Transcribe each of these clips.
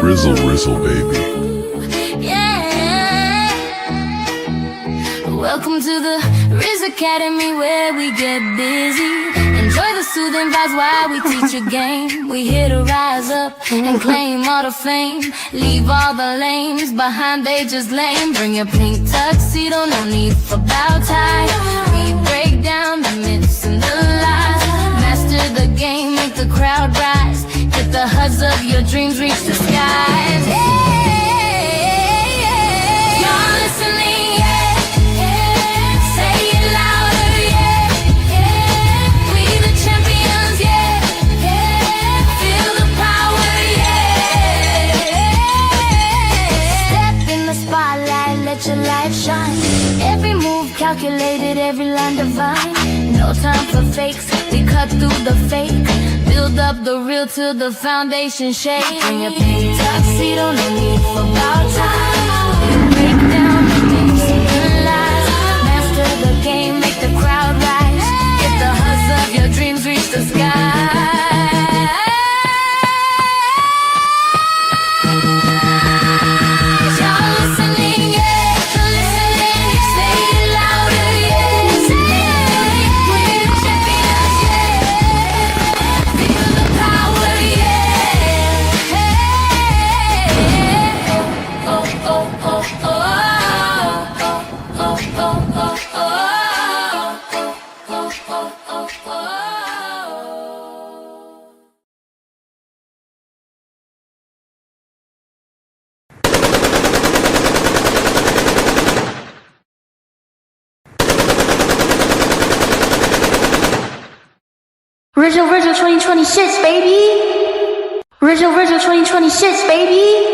Rizzle, baby. Yeah. Welcome to the Riz Academy where we get busy. Enjoy the soothing vibes while we teach a game. We here to rise up and claim all the fame. Leave all the lames behind, they just lame. Bring your pink tuxedo, no need for bow tie. We break down the myths and the lies. Master the game, make the crowd rise. Get the hugs of your dreams, reach the skies. You're listening, say it louder, we the champions, feel the power, Step in the spotlight, let your light shine. Every move calculated, every line divine. No time for fakes, we cut through the fake. Build up the real till the foundation shake. Bring your pink tuxedo, no need for bow ties. We break down the myths and the lies. Master the game, make the crowd rise. Get the hugs of your dreams, reach the sky. Y'all listening, listening. Say it louder, we the champions, feel the power, oh, oh, oh, oh, oh, oh, oh, oh, oh, oh, oh. Rizzo 2026, baby. Rizzo 2026, baby.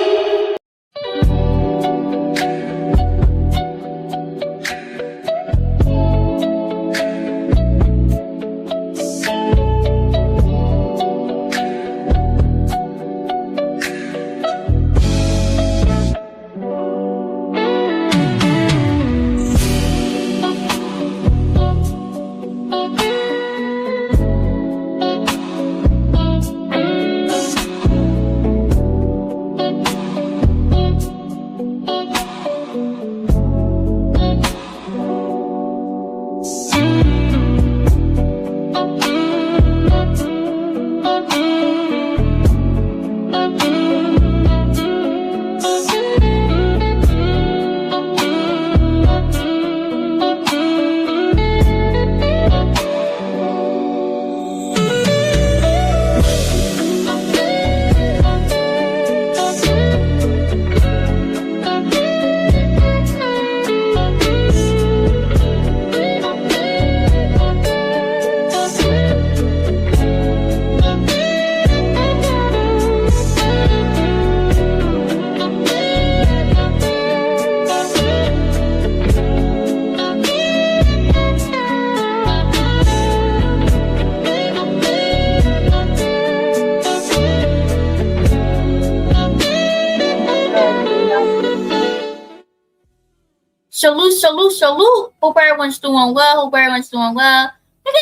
Salute. Hope everyone's doing well. What are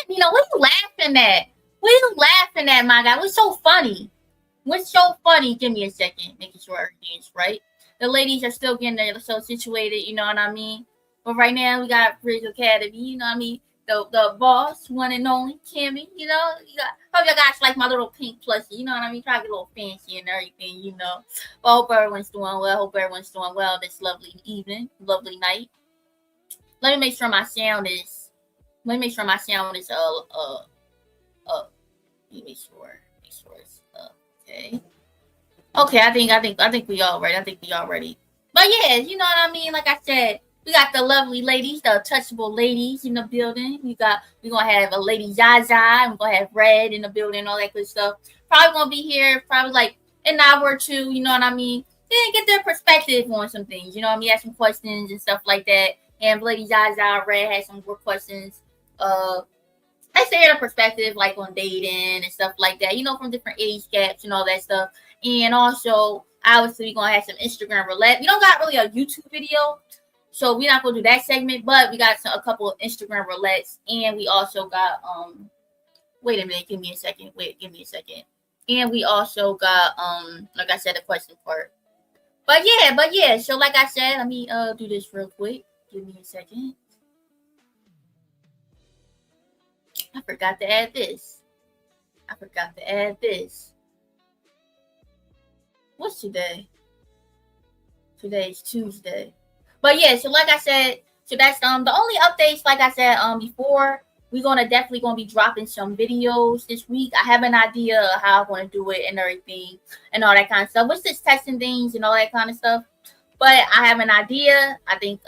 you laughing at? What are you laughing at, my guy? What's so funny? Give me a second. Making sure everything's right. The ladies are still getting themselves situated, you know what I mean? But right now, we got Riz Academy, you know what I mean? The boss, one and only, Kimmy, you know? Hope you guys like my little pink plushie, you know what I mean? Try to get a little fancy and everything, you know? But I hope everyone's doing well. This lovely evening, lovely night. Let me make sure my sound is Let me make sure it's okay. Okay, I think we all ready. But yeah, you know what I mean? Like I said, we got the lovely ladies, the touchable ladies in the building. We're gonna have a lady Zaza, and we're gonna have Red in the building, all that good stuff. Probably gonna be here probably like an hour or two, you know what I mean? Then get their perspective on some things, you know what I mean? Ask some questions and stuff like that. And Lady Zaza, Red had some more questions. I say their perspective, like on dating and stuff like that, you know, from different age gaps and all that stuff. And also, obviously, we're gonna have some Instagram roulette. We don't got really a YouTube video, So we're not gonna do that segment, but we got a couple of Instagram roulettes, and we also got wait a minute, give me a second. And we also got like I said, the question part. But yeah. So like I said, let me do this real quick. Give me a second. I forgot to add this. What's today? Today's Tuesday. But yeah, so like I said, so that's the only updates, like I said before. We're definitely gonna be dropping some videos this week. I have an idea of how I want to do it and everything and all that kind of stuff. We're just testing things and all that kind of stuff. But I have an idea. I think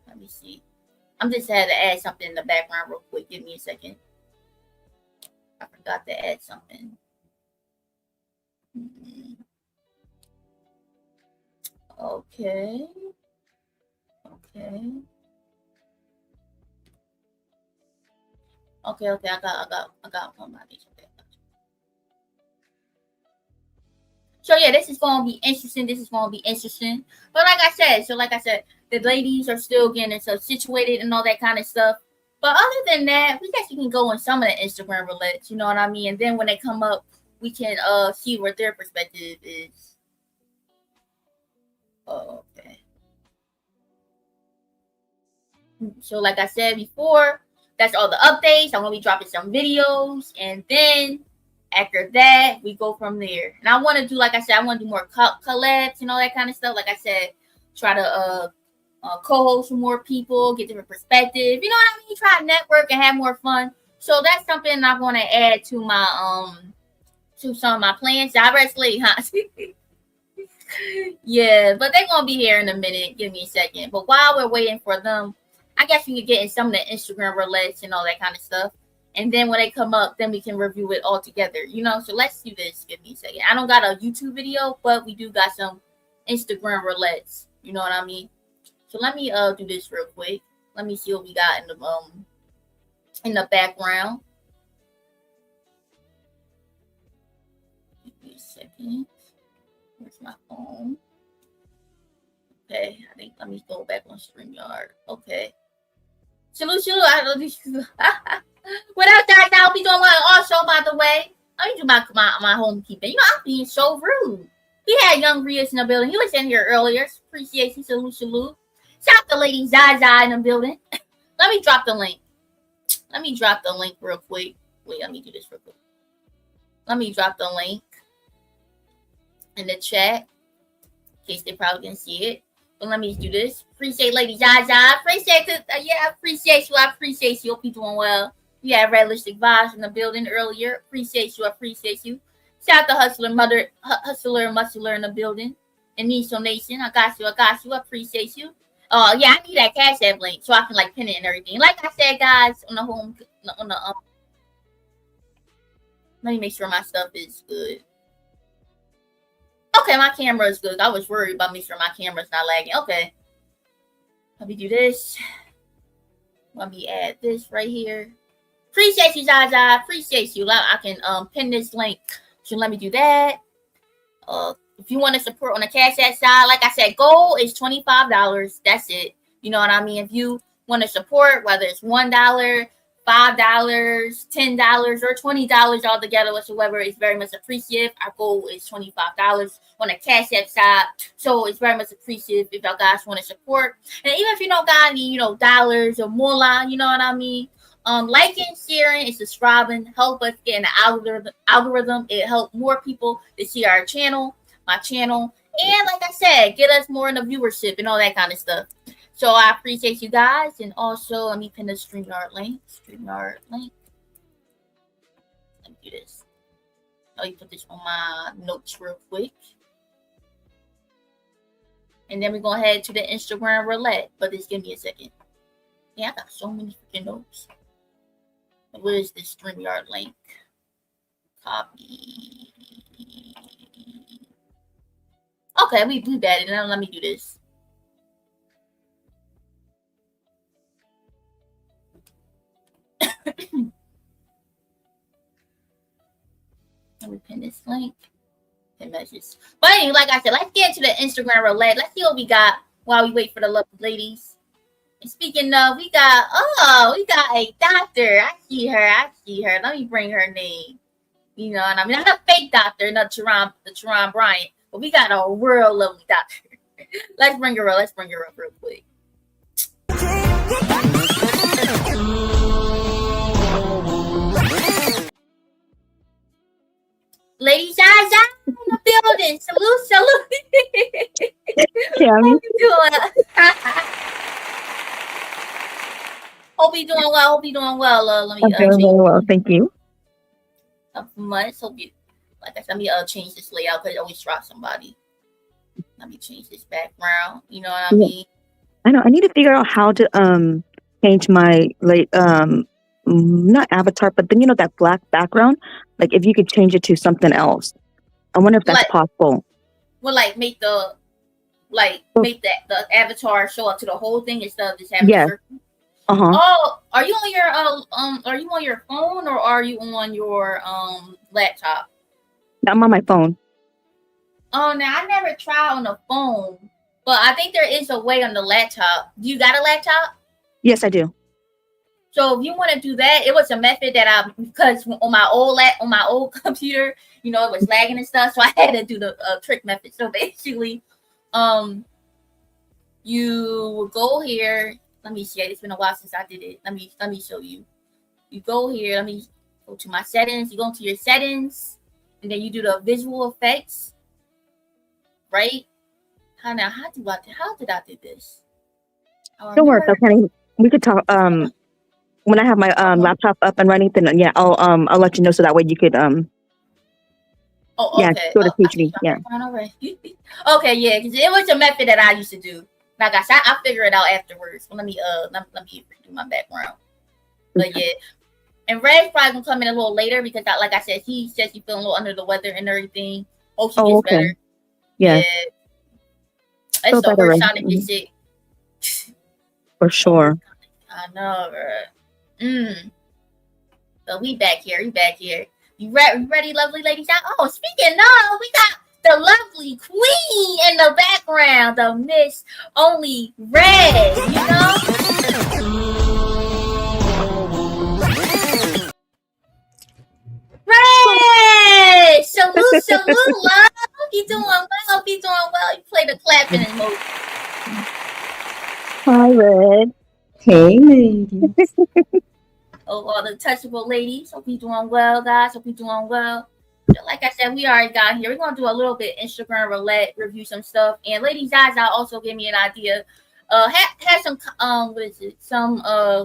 let me see. I'm just had to add something in the background real quick. Give me a second. I forgot to add something. Okay. Okay. I got one of these. Okay. So yeah, this is gonna be interesting. But like I said, the ladies are still getting themselves situated and all that kind of stuff. But other than that, we guess you can go on some of the Instagram roulettes, you know what I mean? And then when they come up, we can see what their perspective is. Oh, okay. So like I said before, that's all the updates. I'm gonna be dropping some videos, and then after that, we go from there. And I want to do, like I said, I want to do more collabs and all that kind of stuff. Like I said, try to co-host with more people, get different perspective. You know what I mean? Try to network and have more fun. So that's something I want to add to my to some of my plans. Obviously, huh? Yeah, but they're gonna be here in a minute. Give me a second. But while we're waiting for them, I guess we could get in some of the Instagram roulettes and all that kind of stuff. And then when they come up, then we can review it all together, you know? So let's do this. Give me a second. I don't got a YouTube video, but we do got some Instagram roulettes. You know what I mean? So let me do this real quick. Let me see what we got in the background. Give me a second. Where's my phone? Okay, I think let me go back on StreamYard. Okay. Salute. I love you. What else I'll be doing? Also, by the way, let me do my homekeeping. You know, I'm being so rude. We had young Rios in the building. He was in here earlier. Appreciate you. Salute. Shout out to Lady Zaza in the building. Let me drop the link. Real quick. Wait, let me do this real quick. Let me drop the link in the chat in case they probably didn't see it. But let me do this. Appreciate Lady Zaza. Appreciate you. Hope you're doing well. We had Realistic Vibes in the building earlier. Appreciate you. Shout out to Hustler Muscular in the building. And Niso Nation. I got you. Appreciate you. Yeah, I need that Cash App link so I can pin it and everything. Like I said, guys, on the let me make sure my stuff is good. Okay, my camera is good. I was worried about making sure my camera's not lagging. Okay. Let me do this. Let me add this right here. Appreciate you, Zaza. Appreciate you. I can pin this link. So let me do that. If you want to support on the Cash App side, like I said, goal is $25. That's it. You know what I mean? If you want to support, whether it's $1, $5, $10, or $20 altogether, whatsoever, it's very much appreciative. Our goal is $25 on the Cash App side. So it's very much appreciative if y'all guys want to support. And even if you don't got any, dollars or moolah, you know what I mean? Liking, sharing, and subscribing help us get in the algorithm. It helps more people to see our channel, my channel, and like I said, get us more in the viewership and all that kind of stuff. So I appreciate you guys, and also let me pin the StreamYard link. Let me do this. Let me put this on my notes real quick. And then we're going to head to the Instagram roulette. But just give me a second. Yeah, I got so many freaking notes. Where is this StreamYard link? Copy. Okay, we got it. Now let me do this. Let me pin this link. Pin messages. But anyway, like I said, let's get into the Instagram roulette. Let's see what we got while we wait for the lovely ladies. Speaking of, we got a doctor. I see her. Let me bring her name. You know, and I mean not a fake doctor, not Teron Bryant, but we got a real lovely doctor. Let's bring her up real quick. Lady Zaza in the building. Salute. Yeah, How you doing? Hope you doing well. Let me I'm doing very well, thank you. Much. Hope you like I said, let me change this layout because I always drop somebody. Let me change this background. You know what I mean? I know. I need to figure out how to change my not avatar, but then that black background. Like if you could change it to something else. I wonder if that's possible. Well, like make the avatar show up to the whole thing instead of just having a circle. Oh, are you on your phone or are you on your laptop? I'm on my phone. Oh, now I never tried on the phone, but I think there is a way on the laptop. Do you got a laptop? Yes, I do. So if you want to do that, it was a method that because on my old computer, it was lagging and stuff, so I had to do the trick method. So basically, you will go here. Let me see. It's been a while since I did it. Let me show you. You go here. Let me go to my settings. You go into your settings, and then you do the visual effects. Right? How did I do this? Don't worry, okay. We could talk. When I have my laptop up and running, then I'll let you know so that way you could okay. Sort of teach me. Yeah. Okay, yeah, because it was a method that I used to do. Like I said, I'll figure it out afterwards. Well, let me do my background. But yeah, and Red's probably gonna come in a little later because, like I said, he says he's feeling a little under the weather and everything. Hope she gets better. Yeah. It's the worst time to get sick. For sure. I know, bro. So we back here. You ready, lovely ladies? Oh, speaking of, we got the lovely queen in the background, the Miss Only Red, Red! Salute, love. Hope you doing well. You play the clapping emoji. Hi, Red. Hey, ladies. All the touchable ladies. Hope you doing well, guys. Hope you doing well. Like I said, we already got here. We're gonna do a little bit Instagram roulette, review some stuff, and ladies, guys, also give me an idea. Have some some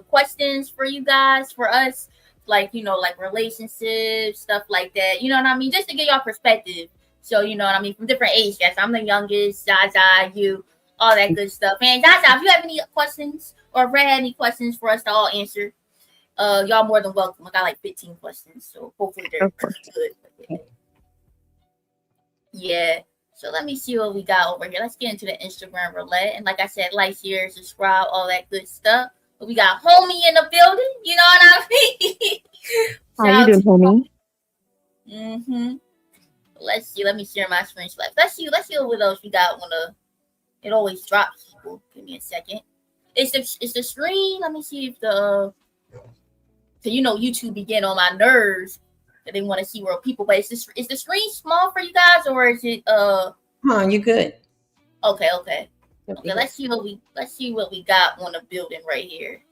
questions for you guys, for us, like like relationships, stuff like that. You know what I mean? Just to get y'all perspective. So you know what I mean, from different age guys. I'm the youngest, Zaza, you, all that good stuff. And Zaza, if you have any questions or Red had any questions for us to all answer, y'all more than welcome. I got like 15 questions, so hopefully they're good. Yeah. So let me see what we got over here. Let's get into the Instagram roulette. And like I said, like, share, subscribe, all that good stuff. But we got homie in the building. You know what I mean? How you doing, homie? Let's see. Let me share my screen. Let's see what else we got. It always drops people. Give me a second. It's the screen. Let me see if the YouTube be getting on my nerves. That they want to see where people, but is the screen small for you guys or is it you good? Okay. Let's see what we got on the building right here.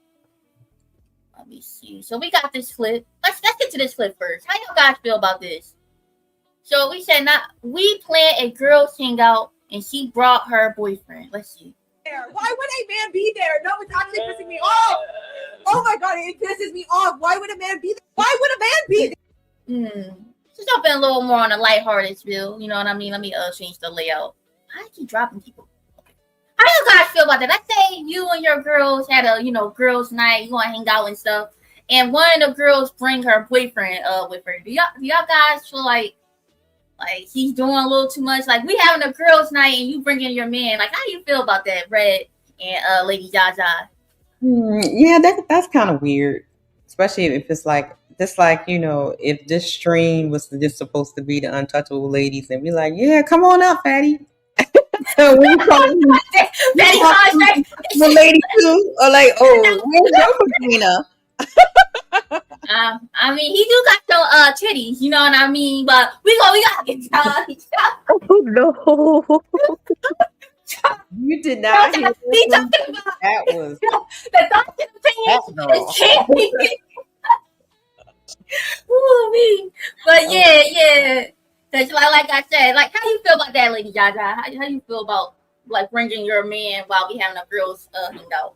Let me see. So we got this clip. Let's get to this clip first. How y'all guys feel about this? So we said we planned a girls hangout and she brought her boyfriend. Let's see. Why would a man be there? No, it's actually pissing me off. Oh my god, it pisses me off. Why would a man be there? Why would a man be there? Just jumping a little more on a lighthearted feel. You know what I mean? Let me change the layout. I keep dropping people. Okay. How do you guys feel about that? Let's say you and your girls had a girls' night. You want to hang out and stuff, and one of the girls bring her boyfriend with her. Do y'all guys feel like he's doing a little too much? Like we having a girls' night and you bringing your man. Like how do you feel about that, Red and Lady Zaza? Yeah, that's kind of weird, especially if it's like. Just like, if this stream was just supposed to be the untouchable ladies and be like, yeah, come on up, fatty. So we Petty contract. Related to, or like, oh, where's your vagina? I mean, he do got some titties, you know what I mean? But we gotta get Oh no. You did not hear he this one? talking about That was the doctor that girl. opinion. Ooh, me. But yeah. Cause like I said, like how you feel about that, Lady Jaja? How you feel about like bringing your man while we having a girls hangout?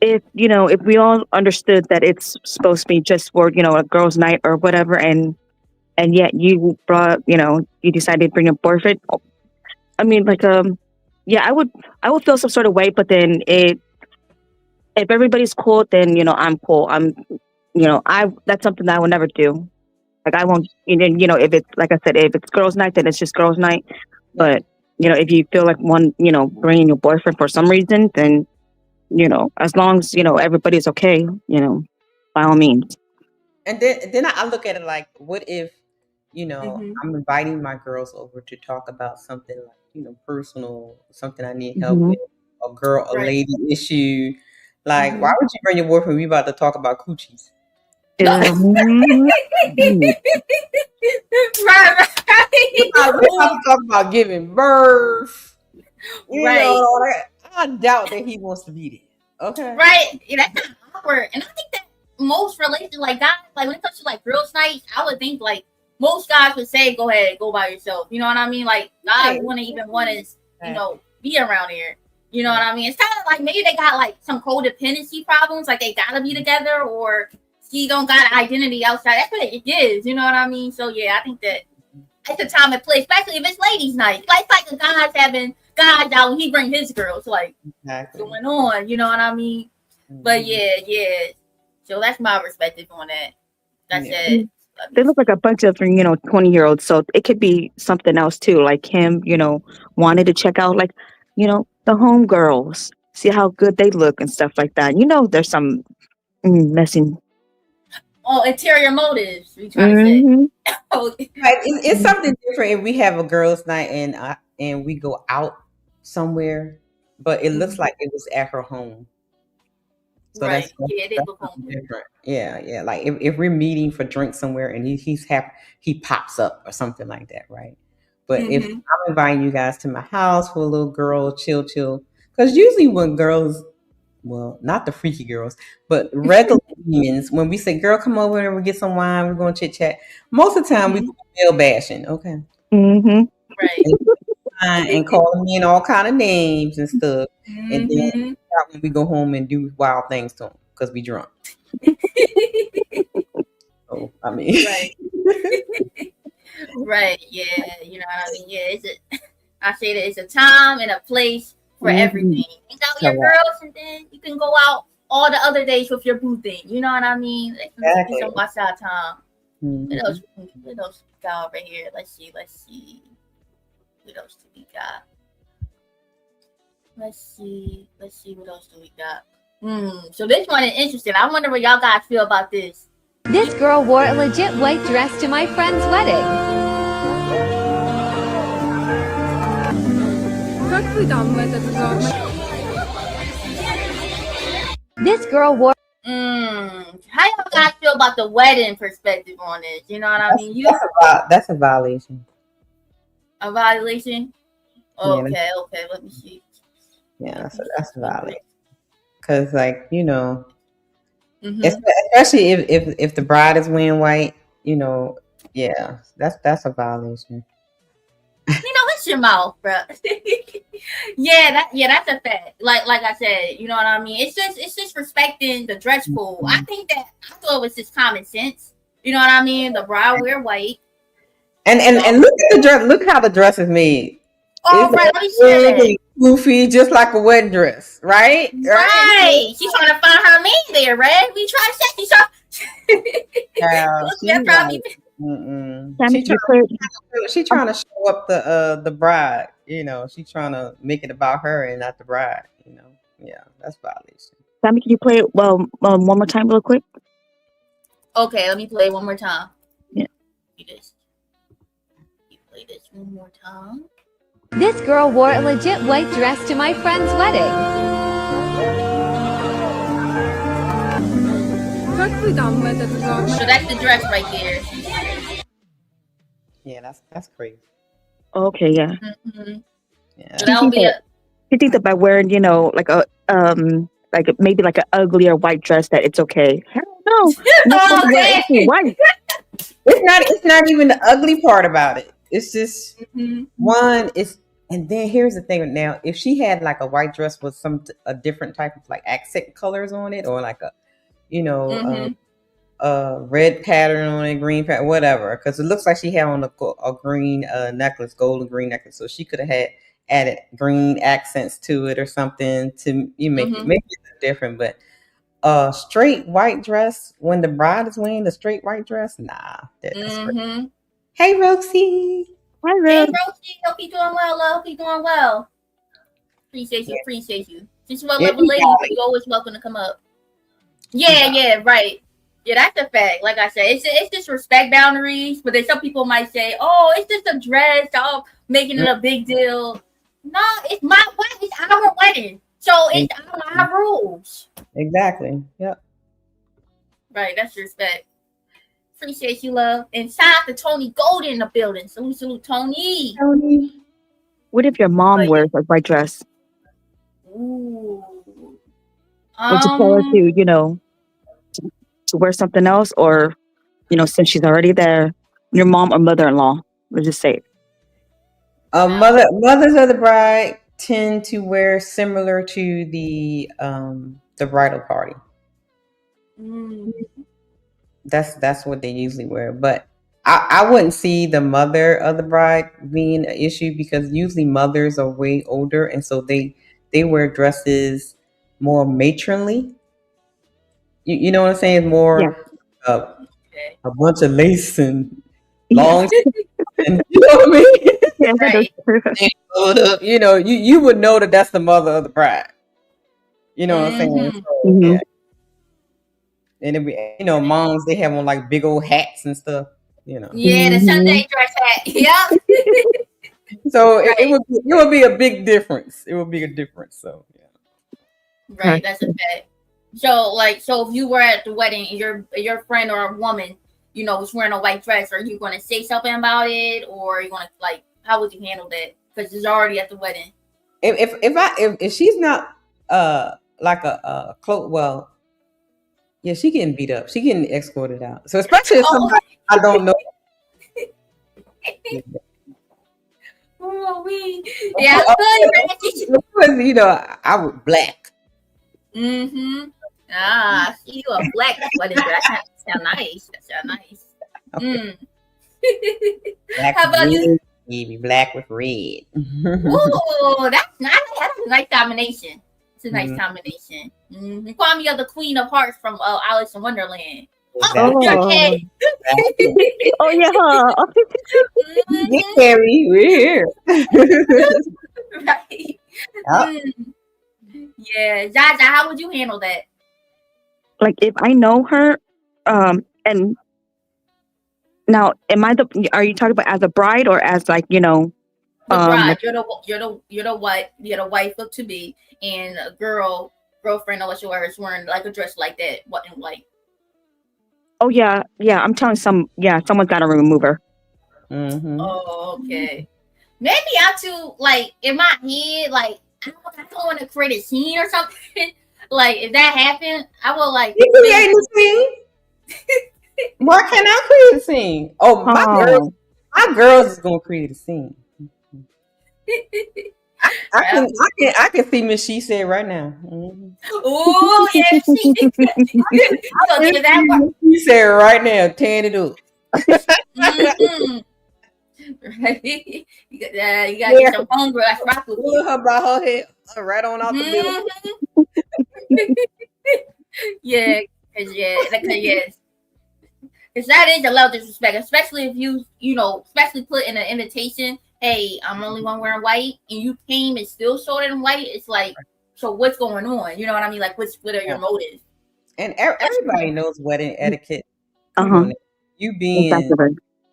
If if we all understood that it's supposed to be just for a girls' night or whatever, and yet you brought you decided to bring a boyfriend. I mean, like yeah, I would feel some sort of way, but then if everybody's cool, then I'm cool. I that's something that I would never do. Like I won't, if it's like I said, if it's girls' night, then it's just girls' night. But if you feel like bringing your boyfriend for some reason, then as long as everybody's okay, by all means. And then I look at it like, what if, Mm-hmm. I'm inviting my girls over to talk about something like, personal, something I need help Mhm. with, a Right. lady issue. Like, Mm-hmm. why would you bring your boyfriend? We about to talk about coochies. Mhm. Right. We about to talk about giving birth. Right. I doubt that he wants to be there. Okay. Right. Yeah, that's kind of awkward. And I think that most relations, like guys, like when it comes to like girls' night, I would think like most guys would say, "Go ahead, go by yourself." You know what I mean? Like guys wouldn't even want to, be around here. You know what I mean? It's kind of like maybe they got like some codependency problems, like they gotta be together, or she don't got an identity outside. That's what it is. You know what I mean? So yeah, I think that it's a time and place, especially if it's ladies' night. Like a guy's having guys out when he bring his girls, like going on. You know what I mean? But yeah. So that's my perspective on that. That's it. They look like a bunch of 20-year-olds, so it could be something else too, like him wanted to check out like the homegirls, see how good they look and stuff like that. There's some messing. Oh, interior motives. We trying to say. Mhm. Okay. Like it's something different if we have a girls' night and we go out somewhere, but it looks like it was at her home. So Right. that's Yeah, they look something home. different. Yeah. Like if we're meeting for drinks somewhere and he's happy, he pops up or something like that, right? But if Mm-hmm. I'm inviting you guys to my house for a little girl chill, because usually when girls, well, not the freaky girls, but regular humans, when we say, "Girl, come over and we get some wine, we're going to chit chat," most of the time we go male bashing, okay, Mhm. Right. and calling me in all kind of names and stuff, and then Mm-hmm. when we go home and do wild things to them because we drunk. So I mean, Right. Right. Yeah. You know what I mean? Yeah. I say that it's a time and a place for everything. You got your girls, and then you can go out all the other days with your boo thing. You know what I mean? Exactly. Some outside time. Mhm. What else we got over here? Let's see. What else do we got? Let's see. What else do we got? So this one is interesting. I wonder what y'all guys feel about this. This girl wore a legit white dress to my friend's wedding. This girl wore. How y'all guys feel about the wedding perspective on this? You know what I mean? That's a violation. A violation? Yeah. Okay. Let me see. Yeah, that's a violation. Because, like, Mm-hmm. especially if the bride is wearing white, yeah, that's a violation. It's your mouth, bro. That's a fact. Like I said, you know what I mean. It's just respecting the dress code. I thought it was just common sense. You know what I mean. The bride wear white. And look at the dress. Look how the dress is made. Oh, It's right. Let me share that. goofy, just like a wedding dress, right? Right. She's trying to find her man there, right? We try to set these up. She trying to show up the bride. She's trying to make it about her and not the bride. Yeah, that's violation. Sammy, can you play it one more time real quick? Okay, let me play it one more time. Yeah. You play this one more time. This girl wore a legit white dress to my friend's wedding. So that's the dress right there. Yeah, that's crazy. Okay, yeah. Mm-hmm. Yeah. So that'll be You think that by wearing, like a like maybe like an uglier white dress that it's okay? Hell no. Oh, It's white. It's not even the ugly part about it. It's just one. And then here's the thing. Now, if she had like a white dress with a different type of like accent colors on it, or like a, red pattern on it, green pattern, whatever, because it looks like she had on a green necklace, golden green necklace. So she could have had added green accents to it or something to make it different. But straight white dress when the bride is wearing the straight white dress, nah. That's crazy. Hey, Roxy. Hi, Hey, Rose. Rosie. Hope you doing well, love. Hope you doing well. Appreciate you. Appreciate you. Since you're a lovely lady, you're always welcome to come up. Yeah, right. Yeah, that's a fact. Like I said, it's just respect boundaries. But then some people might say, "Oh, it's just a dress. Oh, making it a big deal." No, it's my wedding. It's our wedding, so it's our rules. Exactly. Yep. Right. That's respect. Appreciate you, love. And shout out to Tony Gold in the building. Salute, Tony. What if your mom wears a white dress? Ooh. Would you tell her to wear something else, or since she's already there, your mom or mother-in-law? Let's just say it. Mothers of the bride tend to wear similar to the bridal party. That's what they usually wear. But I wouldn't see the mother of the bride being an issue, because usually mothers are way older, and so they wear dresses more matronly. You know what I'm saying? More a bunch of lace and long. And, you know what I mean? Yeah, right. You would know that that's the mother of the bride. You know what I'm saying? So, yeah. And it be, moms, they have on like big old hats and stuff. Yeah, the Sunday dress hat. Yep. So it would be a big difference. It would be a difference. So yeah. Right, that's a fact. So if you were at the wedding and your friend or a woman, was wearing a white dress, are you going to say something about it, or are you going to how would you handle that? Because it's already at the wedding. If she's not like a cloak, well, yeah, she getting beat up. She getting escorted out. So especially if somebody I don't know. Yeah, I would black. I see you a black wedding dress. That sound nice. Okay. How about you? Maybe black with red. Ooh, that's nice. That's a nice combination. It's a nice combination. Remind me of the Queen of Hearts from Alice in Wonderland. Exactly. Oh yeah. Get Carrie, we're here. Right. Yeah, Jaja, how would you handle that? Like if I know her, and now are you talking about as a bride or as the bride? You're the wife of to be, and a girlfriend or whatever is wearing like a dress like that. What in white? Oh yeah. I'm telling someone's got to remove her. Oh, okay. Maybe I too in my head I don't want to create a scene or something. If that happened, I will You create a scene. Why can't I create a scene? Oh, my girls is gonna create a scene. I can see Miss She said right now. Oh yeah, she said right now, tearing it up. Right, you got to get some homegirl that's rock with you. Her by her head right on out the middle. Yeah, because that is a level of disrespect, especially if you especially put in an invitation, hey, I'm the only one wearing white, and you came and still showed it in white. It's so what's going on? You know what I mean? What are your motives? And everybody knows wedding etiquette. You being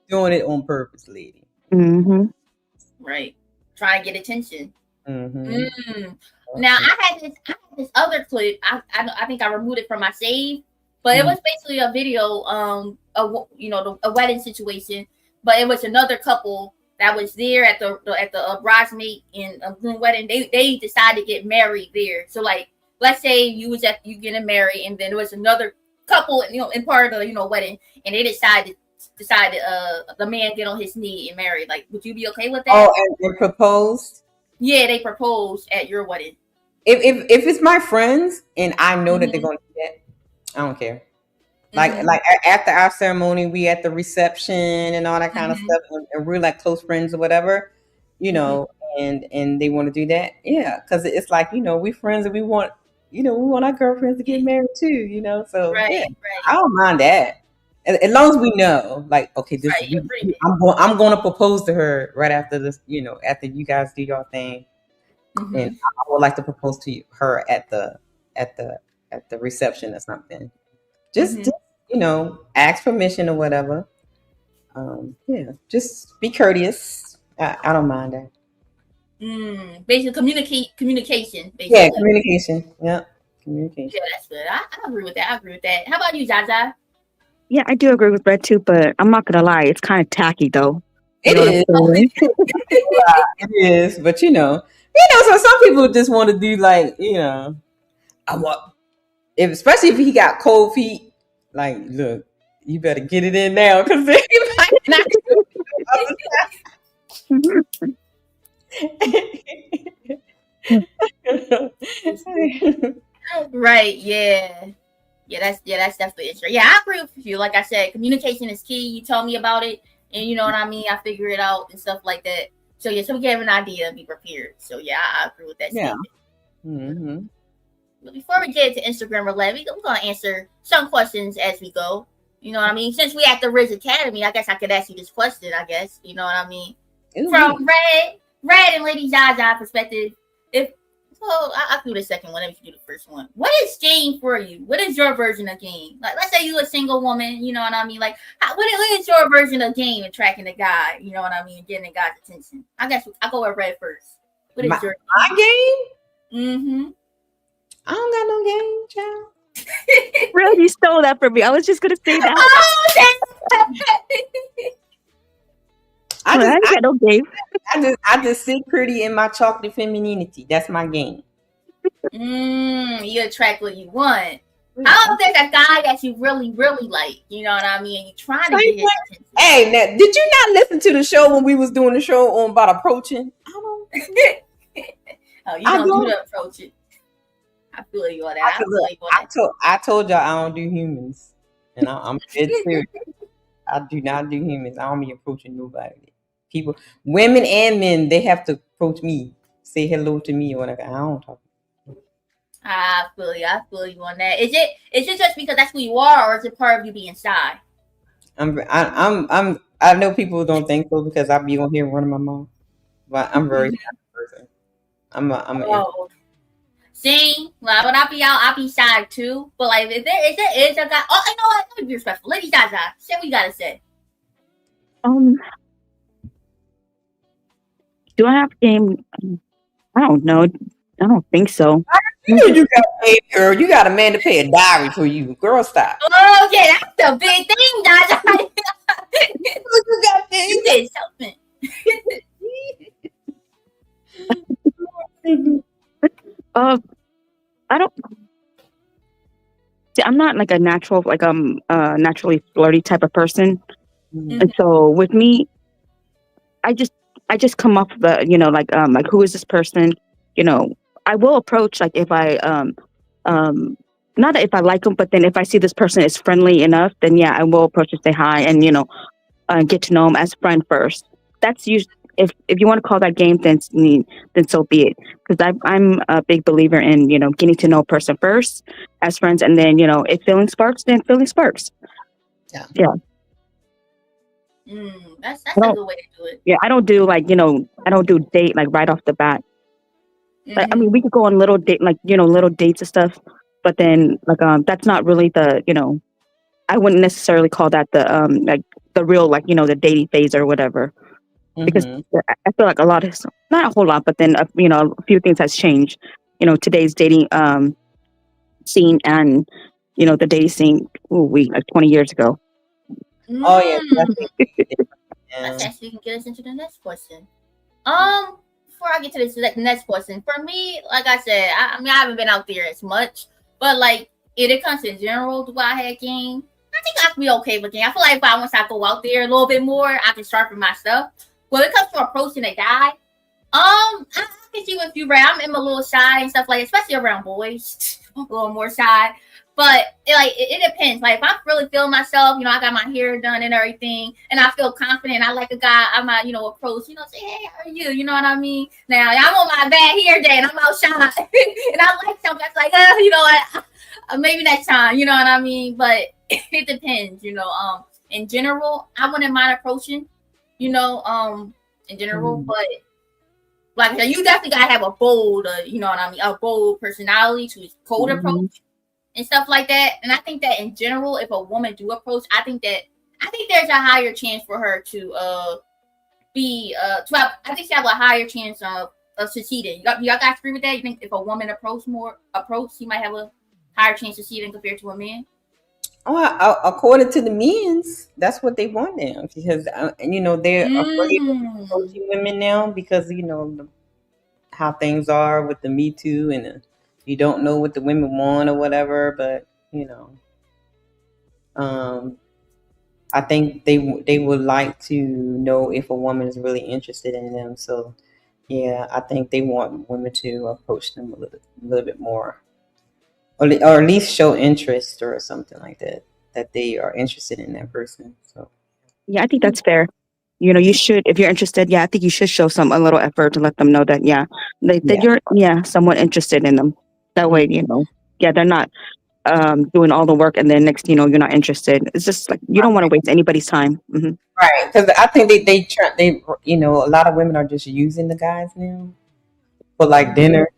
doing it on purpose, lady. Right. trying to get attention. Mm-hmm. Now I had this other clip. I think I removed it from my save, but it was basically a video, a wedding situation. But it was another couple that was there at the bridesmaid and wedding. They decided to get married there. So like, let's say you getting married, and then there was another couple, in part of the wedding, and they decided the man get on his knee and marry. Like, would you be okay with that? Oh, and they proposed? Yeah, they proposed at your wedding. If it's my friends and I know that they're gonna do that, I don't care. Like after our ceremony, we at the reception and all that kind of stuff, and we're like close friends or whatever, and they want to do that, yeah, because it's like we friends and we want our girlfriends to get married too, so yeah, I don't mind that as long as we know, like, okay, this I'm going to propose to her right after this, after you guys do your thing, and I would like to propose to her at the reception or something. Just ask permission or whatever. Yeah, just be courteous. I don't mind that. Basically, communication. Basically. Yeah, communication. Yeah, communication. Yeah, that's good. I agree with that. How about you, Zaza? Yeah, I do agree with Red too, but I'm not gonna lie, it's kind of tacky though. It is. It is, but so some people just want to do like, I want. Especially if he got cold feet, like, look, you better get it in now because he might not do it. Right? Yeah. That's definitely interesting. Yeah, I agree with you. Like I said, communication is key. You told me about it, and you know what I mean. I figure it out and stuff like that. So yeah, so we have an idea and be prepared. So yeah, I agree with that statement. Mm-hmm. But before we get to Instagram Roulette, we're going to answer some questions as we go. You know what I mean? Since we at the Riz Academy, I guess I could ask you this question, I guess. You know what I mean? Ooh. From Red and Lady Zaza perspective, I'll do the second one. Let me do the first one. What is game for you? What is your version of game? Like, let's say you're a single woman, you know what I mean? Like, what is your version of game attracting a guy? You know what I mean? Getting a guy's attention. I guess I'll go with Red first. What is your game? Mm-hmm. I don't got no game, child. Really, you stole that from me. I was just gonna say that. I got no game. I just sit pretty in my chocolate femininity. That's my game. You attract what you want. I don't think a guy that you really, really like. You know what I mean? You're trying to get his attention. Hey, now, did you not listen to the show when we was doing the show on about approaching? I don't. Oh, you don't do the approaching. I feel you on that. I told y'all I don't do humans, and I'm dead serious. I do not do humans. I don't be approaching nobody. People, women and men, they have to approach me, say hello to me or whatever. I don't talk. I feel you on that. Is it just because that's who you are, or is it part of you being shy? I know people don't think so because I be on here running my mouth, but I'm very shy person. See, well, when I'll be shy too. But like, if there is a guy, you know what? Let me be respectful. Lady Zaza, say what you gotta say. Do I have game? I don't know. I don't think so. You got paid, girl. You got a man to pay a diary for you. Girl, stop. Oh, yeah, that's the big thing, Zaza. You got paid. You did something. I don't. See, I'm not like a natural, naturally flirty type of person, and so with me, I just come off the, like who is this person? I will approach, like, if I not that if I like them, but then if I see this person is friendly enough, then yeah, I will approach and say hi, and get to know them as a friend first. That's usually, if you want to call that game, then so be it. Because I'm a big believer in getting to know a person first as friends, and then if feeling sparks, then feeling sparks. Yeah. That's a good way to do it. Yeah, I don't do I don't do date like right off the bat. Like, I mean, we could go on little date, little dates and stuff, but then that's not really the I wouldn't necessarily call that the the real the dating phase or whatever. because I feel like a lot is not a whole lot, but then a few things has changed. Today's dating scene and the dating scene. Like 20 years ago. Oh yeah, Let's actually get us into the next question. Before I get to this next question, for me, like I said, I mean I haven't been out there as much, but like if it comes to general, do I have game? I think I can be okay with game. I feel like once I go out there a little bit more, I can sharpen my stuff. When it comes to approaching a guy, I can see with you, right? I'm a little shy and stuff like, especially around boys, a little more shy. But it depends. Like if I'm really feeling myself, I got my hair done and everything, and I feel confident. I like a guy. I might, approach, say, hey, how are you? You know what I mean? Now I'm on my bad hair day and I'm out shy, and I like something that's like, maybe next time. You know what I mean? But it depends. In general, I wouldn't mind approaching. In general, but like I said, you definitely gotta have a bold, a bold personality to cold approach and stuff like that. And I think that in general, if a woman do approach, I think there's a higher chance for her to I think she have a higher chance of succeeding. Y'all guys agree with that? You think if a woman approach, she might have a higher chance of succeeding compared to a man? Oh, according to the men's, that's what they want now, because they're afraid of approaching women now because how things are with the Me Too, and you don't know what the women want or whatever. But I think they would like to know if a woman is really interested in them. So yeah, I think they want women to approach them a little bit more. Or at least show interest or something like that they are interested in that person. So yeah, I think that's fair. You should, if you're interested, I think you should show a little effort to let them know that that you're somewhat interested in them. That way, they're not doing all the work and then next you're not interested. It's just like you don't want to waste anybody's time. Right, because I think they try, a lot of women are just using the guys now for like dinner.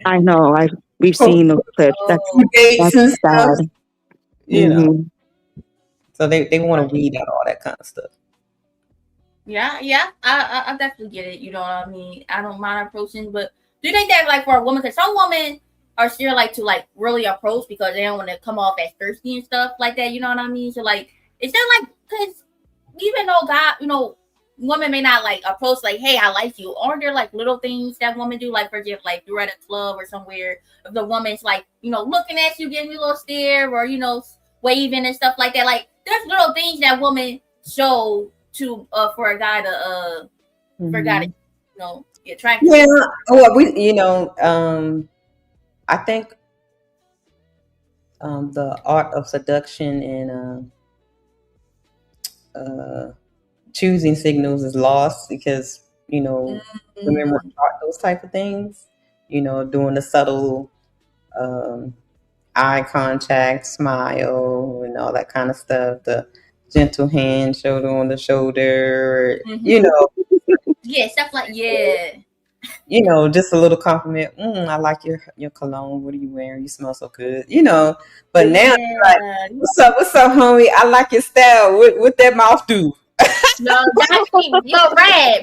I know. We've seen those clips. That's and sad. Stuff. So they want to weed out all that kind of stuff. Yeah, I definitely get it. You know what I mean? I don't mind approaching, but do you think that like for a woman, because some women are still like to like really approach because they don't want to come off as thirsty and stuff like that. You know what I mean? So like, is that like, because even though women may not like approach like, hey, I like you. Aren't there like little things that women do, like for example, like you're at a club or somewhere, if the woman's like, looking at you, giving you a little stare, or waving and stuff like that. Like there's little things that women show to for a guy to get attracted. Yeah, well, I think the art of seduction and choosing signals is lost because women were taught those type of things. Doing the subtle eye contact, smile, and all that kind of stuff. The gentle hand, shoulder on the shoulder. Yeah, stuff like just a little compliment. I like your cologne. What are you wearing? You smell so good. But now you're like, what's up, homie? I like your style. What that mouth do? Red.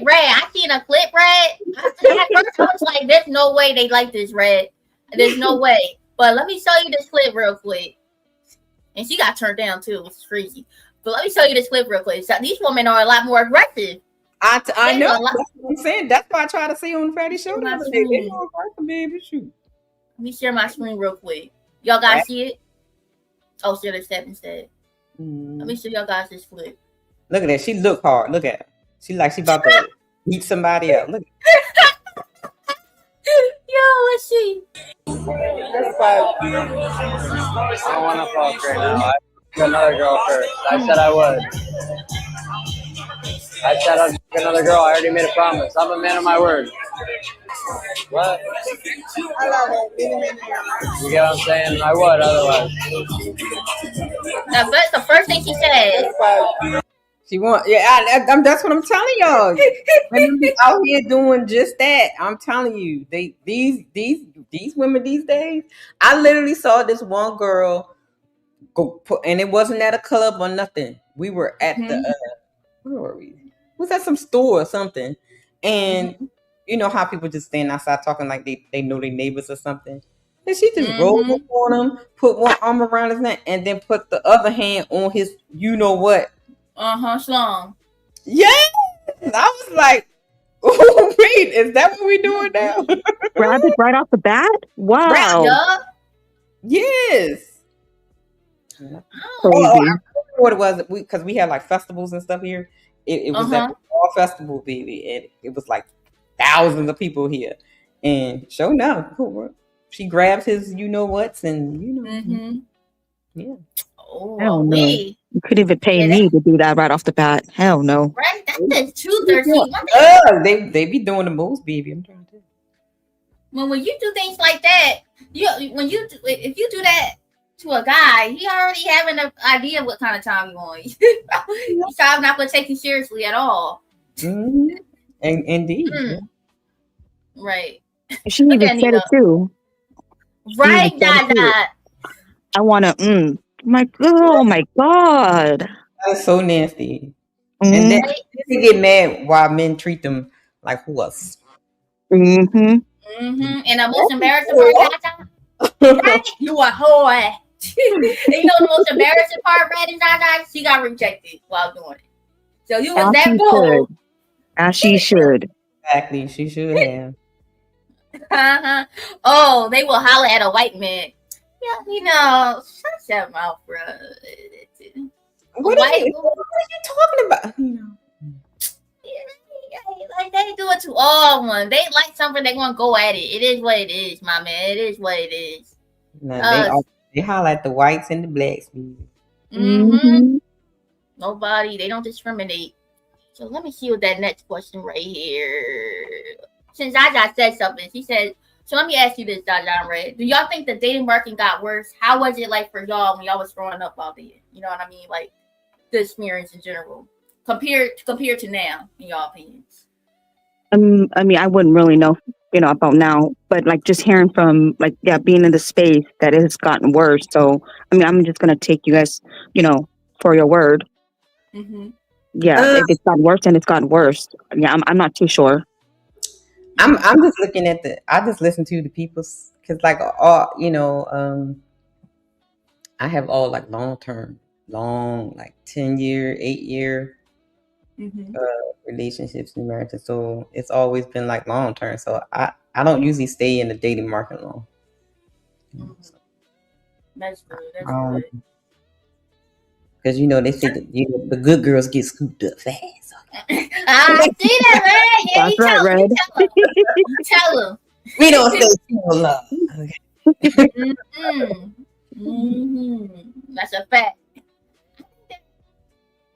I seen a clip, Red. At first, I was like, there's no way they like this, Red. There's no way. But let me show you this clip real quick. And she got turned down too, which is crazy. But let me show you this clip real quick. So these women are a lot more aggressive. I know. That's what I'm saying. That's why I try to see on Fatty Show. They're more aggressive, baby. Shoot. Let me share my screen real quick. Y'all guys see it? Oh, share the step instead. Let me show y'all guys this clip. Look at that. She look hard. Look at her. She about to beat somebody up. Look. Yo, let's see. I don't want to fuck right now. I got another girl first. I said I would. I said I'd fuck another girl. I already made a promise. I'm a man of my word. What? I love it. You get what I'm saying? I would otherwise. That's the first thing she said. She want, that's what I'm telling y'all. Women be out here doing just that. I'm telling you, these women these days. I literally saw this one girl go, and it wasn't at a club or nothing. We were at the where were we? was at some store or something, and Mm-hmm. you know how people just stand outside talking like they know their neighbors or something. And she just rolled Mm-hmm. up on him, put one arm around his neck, and then put the other hand on his you know what. Slung. Yes, I was like, oh, wait, is that what we doing now? Grab it right off the bat? Rap, Wow. dog. Yes. Oh. Oh, I Crazy. remember what it was because we had like festivals and stuff here. It was at the fall festival, baby, and it was like thousands of people here. And sure enough, she grabs his you know what's and you know, Mm-hmm. yeah. Oh, Hell no. wait. You couldn't even pay Yeah, me to do that right off the bat. Hell no. Right? That's just 213. They be doing the most, baby. I'm trying to. When you do things like that, if you do that to a guy, he already having an idea what kind of time you want. He's probably not going to take you seriously at all. Mm-hmm. And indeed, yeah. Right. She even said it too. Right, Dada. I want to. Oh my god. That's so nasty. Mm-hmm. And then they get mad why men treat them like horse. Mm-hmm. Mm-hmm. And the most embarrassing part, Dada, you a whore. And you know the most embarrassing part, Brad and Dada, she got rejected while doing it. So you was that bold. As she should. Exactly, she should have. Oh, they will holler at a white man. Yeah, you know, shut your mouth, bro. What are you talking about? You know. Like they do it to all one. They like something, they want to go at it. It is what it is, my man. It is what it is. No, they holler at the whites and the blacks. Mm-hmm. Nobody. They don't discriminate. So let me see what that next question right here. Since Zaza said something, she said. So let me ask you this, Zaza Red. Do y'all think the dating market got worse? How was it like for y'all when y'all was growing up out there? You know what I mean? Like the experience in general, compared to now, in y'all opinions. I mean, I wouldn't really know, about now, but like just hearing from being in the space that it has gotten worse. So I mean, I'm just gonna take you guys, for your word. Mm-hmm. Yeah, if it's gotten worse, then it's gotten worse. Yeah, I'm not too sure. I'm just looking at I just listen to the people's because like all I have all like long like 10-year, 8-year relationships and marriages. So it's always been like long term. So I don't usually stay in the dating market long. So, that's good. That's good. Because they say that the good girls get scooped up fast. I see that, Red. Yeah, that's right, Red. Tell him. We don't stay single love. Okay. That's a fact.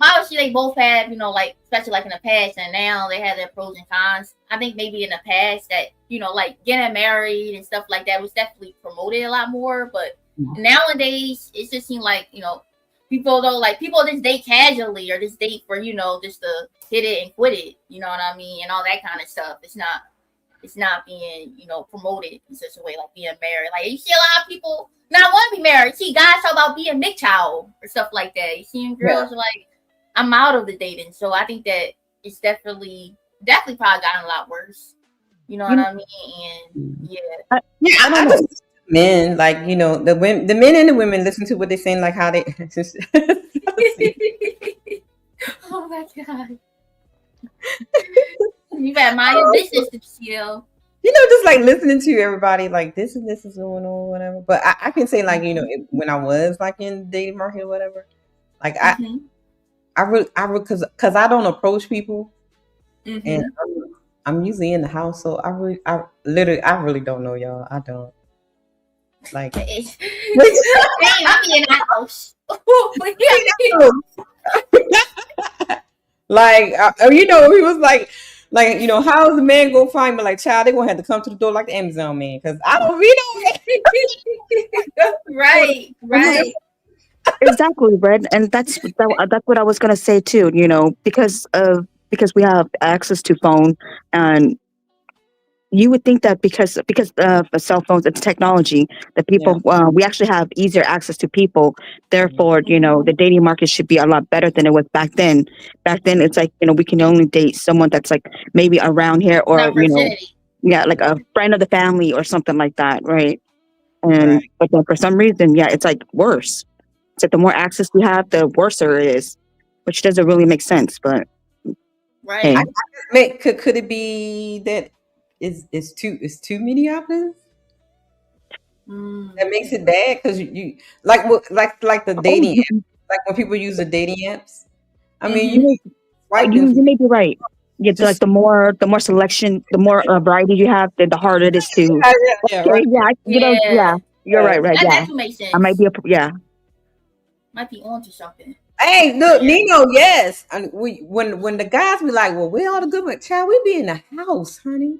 Obviously, they both have, like, especially like in the past, and now they have their pros and cons. I think maybe in the past that, like getting married and stuff like that was definitely promoted a lot more. But nowadays, it just seems like, people just date casually or just date for, just to hit it and quit it. You know what I mean? And all that kind of stuff. It's not being, promoted in such a way like being married. Like you see a lot of people not want to be married. You see guys talk about being MGTOW or stuff like that. You see girls like, I'm out of the dating. So I think that it's definitely probably gotten a lot worse. You know what I mean? And I don't know. Men, like, the men and the women listen to what they're saying, like how they oh my god. You better mind your business, Lucille. Just like listening to everybody, like this is going on, whatever. But I can say, like, when I was like in the dating market or whatever, like I really, because I don't approach people, and I'm usually in the house, so I really don't know y'all. I don't like. I'll be in the house. Like, he was like, how's the man gonna find me? Like, child, they gonna have to come to the door like the Amazon man, because I don't, Right. Exactly, Red, and that's what I was gonna say too. Because we have access to phone, and You would think that because of cell phones, it's technology that people we actually have easier access to people. Therefore, the dating market should be a lot better than it was back then. Back then, it's like we can only date someone that's like maybe around here, or Not virginity. yeah, like a friend of the family or something like that, right? Right. And but then for some reason, yeah, it's like worse. It's like the more access you have, the worser it is, which doesn't really make sense. But Right. hey, Could it be that it's too many options? That makes it bad because you like the dating apps, like when people use the dating apps. I mean, you you swiping you may be right. Yeah, like just the more selection, the more variety you have, then the harder it is to. yeah, Okay, right. yeah, you're Yeah. right, That yeah. do make sense. I might be yeah. Might be onto something. Hey, look, Nino, yes. And when the guys be like, well, where all the good ones? Child, we be in the house, honey.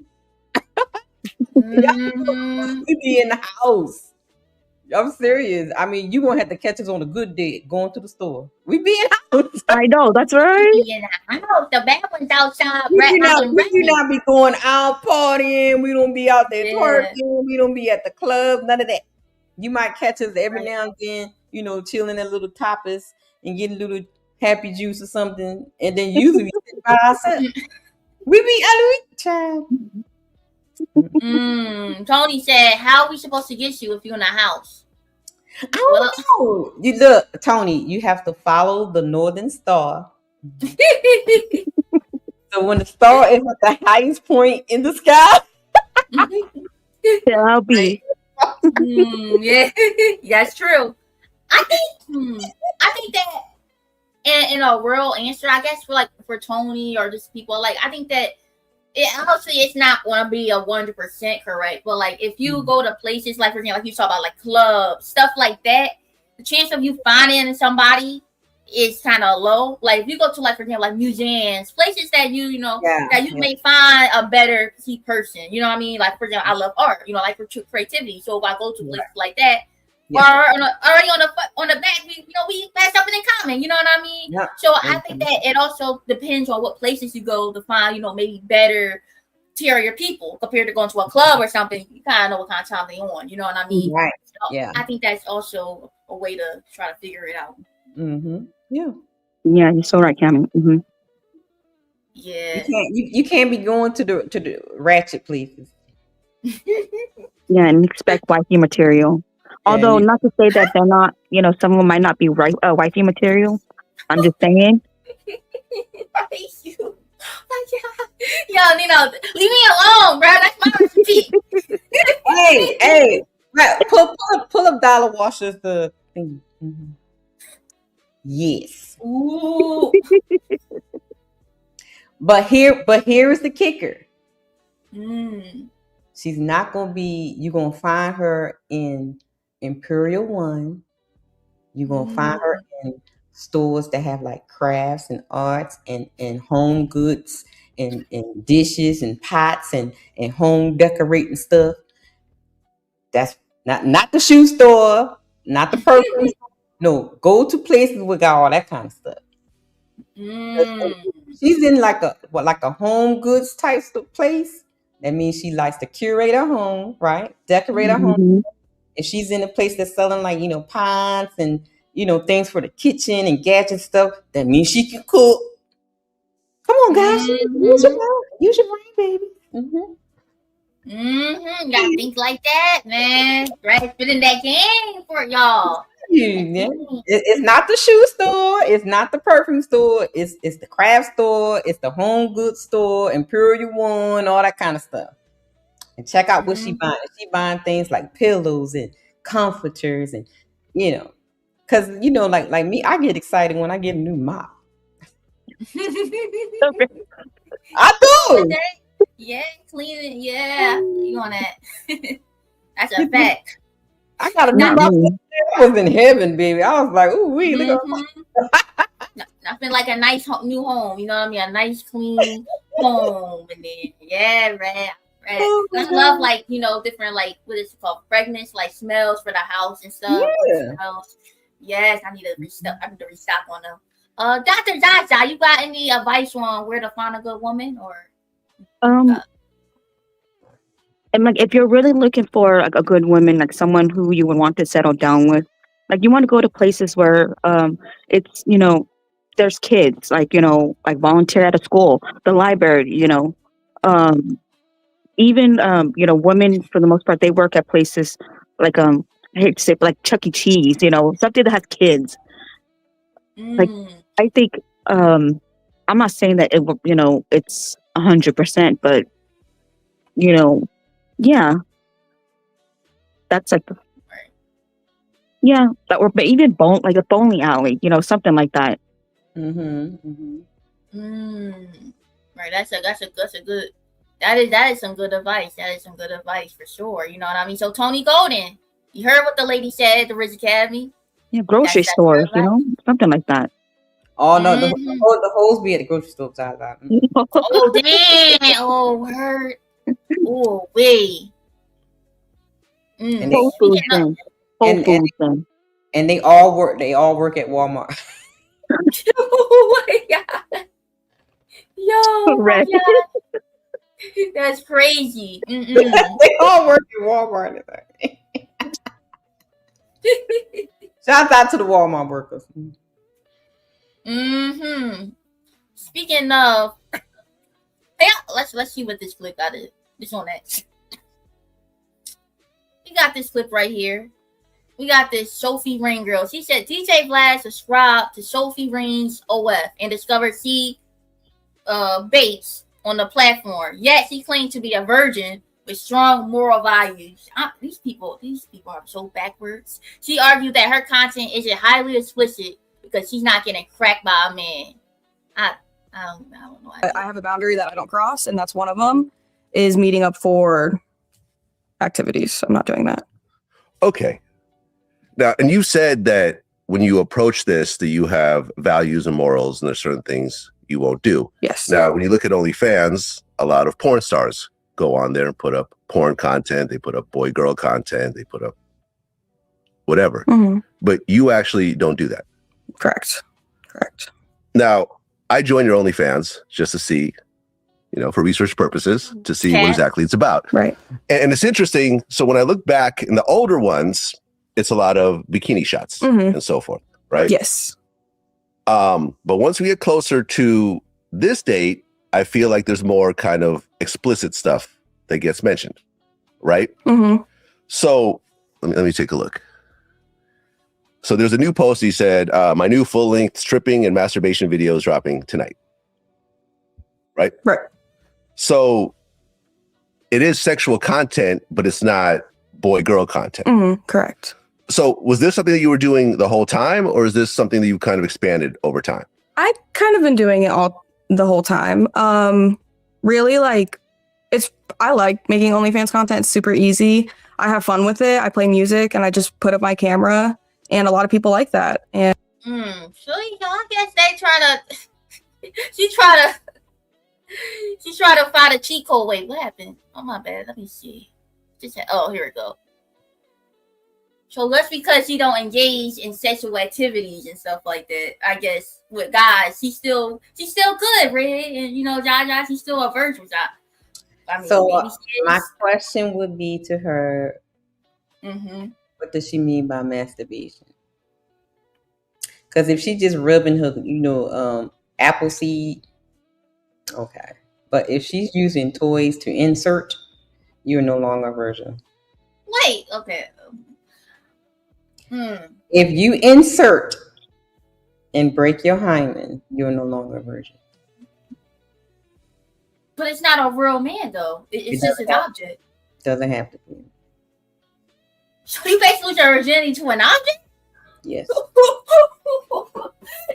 Mm-hmm. We be in the house. I'm serious. I mean, you gonna have to catch us on a good day going to the store. We be in the house. I know, that's right. Be in the house. The bad ones outside. We do Resting. not be going out partying. We don't be out there Yeah. twerking. We don't be at the club. None of that. You might catch us every Right. now and then, chilling at little tapas and getting a little happy juice or something. And then usually we sit by ourselves. We be child. Tony said, "How are we supposed to get you if you're in the house?" I don't know. You look, Tony, you have to follow the Northern Star. So when the star is at the highest point in the sky, I'll be. Yeah, that's true. I think that in a real answer, I guess for Tony or just people, like I think that obviously it's not going to be 100% correct, but like if you go to places like, for example, like you talk about like clubs, stuff like that, the chance of you finding somebody is kind of low. Like if you go to like, for example, like museums, places that you may find a better person. You know what I mean? Like for example, I love art. Like for creativity. So if I go to places like that, or already on the back, we have something in common. You know what I mean? Yeah. So I think that it also depends on what places you go to find, maybe better interior people compared to going to a club or something. You kind of know what kind of time they're on. You know what I mean? Right. So Yeah. I think that's also a way to try to figure it out. Mm-hmm. Yeah. Yeah, you're so right, Cammy. Mm-hmm. Yeah. You can't be going to the ratchet places. Yeah, and expect wifey material. Although not to say that they're not, some of them might not be right wifey material. I'm just saying. I hate you. Yo, Nino, leave me alone, bro. That's my recipe. Hey, right, pull up dollar washers the thing. Mm-hmm. Yes. Ooh. But here is the kicker. Mm. She's not gonna be. You're gonna find her in Imperial One. You're gonna find her in stores that have like crafts and arts and home goods and dishes and pots and home decorating stuff. That's not the shoe store, not the perfume store. No, go to places with all that kind of stuff. She's in like a home goods type of place. That means she likes to curate her home, right? Decorate her home. If she's in a place that's selling like pots and things for the kitchen and gadget stuff, that means she can cook. Come on, guys, use your brain, baby. You gotta think like that, man. Right, fit in that game for y'all. It's not the shoe store. It's not the perfume store. It's the craft store. It's the home goods store, Imperial One, all that kind of stuff. And check out what she buying. She buying things like pillows and comforters and because like me, I get excited when I get a new mop. I do. Yeah, clean it. Yeah, you on that? That's a fact. I got a new mop. I was in heaven, baby. I was like, ooh, look at nothing like a nice new home. You know what I mean? A nice clean home, and then right. I love like different like what is it called, fragrance like smells for the house and stuff. Yeah. Yes, I need to restock on them. Dr. Zaza, you got any advice on where to find a good woman or? And like, if you're really looking for like a good woman, like someone who you would want to settle down with, like you want to go to places where it's there's kids, like like volunteer at a school, the library, um even women for the most part they work at places like I hate to say, but like Chuck E. Cheese, something that has kids. Like I think I'm not saying that it's 100%, but yeah, that's like yeah, that or but even like a bowling alley, something like that. Right, that's a good. That is some good advice. That is some good advice for sure. You know what I mean? So Tony Golden, you heard what the lady said at the Ridge Academy? Yeah, grocery stores, something like that. Oh no, the hoes be at the grocery store beside that. Oh damn! Oh word! Oh wait. And Whole Foods then. Whole Foods then. And they all work at Walmart. Oh my god! Yo, oh my god. That's crazy. They all work at Walmart. Shout out to the Walmart workers. Speaking of, hey, let's see what this clip got. This on that. We got this clip right here. We got this Sophie Ring girl. She said DJ Vlad subscribed to Sophie Ring's OF and discovered Bates on the platform. Yet she claimed to be a virgin with strong moral values. These people are so backwards. She argued that her content isn't highly explicit because she's not getting cracked by a man. I don't know. I have a boundary that I don't cross, and that's one of them is meeting up for activities. I'm not doing that. Okay. Now, and you said that when you approach this, that you have values and morals, and there's certain things you won't do. Yes. Now, when you look at OnlyFans, a lot of porn stars go on there and put up porn content. They put up boy-girl content. They put up whatever. But you actually don't do that. Correct. Now, I joined your OnlyFans just to see, for research purposes, to see what exactly it's about. Right. And it's interesting. So when I look back in the older ones, it's a lot of bikini shots and so forth, right? Yes. But once we get closer to this date, I feel like there's more kind of explicit stuff that gets mentioned, right? So let me take a look. So there's a new post. He said, my new full-length stripping and masturbation video is dropping tonight. Right? Right. So it is sexual content, but it's not boy-girl content. Correct. So was this something that you were doing the whole time, or is this something that you kind of expanded over time? I've kind of been doing it the whole time. Really, I like making OnlyFans content. It's super easy. I have fun with it. I play music and I just put up my camera, and a lot of people like that. And so I guess they try to she try to find a cheat code. Wait, what happened? Oh my bad. Let me see. Here we go. So that's because she don't engage in sexual activities and stuff like that. I guess with guys, she's still good, Red, and Jaja, she's still a virgin. So my question would be to her, what does she mean by masturbation? Because if she just rubbing her, apple seed, okay. But if she's using toys to insert, you're no longer a virgin. Wait, okay. If you insert and break your hymen, you're no longer a virgin. But it's not a real man, though. It's just an object. Doesn't have to be. So you basically lose your virginity to an object? Yes.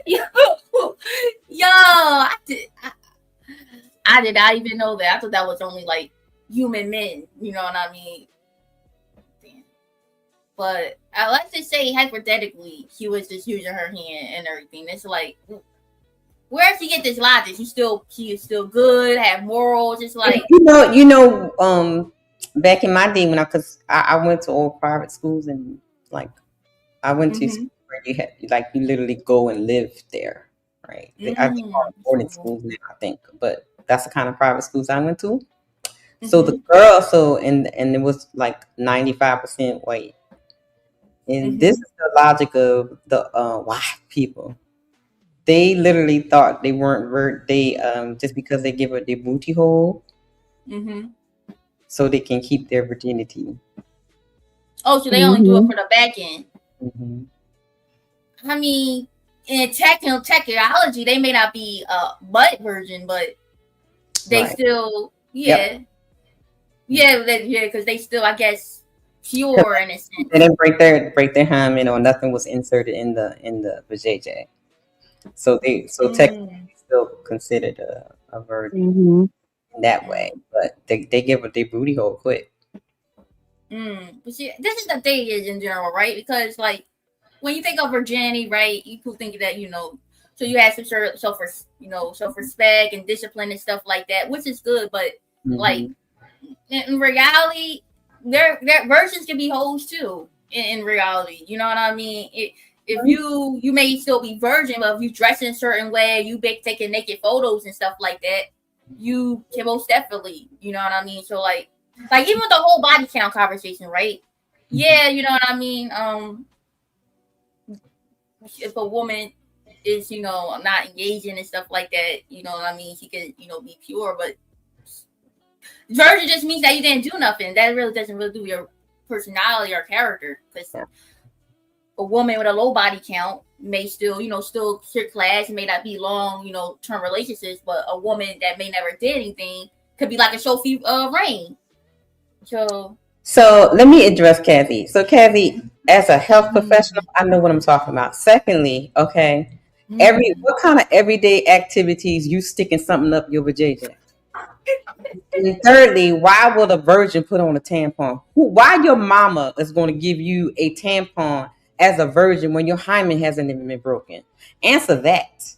Yo, I did not even know that. I thought that was only like human men. You know what I mean? But let's just say hypothetically, she was just using her hand and everything. It's like, where did she get this logic? She is still good, have morals. It's like back in my day when I went to all private schools, and I went to schools where you had you literally go and live there, right? I think boarding schools now, I think, but that's the kind of private schools I went to. So the girl, and it was like 95% white. And this is the logic of the white people. They literally thought they weren't just because they give it their booty hole, so they can keep their virginity. Oh, so they only do it for the back end. I mean, in technology, they may not be a butt virgin, but they still, because they still, I guess, pure in a sense. They didn't break their hymen, or nothing was inserted in the vajayjay. So technically still considered a virgin in that way, but they give it their booty hole quick. But see, this is the thing is in general, right? Because like when you think of virginity, right, you could think that so you have some sort of self-respect and discipline and stuff like that, which is good. But like in reality, their virgins can be hoes too. In reality, you know what I mean? If you may still be virgin, but if you dress in a certain way, you be taking naked photos and stuff like that, you can most definitely, you know what I mean? So like even with the whole body count conversation, right? Yeah, you know what I mean? If a woman is, not engaging and stuff like that, you know what I mean? She could, be pure, but virgin just means that you didn't do nothing. That really doesn't really do your personality or character, because a woman with a low body count may still share class, may not be long, term relationships, but a woman that may never did anything could be like a Sophie Rain. So let me address Kathy. So Kathy, as a health professional, I know what I'm talking about. Secondly, okay, what kind of everyday activities you sticking something up your vajayjay? And thirdly, why would a virgin put on a tampon? Why your mama is going to give you a tampon as a virgin when your hymen hasn't even been broken? Answer that.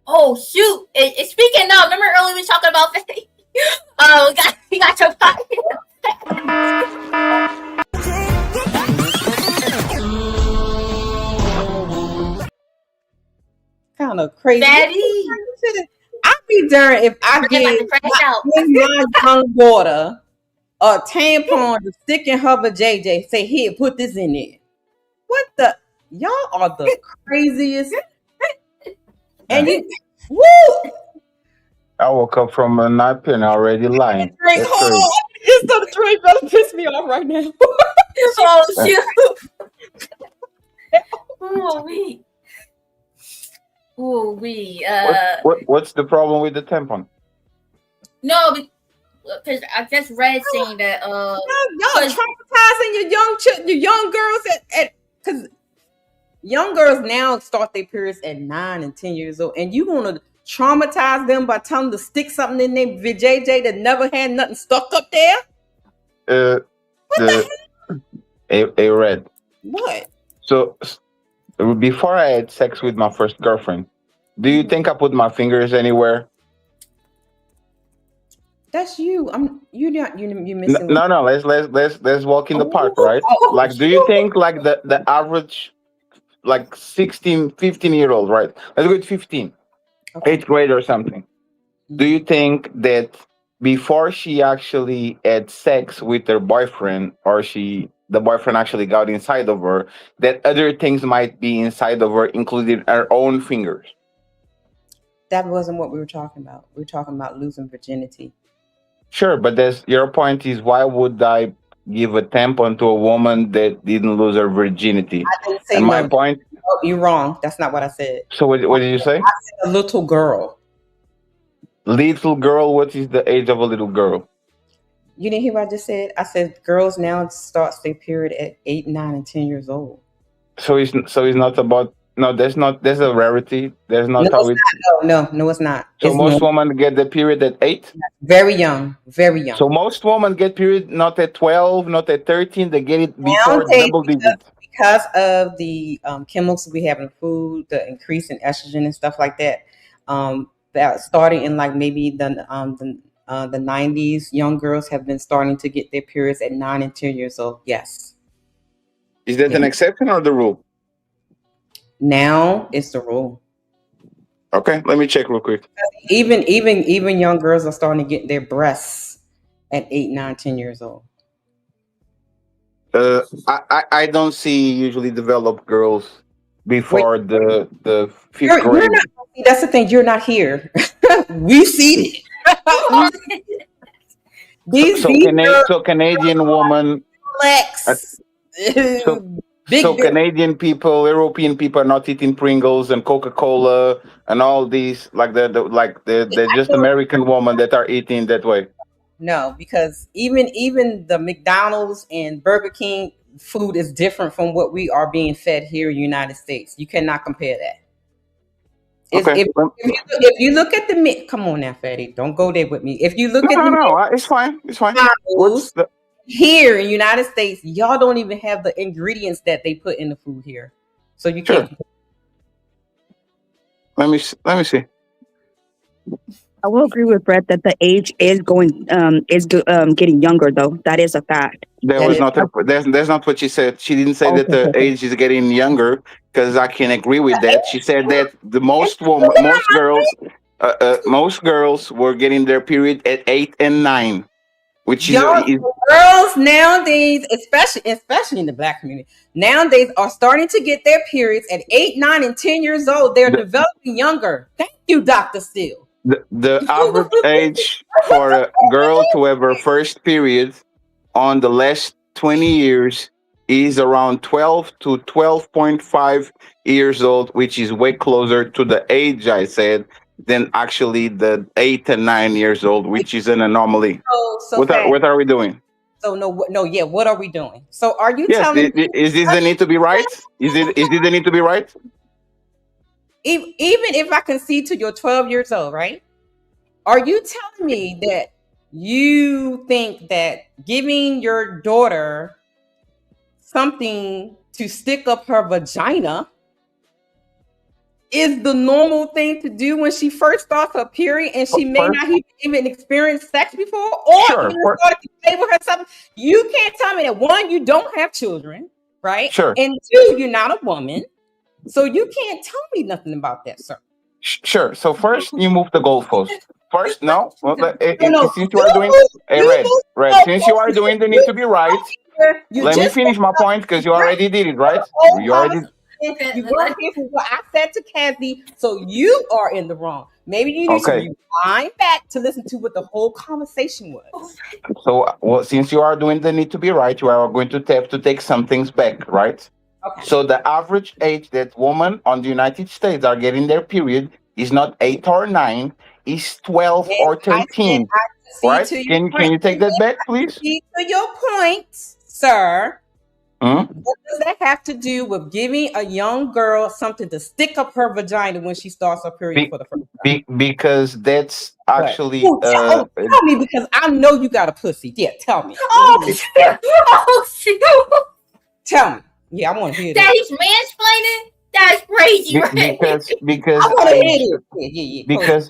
Oh shoot! Speaking of, remember earlier we were talking about that? Oh, we got your pocket. Kind of crazy. Daddy. I'd be darned if I give my young daughter a tampon to stick in her vajayjay, say, here, put this in there. What the? Y'all are the craziest. And you, woo! I woke up from a nap and already lying. Drink, hold on. It's the drink gonna piss me off right now. Oh, shoot. Oh, we. Oh, we. What's the problem with the tampon? No, because I just read saying that y'all traumatizing your young girls because young girls now start their periods at 9 and 10 years old, and you want to traumatize them by telling them to stick something in their vajayjay that never had nothing stuck up there? A red. What? So before I had sex with my first girlfriend, do you think I put my fingers anywhere? That's you. You missing. No. Let's walk in the park, right? Like, do you think like the average, like 16, 15-year-old, right? Let's go with 15, 8th grade or something. Do you think that before she actually had sex with her boyfriend, or the boyfriend actually got inside of her, that other things might be inside of her, including her own fingers? That wasn't what we were talking about. We were talking about losing virginity. Sure, but your point is, why would I give a tampon to a woman that didn't lose her virginity? I didn't say my point. Oh, you're wrong. That's not what I said. So what did you say? I said a little girl. Little girl. What is the age of a little girl? You didn't hear what I just said? I said girls now start their period at 8, 9, and 10 years old. So it's not about. No, there's a rarity. There's not how it's not. No, it's not. So most women get the period at 8? Very young. So most women get period not at 12, not at 13. They get it before double digits. Because of the chemicals we have in food, the increase in estrogen and stuff like that. That starting in like maybe the 90s, young girls have been starting to get their periods at 9 and 10 years old. Yes. Is that an exception or the rule? Now it's the rule. Okay, let me check real quick. Even young girls are starting to get their breasts at 8, 9, 10 years old? I don't see usually developed girls before the fifth You're grade. not. See, that's the thing. You're not here. We see it. These So Canadian woman. Flex. So Canadian people, European people are not eating Pringles and Coca-Cola and all these like they're just American women that are eating that way. No, because even the McDonald's and Burger King food is different from what we are being fed here in the United States. You cannot compare that. Okay. If you look at the come on now, Fatty, don't go there with me. If you look at it's fine. It's fine. Here in the United States, y'all don't even have the ingredients that they put in the food here, so you can't. Let me see. I will agree with Brett that the age is getting younger, though. That is a fact. That's not what she said. She didn't say that the age is getting younger, because I can agree with that. She said that most girls were getting their period at 8 and 9, which is girls nowadays, especially in the Black community, nowadays are starting to get their periods at 8, 9, and 10 years old. They're developing younger. Thank you, Dr. Steele. The average age for a girl to have her first period on the last 20 years is around 12 to 12.5 years old, which is way closer to the age I said than actually the 8 and 9 years old, which is an anomaly. What are we doing? So what are we doing? So are you telling me? Is this the need to be right? Is it the need to be right? Even if I can see to your 12 years old, right? Are you telling me that you think that giving your daughter something to stick up her vagina is the normal thing to do when she first starts her period and she may not even experience sex before, or even start to play with her something? You can't tell me that, one, you don't have children, right? Sure. And two, you're not a woman. So you can't tell me nothing about that, sir. Sure. So first, you move the goalpost. First, no. Since you are doing the need to be right, let me finish my point, because you already did it, right? You already. You weren't here for what I said to Cassie, so you are in the wrong. Maybe you need to rewind back to listen to what the whole conversation was. So, since you are doing the need to be right, you are going to have to take some things back, right? Okay. So the average age that women on the United States are getting their period is not 8 or 9, is 12 or 13. Right? Can you take that back, please? To your point, sir. What does that have to do with giving a young girl something to stick up her vagina when she starts her period for the first time? Because that's actually. Tell me, because I know you got a pussy. Yeah, tell me. Tell me. Yeah, I want to hear that. That he's mansplaining? That's crazy, right?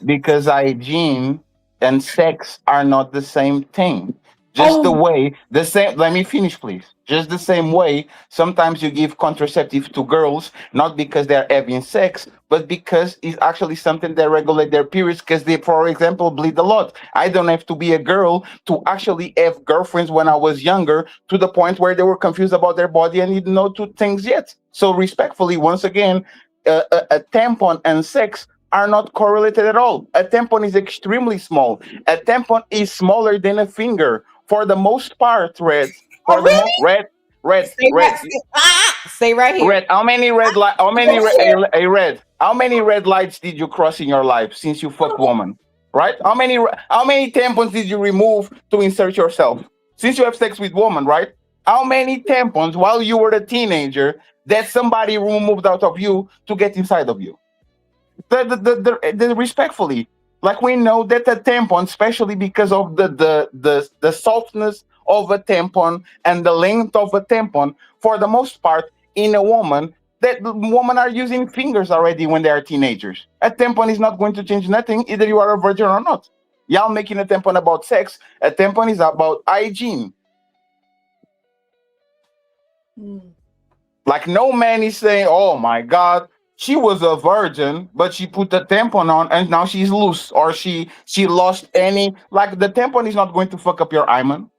Because hygiene and sex are not the same thing. Just let me finish, please. Just the same way, sometimes you give contraceptive to girls, not because they're having sex, but because it's actually something that regulates their periods, because they, for example, bleed a lot. I don't have to be a girl to actually have girlfriends when I was younger, to the point where they were confused about their body and didn't know two things yet. So respectfully, once again, a tampon and sex are not correlated at all. A tampon is extremely small. A tampon is smaller than a finger. For the most part, Red. For the most Red. Stay right here. Red. How many red lights did you cross in your life since you fuck woman? Right? How many tampons did you remove to insert yourself since you have sex with woman? Right? How many tampons while you were a teenager that somebody removed out of you to get inside of you? Respectfully. Like, we know that a tampon, especially because of the softness of a tampon and the length of a tampon, for the most part, in a woman, that women are using fingers already when they are teenagers. A tampon is not going to change nothing, either you are a virgin or not. Y'all making a tampon about sex. A tampon is about hygiene. Like, no man is saying, oh my God, she was a virgin, but she put the tampon on and now she's loose, or she lost any, like, the tampon is not going to fuck up your hymen.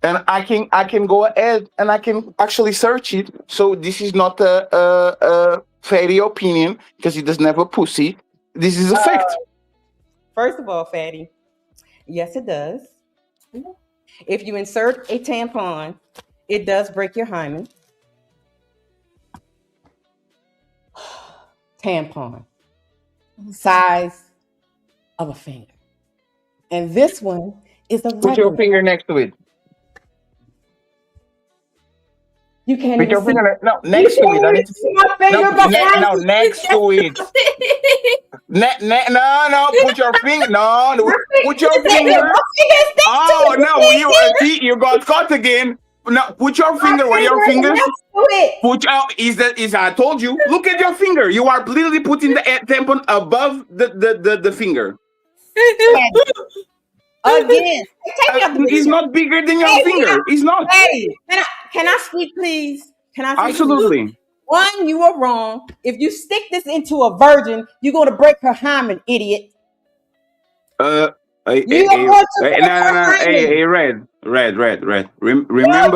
And I can go ahead and I can actually search it. So this is not a fatty opinion because it doesn't have a pussy. This is a fact. First of all, fatty, yes, it does. If you insert a tampon, it does break your hymen. Tampon, size of a finger, and this one is a Put your finger next to it. You can't Put your finger next to it. I need to see no, next to it. No, put your finger. No, put your finger. Oh no, you got caught again. No, put your finger where your fingers. Put out is I told you. Look at your finger. You are literally putting the tampon above the finger. Again, it's not bigger than your finger. It's not. Hey, can I speak, please? Can I speak? Absolutely. Please? One, you are wrong. If you stick this into a virgin, you're going to break her hymen, idiot. Red. Remember, you are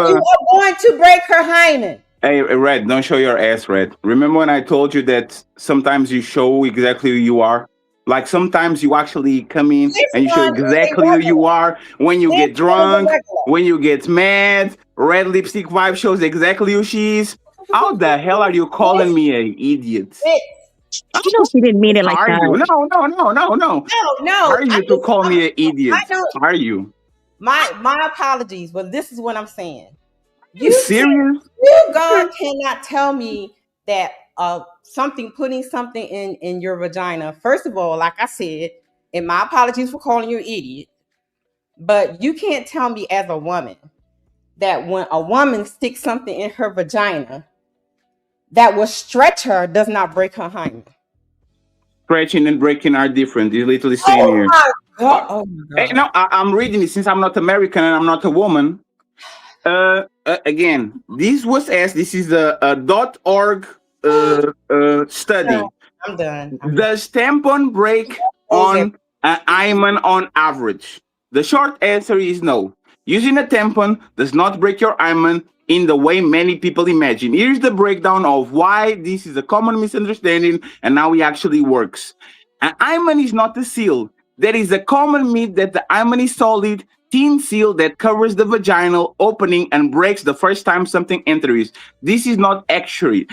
going to break her hymen. Hey, Red, don't show your ass, Red. Remember when I told you that sometimes you show exactly who you are? Like sometimes you actually come in and you show exactly who you are. When you get drunk, when you get mad, Red Lipstick Vibe shows exactly who she is. How the hell are you calling me an idiot? You know she didn't mean it like that. You? No. Are you to call me an idiot? Are you? My apologies, but this is what I'm saying. You serious? You God cannot tell me that putting something in your vagina. First of all, like I said, and my apologies for calling you an idiot, but you can't tell me as a woman that when a woman sticks something in her vagina that will stretch her does not break her hymen. Stretching and breaking are different. It's literally saying here. My God. Oh my God. Hey, no, I'm reading it since I'm not American and I'm not a woman. Again, this was asked. This is a .org study. No, I'm done. Does tampon break on an hymen on average? The short answer is no. Using a tampon does not break your hymen in the way many people imagine. Here's the breakdown of why this is a common misunderstanding and how it actually works. An hymen is not a seal. There is a common myth that the hymen is solid, thin seal that covers the vaginal opening and breaks the first time something enters. This is not accurate.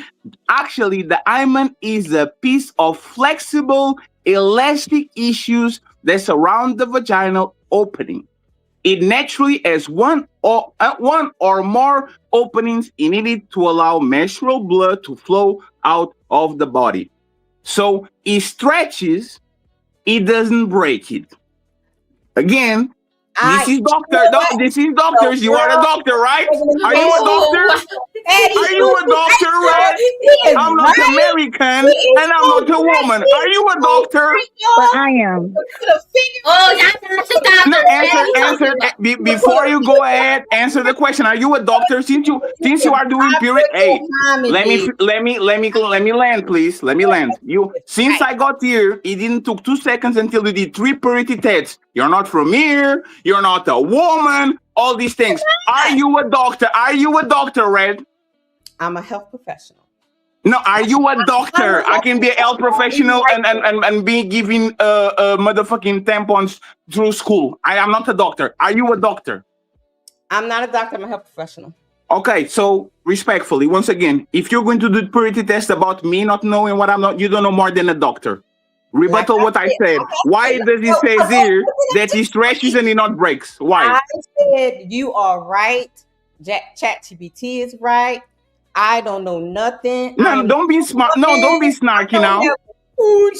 Actually, the hymen is a piece of flexible, elastic tissues that surround the vaginal opening. It naturally has one or more openings in it to allow menstrual blood to flow out of the body. So it stretches, it doesn't break it. Again, this is doctors. You are a doctor, right? Are you a doctor? Are you a doctor, right? I'm not American and I'm not a woman. Are you a doctor? But I am. No, answer. Before you go ahead, answer the question. Are you a doctor? Since you are doing period, hey, let me land, please. Let me land. Since I got here, it didn't took 2 seconds until you did 3 purity tests. You're not from here. You're not a woman. All these things. Are you a doctor? Are you a doctor, Red? I'm a health professional. No, are you a doctor? I can be a health professional and be giving motherfucking tampons through school. I am not a doctor. Are you a doctor? I'm not a doctor. I'm a health professional. Okay, so respectfully, once again, if you're going to do purity test about me not knowing what I'm not, you don't know more than a doctor. Rebuttal what I said. Why does he say here that he stretches and he not breaks? Why? I said you are right. ChatGPT is right. I don't know nothing. No, don't be smart. No, don't be snarky now. No,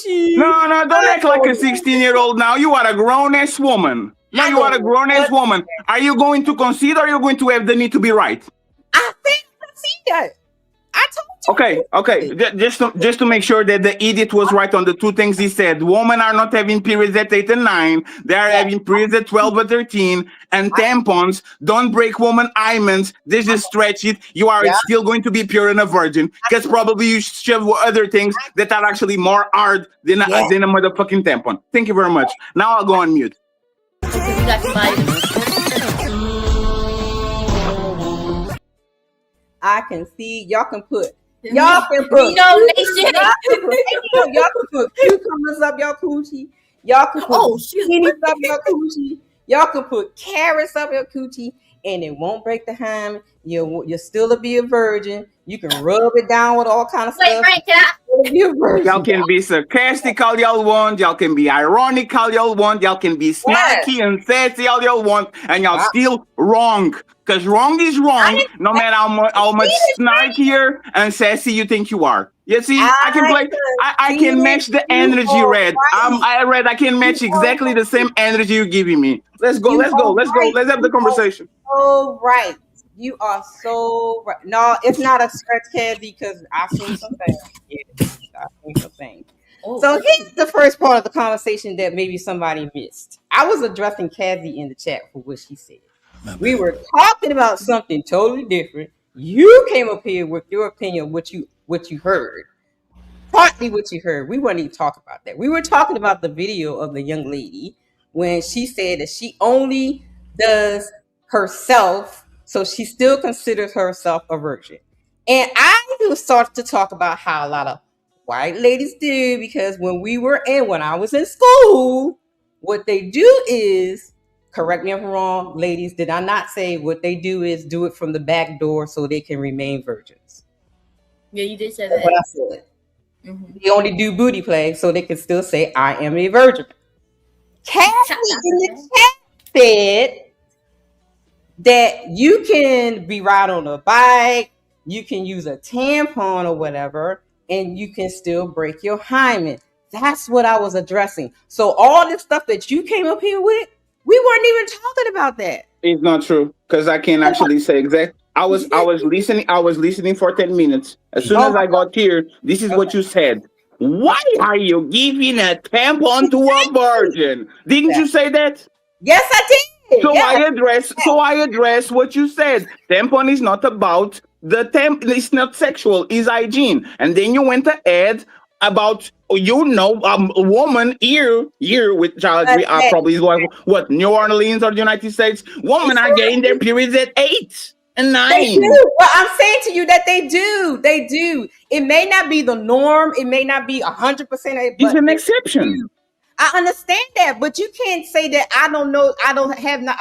don't act like a 16-year-old now. You are a grown-ass woman. No, you are a grown-ass woman. Are you going to concede or are you going to have the need to be right? I think I see that. I told Okay. Just to make sure that the idiot was right on the two things he said. Women are not having periods at 8 and 9. They are having periods at 12 or 13. And tampons don't break woman hymens. They just stretch it. You are still going to be pure and a virgin. Because probably you shove other things that are actually more hard than a motherfucking tampon. Thank you very much. Now I'll go on mute. I can see y'all can put y'all can put cucumbers up your coochie. Y'all can put zucchinis up your coochie. Y'all can put carrots up your coochie, and it won't break the hymen. You'll still be a virgin. You can rub it down with all kind of stuff. Y'all can be sarcastic all y'all want. Y'all can be ironic all y'all want. Y'all can be snarky and sassy all y'all want, and y'all still wrong. Because wrong is wrong, no matter how much snarkier and sassy you think you are. You see, I can play. I can match the energy, Red. I can match exactly the same energy you're giving me. Let's go. Let's have the conversation. Oh, right. You are so right. No, it's not a stretch, Cassie, because I've seen some things. I've seen some things. So here's the first part of the conversation that maybe somebody missed. I was addressing Cassie in the chat for what she said. We were talking about something totally different. You came up here with your opinion of what you heard. Partly what you heard. We weren't even talking about that. We were talking about the video of the young lady when she said that she only does herself, so she still considers herself a virgin. And I started to talk about how a lot of white ladies do, because when I was in school, what they do is, correct me if I'm wrong, ladies, did I not say what they do is do it from the back door so they can remain virgins? Yeah, you did say that. What I said. They only do booty play so they can still say, I am a virgin. Cassie in the chat said that you can be riding on a bike, you can use a tampon or whatever, and you can still break your hymen. That's what I was addressing. So all this stuff that you came up here with, we weren't even talking about that. It's not true, because I can actually say exactly. I was listening for 10 minutes. As soon as I got here, this is what you said. Why are you giving a tampon to a virgin? Didn't you say that? Yes, I did. So I address what you said. Tampon is not about it's not sexual, it's hygiene. And then you went ahead about a woman here which probably is what New Orleans or the United States. Women are getting their periods at 8 and 9. They do. Well, I'm saying to you that they do. It may not be the norm. It may not be 100%. It's an exception. I understand that, but you can't say that I don't know.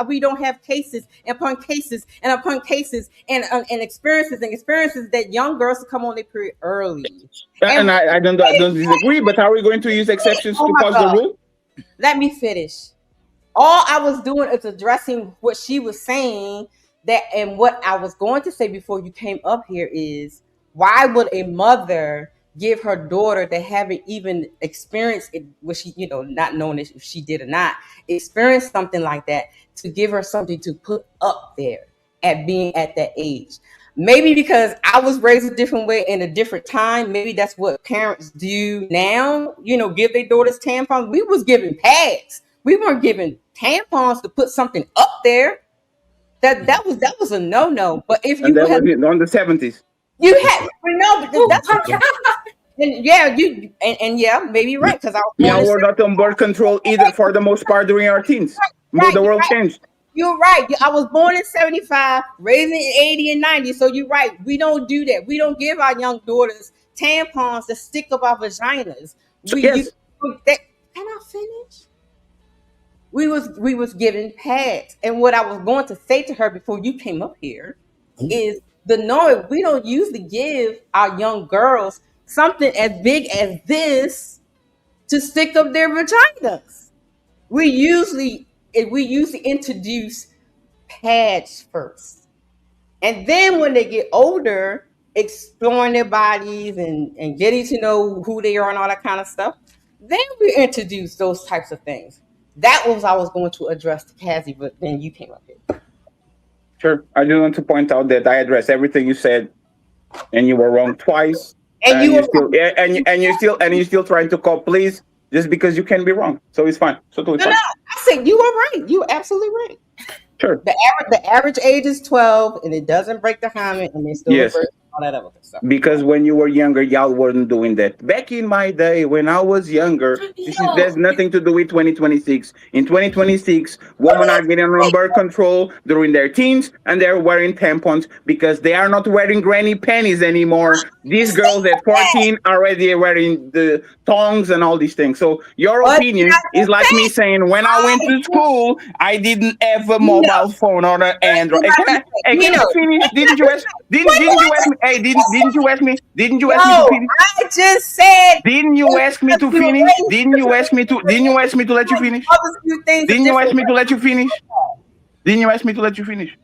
We don't have cases upon cases and upon cases and experiences that young girls come on their period early. And I don't disagree, but are we going to use exceptions to cause the rule? Let me finish. All I was doing is addressing what she was saying, and what I was going to say before you came up here is, why would a mother give her daughter that haven't even experienced it, what she, not knowing if she did or not, experience something like that, to give her something to put up there at being at that age? Maybe because I was raised a different way in a different time. Maybe that's what parents do now, give their daughters tampons. We was giving pads. We weren't giving tampons to put something up there. That was a no. But if you was on the 70s. You had that's maybe you're right, because we're not on birth control either for the most part during our teens. Right, the world changed. You're right. I was born in 75, raised in 80 and 90. So you're right. We don't do that. We don't give our young daughters tampons to stick up our vaginas. Can I finish? We was given pads, and what I was going to say to her before you came up here is, we don't usually give our young girls something as big as this to stick up their vaginas. We usually introduce pads first, and then when they get older, exploring their bodies and getting to know who they are and all that kind of stuff, then we introduce those types of things. That was I was going to address to Cassie, but then you came up here. Sure. I just want to point out that I addressed everything you said and you were wrong twice, And and you you were still you're still trying to call please just because you can be wrong. So it's fine. So totally no. fine. I said you were right. You were absolutely right. Sure. The average age is 12, and it doesn't break the hymen, and there's still a Yes. virgin, all that other stuff. Because when you were younger, y'all weren't doing that. Back in my day, when I was younger, there's nothing to do with 2026. In 2026, women are getting on birth control during their teens, and they're wearing tampons because they are not wearing granny panties anymore. These girls at 14 are already wearing the tongs and all these things. So your opinion is like me saying, when I went to school, I didn't have a mobile phone or an Android. Hey, can I finish? Didn't you ask? Didn't you ask me? Hey, didn't you ask me? Didn't you ask me to finish? I just said. Didn't you ask me to finish? Didn't you ask me to? Didn't you ask me to let you finish? Didn't you ask me to let you finish? Didn't you ask me to let you finish?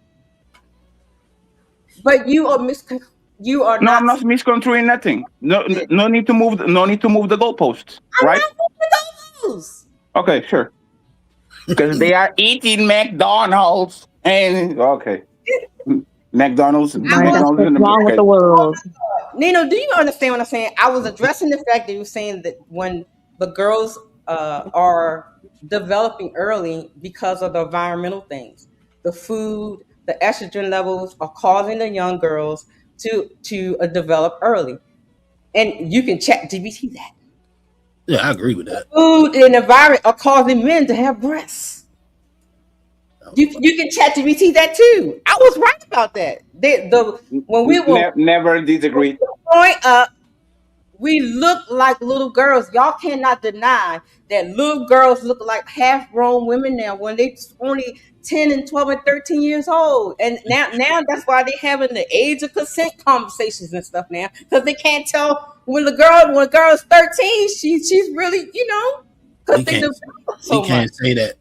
But you are you are No, not. I'm not misconstruing nothing. No need to move. No need to move the goalposts. Right? Okay, sure. Because they are eating McDonald's and okay. McDonald's in wrong with the world. Nino, do you understand what I'm saying? I was addressing the fact that you were saying that when the girls are developing early because of the environmental things, the food, the estrogen levels are causing the young girls to develop early, and you can check GBT that. Yeah, I agree with that. Food and environment are causing men to have breasts. You can chat GBT that too. I was right about that. When we were never disagree. growing up, we look like little girls. Y'all cannot deny that little girls look like half-grown women now when they only 10 and 12 and 13 years old. And now that's why they having the age of consent conversations and stuff now, because they can't tell when a girl is 13, she's really, because they develop so much. We can't say that.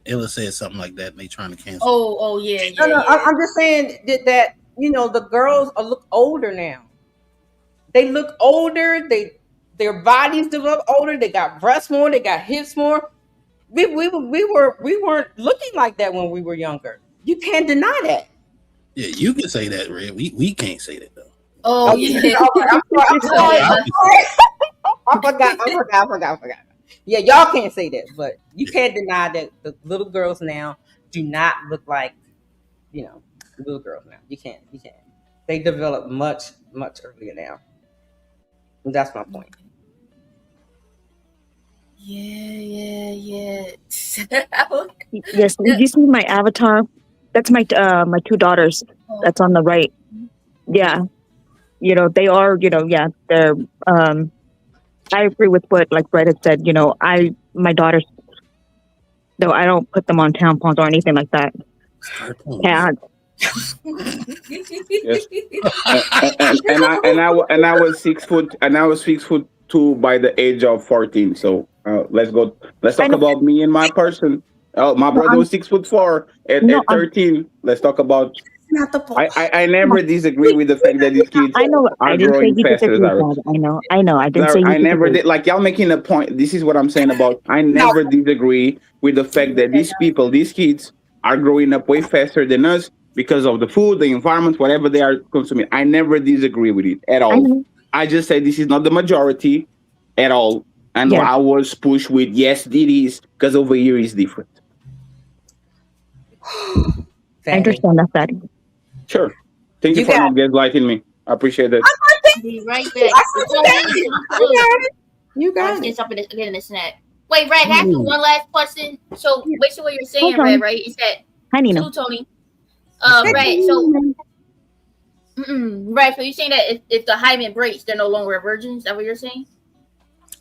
Ella said something like that, and they trying to cancel. Oh yeah. No, I'm just saying that the girls look older now. They look older. Their bodies develop older. They got breasts more. They got hips more. We weren't looking like that when we were younger. You can't deny that. Yeah, you can say that, Red. We can't say that though. Oh yeah. I'm sorry. I forgot. Yeah, y'all can't say that, but you can't deny that the little girls now do not look like, little girls now. You can't. They develop much, much earlier now. And that's my point. Yeah. Yes, did you see my avatar? That's my my two daughters. That's on the right. Yeah, they are. They're. I agree with what Brett had said. My daughters. No, I don't put them on tampons or anything like that. Pads. Yes. and I was 6'2" by the age of 14. So let's talk about me and my person. Oh, my brother was 6'4" at 13. Let's talk about. I never disagree with the fact that these kids are growing faster. I know. I didn't say you I never disagree. did. Like y'all making a point. This is what I'm saying about. I never disagree with the fact that these kids are growing up way faster than us because of the food, the environment, whatever they are consuming. I never disagree with it at all. I just say this is not the majority at all. And I was pushed with yes, it is, because over here is different. I understand that, Fatty. Sure. Thank you for not gaslighting me. I appreciate that. Be right back. You got it. Something again in the snack. Wait, Red, I have one last question. So basically what you're saying, Red, right? Is that Hi, Nina. Tony. Red, so right, so you're saying that if the hymen breaks, they're no longer a virgin? Is that what you're saying?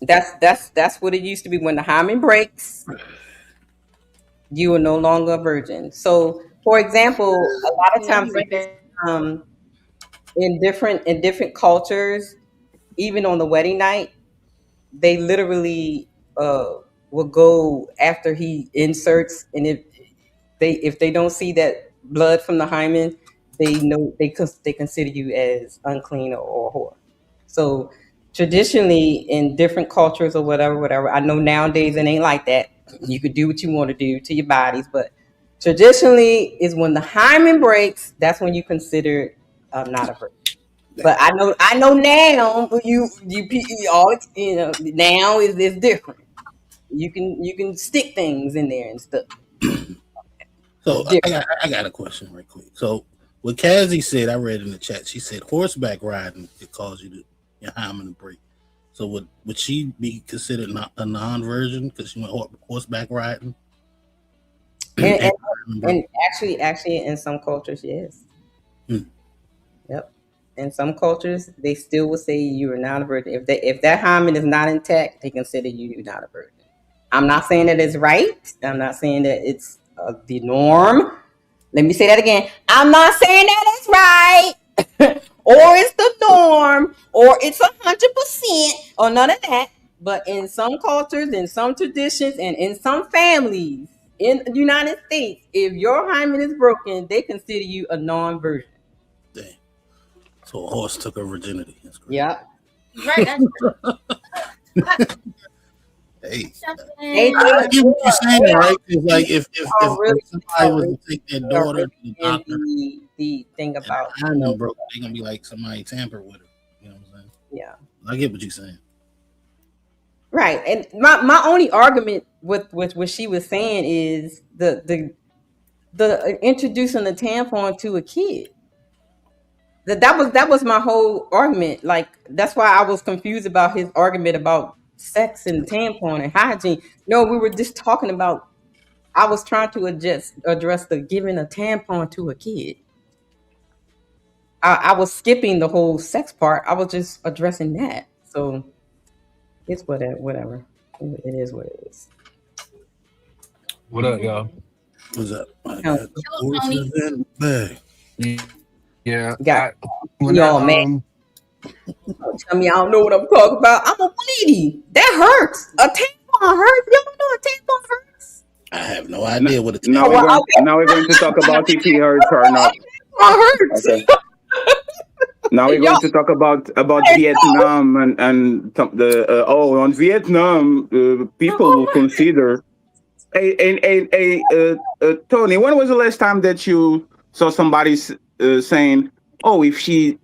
That's what it used to be. When the hymen breaks, you are no longer a virgin. So, for example, a lot of times, in different cultures, even on the wedding night, they literally will go after he inserts, and if they don't see that blood from the hymen, they know they consider you as unclean or a whore. So traditionally, in different cultures or whatever, I know nowadays it ain't like that. You could do what you want to do to your bodies, but traditionally is when the hymen breaks. That's when you consider not a virgin. But I know now. You all now is different. You can stick things in there and stuff. So I got a question right quick. So what Kazzy said, I read in the chat. She said horseback riding it causes you to your hymen to break. So would she be considered a non-virgin because she went horseback riding? And actually, in some cultures, yes. Yep. In some cultures, they still will say you are not a virgin. If that hymen is not intact, they consider you not a virgin. I'm not saying that it's right. I'm not saying that it's the norm. Let me say that again. I'm not saying that it's right, or it's the norm, or it's 100%, or none of that. But in some cultures, in some traditions, and in some families in the United States, if your hymen is broken, they consider you a non-virgin. Dang. So a horse took her virginity. Yeah. Right. Hey, I get what you're saying, right? Because like if somebody was to take their daughter to the doctor, the thing about hymen broke, they're gonna be like somebody tampered with her. You know what I'm saying? Yeah. I get what you're saying. Right. And my only argument with what she was saying is the introducing the tampon to a kid. That was my whole argument. Like that's why I was confused about his argument about sex and tampon and hygiene. No, we were just talking about. I was trying to address the giving a tampon to a kid. I was skipping the whole sex part. I was just addressing that. So it's whatever. It is what it is. What up, y'all? What's up? Yeah. Y'all man. Tell me I don't know what I'm talking about. I'm a lady. That hurts. A tampon hurts. Y'all know a tampon hurts. I have no idea what it's. Now we're going to talk about if he hurts or not. Hurts. Okay. Now we're going to talk about Vietnam and the on Vietnam people will consider. Hey, Tony, when was the last time that you saw somebody saying, "Oh, if she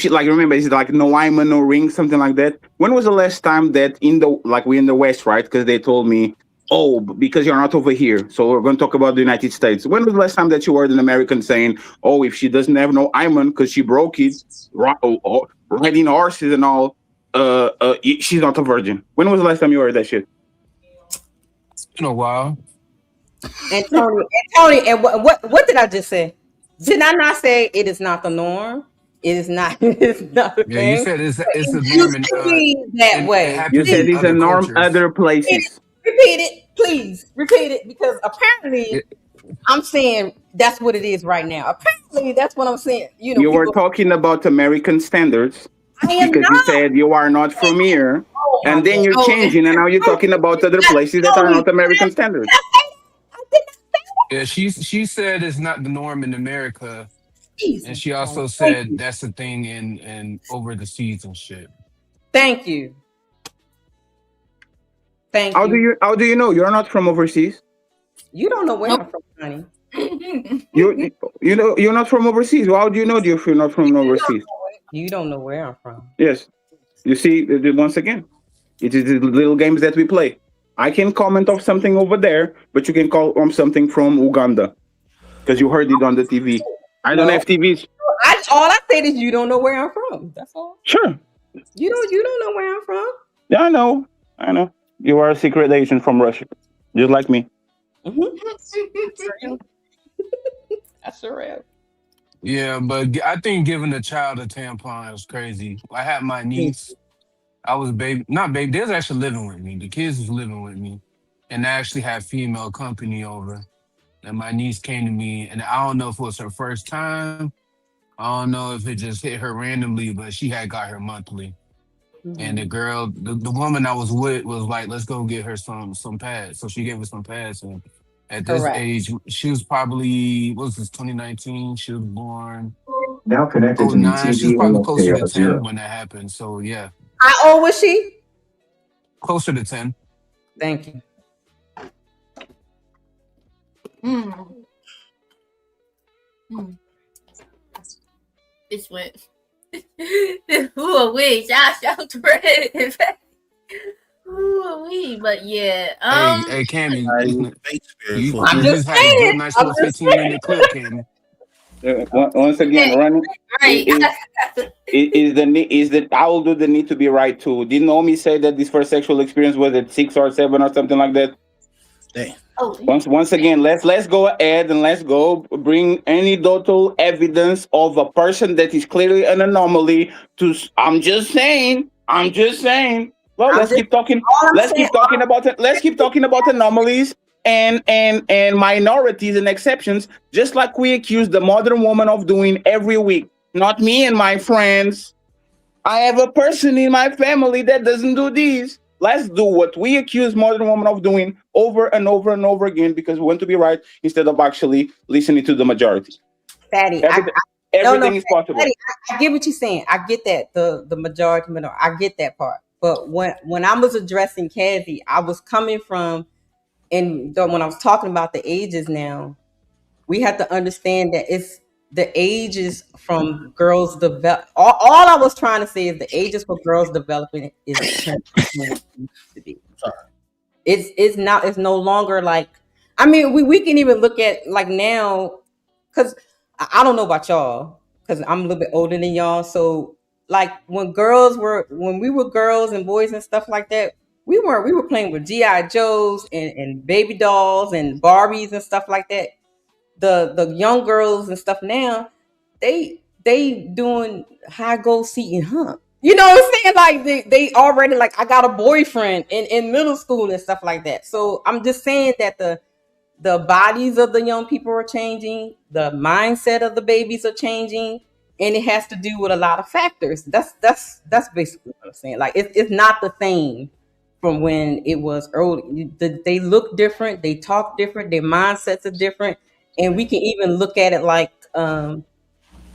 like remember it's like no hymen, no ring, something like that"? When was the last time that we're in the West, right? Because they told me, "Oh, because you're not over here." So we're going to talk about the United States. When was the last time that you heard an American saying, "Oh, if she doesn't have no hymen because she broke it, riding horses and all, she's not a virgin"? When was the last time you heard that shit? It's been a while. And Tony, and what did I just say? Did I not say it is not the norm? It is not. It's not the thing. You said it's a norm that way. You said it's a norm other places. Repeat it, please. Repeat it, because apparently I'm saying that's what it is right now. Apparently that's what I'm saying. You were talking about American standards because you said you are not from here, and then you're changing, and now you're talking about other places that are not American standards. Yeah, she said it's not the norm in America, and she also said that's the thing in over the seas and shit. Thank you. How do you know you're not from overseas? You don't know where I'm from, honey. You know you're not from overseas. How do you know if you're not from overseas? You don't know where I'm from. Yes. You see, once again, it is the little games that we play. I can comment on something over there, but you can call on something from Uganda because you heard it on the TV. I don't have TVs. All I said is you don't know where I'm from. That's all. Sure. You don't know where I'm from. Yeah, I know. You are a secret agent from Russia, just like me. Mm-hmm. I sure am. Yeah, but I think giving a child a tampon is crazy. I had my niece. I was not baby. They was actually living with me. The kids was living with me, and I actually had female company over. And my niece came to me, and I don't know if it was her first time. I don't know if it just hit her randomly, but she had got her monthly. Mm-hmm. And the girl, the woman I was with was like, "Let's go get her some pads." So she gave her some pads, and at this age, she was probably, what was this, 2019? She was born. Now connected to She was probably closer to 10 0. when that happened. So yeah. How old was she? Closer to 10. Thank you. It's wet. Ooh-wee. Shout out to Reddit. Ooh-wee. But yeah. Hey, Cammy, I'm you just just had a good, saying. nice I'm little just 15-minute clip, Cammy. Once again, running Right. is the I will do the need to be right too. Didn't Naomi say that this first sexual experience was at 6 or 7 or something like that? Damn. Oh, Once again, let's go ahead and let's go bring anecdotal evidence of a person that is clearly an anomaly. I'm just saying. Well, I'm let's just keep talking. all I'm Let's saying. keep talking about it. Let's keep talking about anomalies and minorities and exceptions, just like we accuse the modern woman of doing every week. Not me and my friends. I have a person in my family that doesn't do these. Let's do what we accuse modern women of doing over and over and over again because we want to be right instead of actually listening to the majority. Fatty, Everything is possible. Fatty, I get what you're saying. I get that the majority minority. I get that part. But when I was addressing Kathy, I was coming from, and when I was talking about the ages now, we have to understand that it's the ages from girls develop. All I was trying to say is the ages for girls developing is different than what it used to be. It's no longer like, I mean, we can even look at like now, because I don't know about y'all, because I'm a little bit older than y'all. So like when we were girls and boys and stuff like that, we were playing with GI Joes and baby dolls and Barbies and stuff like that. The young girls and stuff now, they doing high goal seat and hump. You know what I'm saying? Like they already like, I got a boyfriend in middle school and stuff like that. So I'm just saying that the bodies of the young people are changing, the mindset of the babies are changing, and it has to do with a lot of factors. That's basically what I'm saying. Like it's not the same from when it was early. They look different, they talk different, their mindsets are different, and we can even look at it like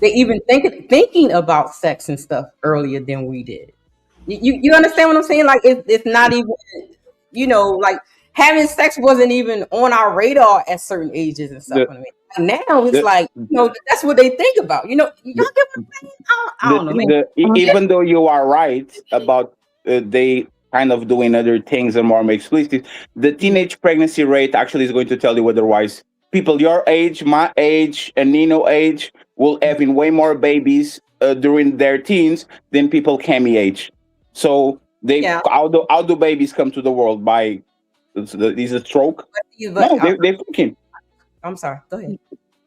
they even thinking about sex and stuff earlier than we did. You understand what I'm saying? Like it's not even, like having sex wasn't even on our radar at certain ages and stuff. The, I mean, now it's the, like, that's what they think about. Y'all get what I'm saying? I don't know, man. Even though you are right about they kind of doing other things and more explicit, the teenage pregnancy rate actually is going to tell you otherwise. People your age, my age, and Nino age will having way more babies during their teens than people Cammy age. So how do babies come to the world? By is a stroke? No, they fucking. I'm sorry. Go ahead.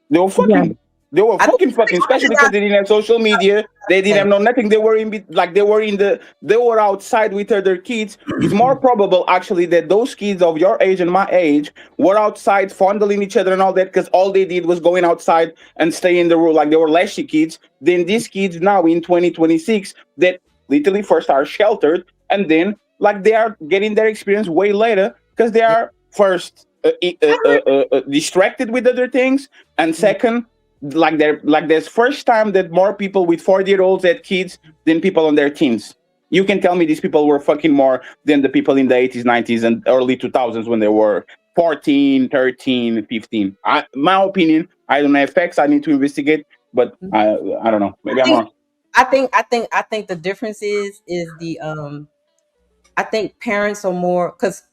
They were fucking. They were fucking, especially because they didn't have social media. They didn't have no nothing. They were they were outside with other kids. It's more probable actually that those kids of your age and my age were outside fondling each other and all that because all they did was going outside and stay in the room like they were lashy kids. Than these kids now in 2026 that literally first are sheltered and then like they are getting their experience way later because they are first distracted with other things and second like there's first time that more people with 40-year-olds had kids than people on their teens. You can tell me these people were fucking more than the people in the 80s, 90s, and early 2000s when they were 14, 13, 15. My opinion, I don't have facts. I need to investigate, but I don't know. Maybe I'm wrong. I think the difference is the I think parents are more, because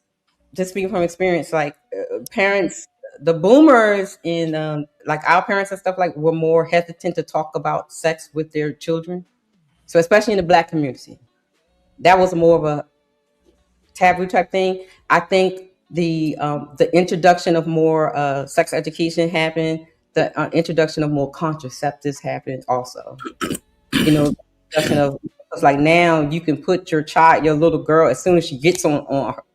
just speaking from experience, like parents, the boomers in like our parents and stuff, like, were more hesitant to talk about sex with their children. So especially in the Black community, that was more of a taboo type thing. I think the introduction of more sex education happened. The introduction of more contraceptives happened also. Introduction of, because like now you can put your little girl, as soon as she gets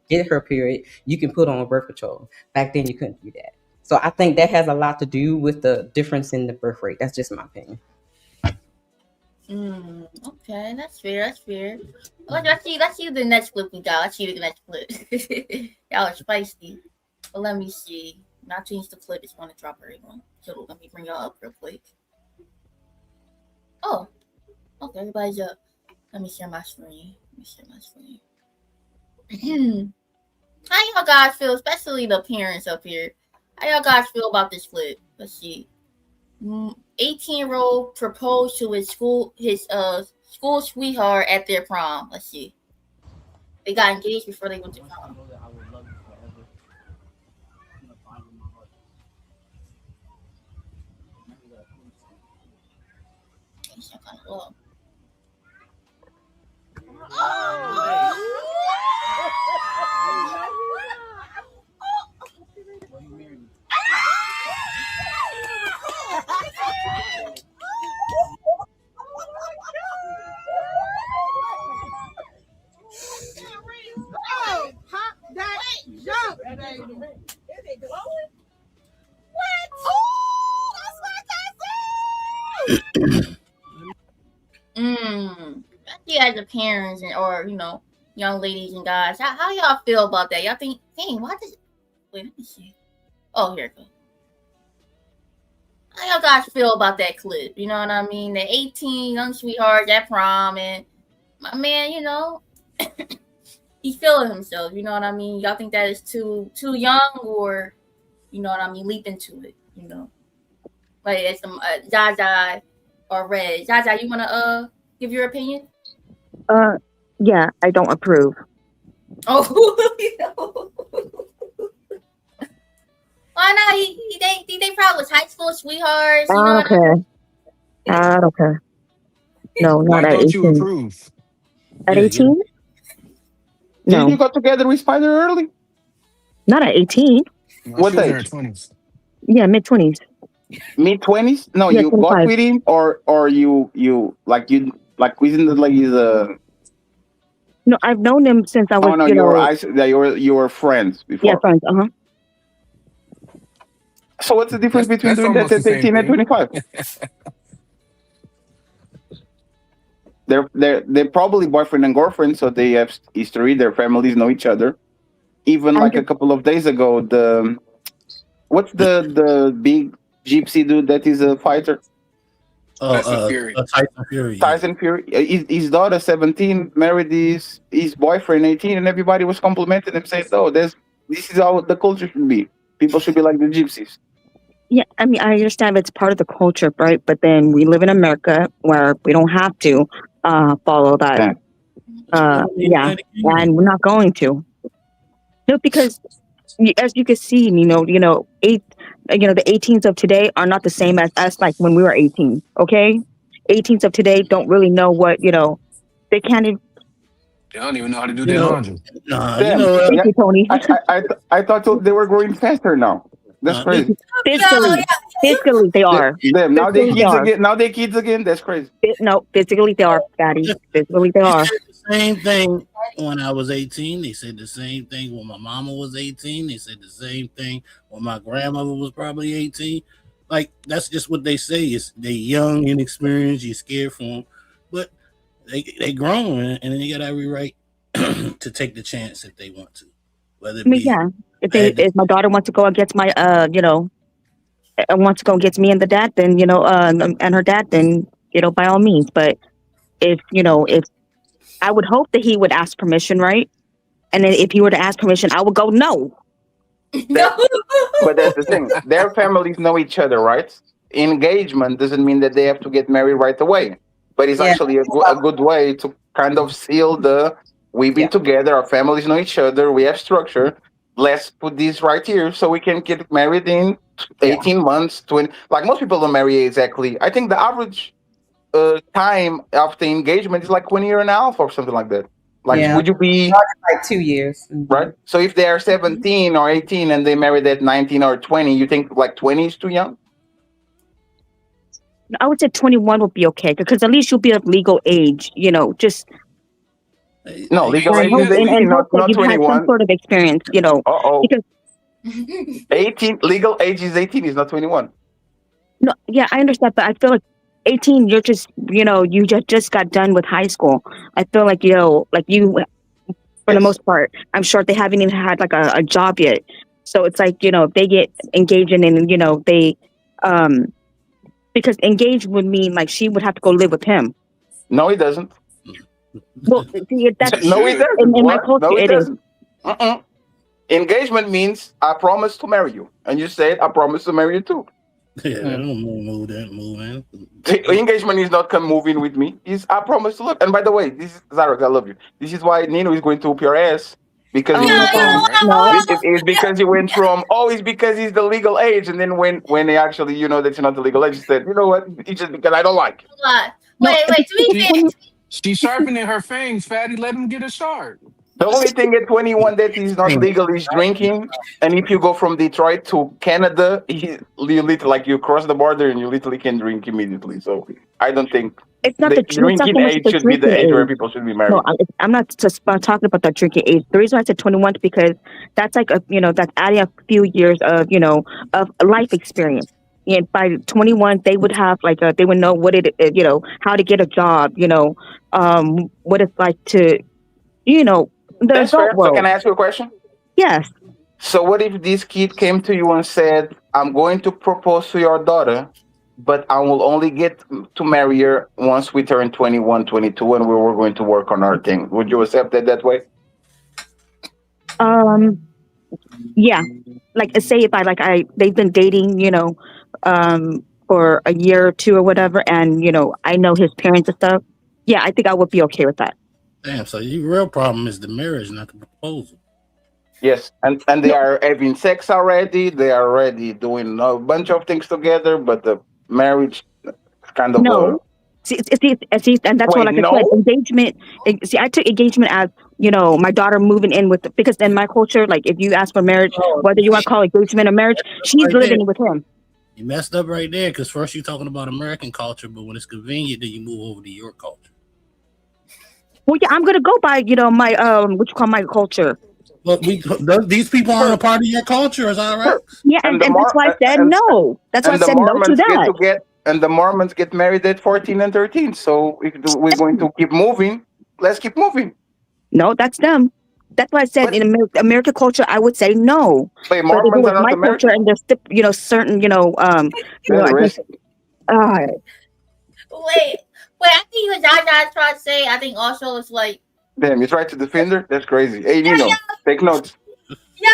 get her period, you can put on birth control. Back then you couldn't do that. So I think that has a lot to do with the difference in the birth rate. That's just my opinion. Okay, that's fair. That's fair. Let's see the next clip we got. Let's see the next clip. Y'all are spicy. But let me see. Not change the clip. It's going to drop everyone. So let me bring y'all up real quick. Oh, okay. Everybody's up. Let me share my screen. How y'all guys feel, especially the parents up here? How y'all guys feel about this flip? Let's see. 18-year-old proposed to his school sweetheart at their prom. Let's see. They got engaged before they went to prom. You as a parents or young ladies and guys, how y'all feel about that? Y'all think, dang, why does wait, let me see. Oh, here it goes. How y'all guys feel about that clip? You know what I mean? The 18 young sweethearts at prom, and my man, he's feeling himself. You know what I mean? Y'all think that is too young, or leap into it? Like it's some Zaza or Red. Zaza, you wanna give your opinion? Yeah, I don't approve. Oh, why not? They probably was high school sweethearts. You know what I mean? I don't care. No, Why not at don't 18. you approve? At 18? No. Did you go together with Spider early? Not at 18. What She was in her age? 20s. Yeah, mid-20s. Mid-20s? No, Yeah, you got 25. with him, or you within the No, I've known him since I was, Oh no, you were friends before. Yeah, friends. So what's the difference between That's doing that almost at the same 18 and thing. 25? They're probably boyfriend and girlfriend, so they have history. Their families know each other. Even like a couple of days ago, what's the big gypsy dude that is a fighter? Tyson Fury. Tyson Fury. His daughter 17 married his boyfriend 18, and everybody was complimenting him, saying, "Oh, this is how the culture should be. People should be like the gypsies." Yeah, I mean, I understand it's part of the culture, right? But then we live in America where we don't have to follow that. Yeah, and we're not going to. No, because as you can see, the 18s of today are not the same as us like when we were 18. Okay, 18s of today don't really know what they can't even. They don't even know how to do their laundry. Thank you, Tony. I thought they were growing faster now. That's crazy. Physically, they are. Them now they Physically, kids are. again. Now they kids again. That's crazy. No, physically they are, Daddy. Physically they are. The same thing when I was 18. They said the same thing when my mama was 18. They said the same thing when my grandmother was probably 18. Like that's just what they say. Is they young, inexperienced. You're scared for them, but they grown and they got every right to take the chance if they want to. Whether it be yeah. If my daughter wants to go against my wants to go against me and the dad, then and her dad, then by all means. But if I would hope that he would ask permission, right? And then if he were to ask permission, I would go no. But that's the thing. Their families know each other, right? Engagement doesn't mean that they have to get married right away. But it's actually a good way to kind of seal we've been together, our families know each other, we have structure. Let's put this right here so we can get married in 18 months, 20. Like most people don't marry exactly. I think the average time after engagement is like 1 year and a half or something like that. Like, would you be like 2 years, right? So if they are 17 or 18 and they married at 19 or 20, you think like 20 is too young? I would say 21 would be okay because at least you'll be of legal age. Just no legal age is 18, not 21. Had some sort of experience, because 18 legal age is 18, is not 21. No, yeah, I understand, but I feel like 18, you're just, you just got done with high school. I feel like, like you, for the most part, I'm sure they haven't even had like a job yet. So it's like, if they get engaged and, they, because engaged would mean like she would have to go live with him. No, it doesn't. Well, that's no, it doesn't. In my culture, no, it doesn't. Engagement means I promise to marry you, and you said I promise to marry you too. Yeah, I don't move that moving. Engagement is not come moving with me. I promise to look. And by the way, this is Zarek, I love you. This is why Nino is going to whoop your ass because you went from it's because you went from it's because he's the legal age, and then when they actually that's not the legal age, he said, you know what, it's just because I don't like it. Wait, to be fair, she's sharpening her fangs, fatty. Let him get a sharp. The only thing at 21 that is not legal is drinking. And if you go from Detroit to Canada, you cross the border and you literally can drink immediately. So I don't think it's not the the drinking age should be the age where people should be married. No, I'm not just talking about the drinking age. The reason why I said 21 is because that's like that's adding a few years of of life experience. And by 21, they would have they would know what how to get a job. What it's like to That's fair. So can I ask you a question? Yes. So what if this kid came to you and said, I'm going to propose to your daughter, but I will only get to marry her once we turn 21, 22, and we're going to work on our thing. Would you accept it that way? Yeah. Say if they've been dating, for a year or two or whatever, and I know his parents and stuff. Yeah, I think I would be okay with that. Damn, so your real problem is the marriage, not the proposal. Yes, and they are having sex already. They are already doing a bunch of things together, but the marriage kind of See, and that's what I said. Engagement. See, I took engagement as my daughter moving in because in my culture, if you ask for marriage, whether you want to call engagement or marriage, she's living with him. You messed up right there because first you're talking about American culture, but when it's convenient, then you move over to your culture. Well, yeah, I'm gonna go by my what you call my culture. Look, these people aren't a part of your culture, is that right? Yeah, and that's why I said no. That's why I said no to that. And the Mormons get married at 14 and 13. So if we're going to keep moving, let's keep moving. No, that's them. That's why I said in American culture, I would say no. But Mormons are not my culture, and there's certain Wait, I think what Jaja is trying to say, I think also it's like. Damn, you tried to defend her? That's crazy. Hey, Nino, take notes. Yo.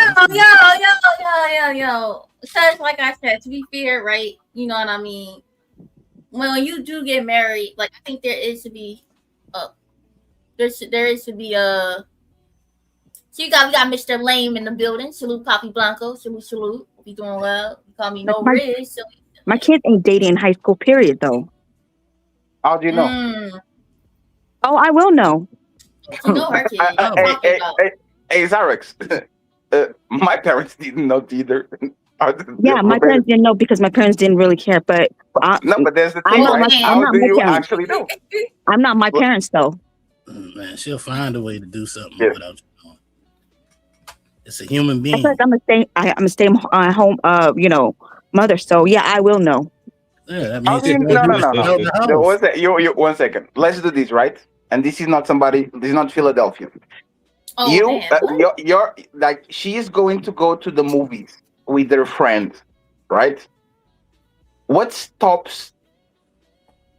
Because, like I said, to be fair, right? You know what I mean? When you do get married, I think there is to be so we got Mr. Lame in the building. Salute, Papi Blanco. Salute. Be doing well. You call me No Riz. My kids ain't dating in high school, period, though. How do you know? Oh, I will know. You know her kids. Hey, Zarex. My parents didn't know either. Yeah, my parents didn't know because my parents didn't really care. But but there's the thing, right? How do you actually know? I'm not my parents, though. Man, she'll find a way to do something without you knowing. It's a human being. I feel like I'm a stay-home, mother. So yeah, I will know. Yeah, that means no. 1 second. Let's do this, right? And this is not Philadelphia. Oh, you're she is going to go to the movies with her friend, right? What stops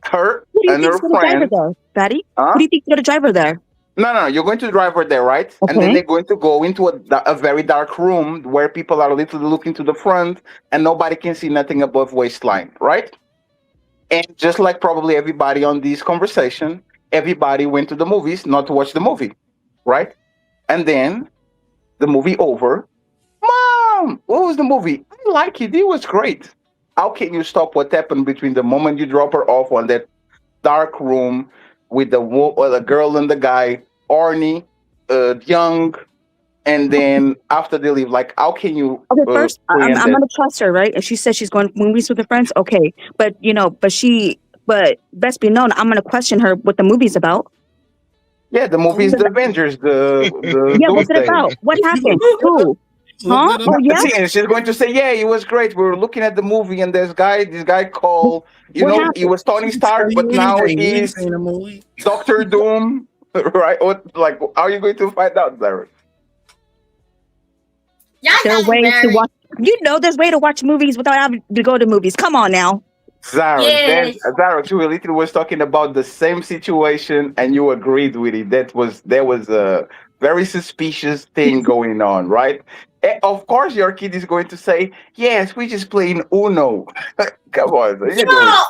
her and her friend? Patty? Who do you think is going to drive her there? No. You're going to drive her there, right? Okay. And then they're going to go into a very dark room where people are literally looking to the front and nobody can see nothing above waistline, right? And just like probably everybody on this conversation, everybody went to the movies not to watch the movie, right? And then the movie over. Mom, what was the movie? I like it. It was great. How can you stop what happened between the moment you drop her off on that dark room with the girl and the guy, Arnie, young, and then after they leave? How can you? Okay, first I'm gonna trust her, right? If she says she's going to movies with her friends, okay. But but best be known, I'm gonna question her what the movie's about. Yeah, the movie is The Avengers. What's it about? What happened? Who? Huh? Oh, yeah. And she's going to say, "Yeah, it was great. We were looking at the movie, and this guy called. He was Tony Stark, but now he's Doctor Doom, right? How are you going to find out, Zarek? There's ways to watch. There's way to watch movies without having to go to movies. Come on now. Zarek, you literally was talking about the same situation and you agreed with it. There was very suspicious thing going on, right? Of course, your kid is going to say, "Yes, we just playing Uno." Come on, you know,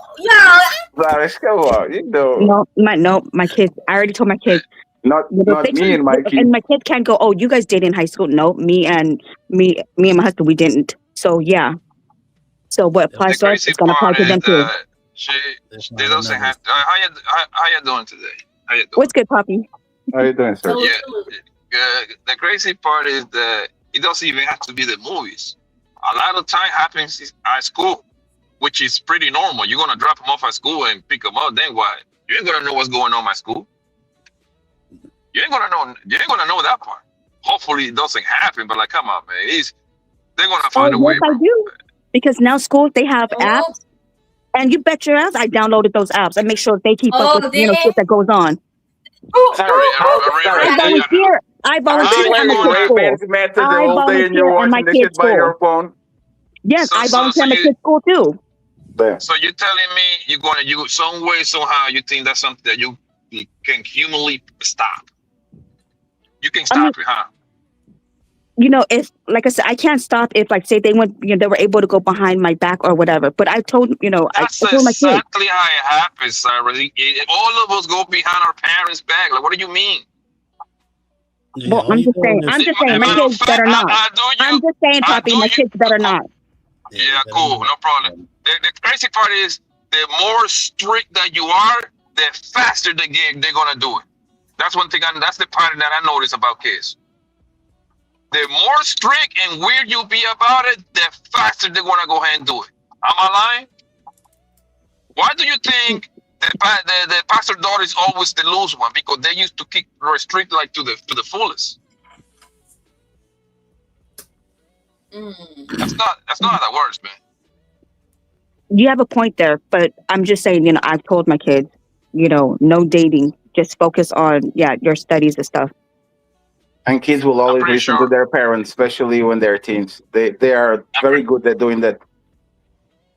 Flourish, come on, you know, My kids. I already told my kids. not They me can't, and my kid. and my kids can't go. Oh, you guys dated in high school? No, me and my husband, we didn't. So yeah. So what applies to us, it's gonna apply to them too. She doesn't have. How you doing today? How you doing? What's good, Poppy? How you doing, sir? The crazy part is that it doesn't even have to be the movies. A lot of time happens at school, which is pretty normal. You're gonna drop them off at school and pick them up. Then what? You ain't gonna know what's going on at school. You ain't gonna know that part. Hopefully it doesn't happen. But like, come on, man. They're gonna find a way. Yes, I do. Because now schools, they have apps, and you bet your ass I downloaded those apps. I make sure they keep up with shit that goes on. I volunteer at my kid's school. I volunteer at my kid's school. Yes, I volunteer at my kid's school too. So you're telling me you some way somehow you think that's something that you can humanly stop? You can stop it, huh? If, like I said, I can't stop if, like, say they went, they were able to go behind my back or whatever. But I told, That's I told my kids. Exactly how it happens, Sarah. All of us go behind our parents' back. Like, what do you mean? Well, I'm just saying, my kids better not. I'm just saying, Poppy, my kids better not. Yeah, cool, no problem. The crazy part is, the more strict that you are, the faster they're gonna do it. That's one thing. That's the part that I notice about kids. The more strict and weird you be about it, the faster they're gonna go ahead and do it. Am I lying? Why do you think the pastor daughter is always the loose one? Because they used to restrict like to the fullest. That's not how that works, man. You have a point there, but I'm just saying, I've told my kids, no dating, just focus on your studies and stuff. And kids will always listen to their parents, especially when they're teens. They are very good at doing that.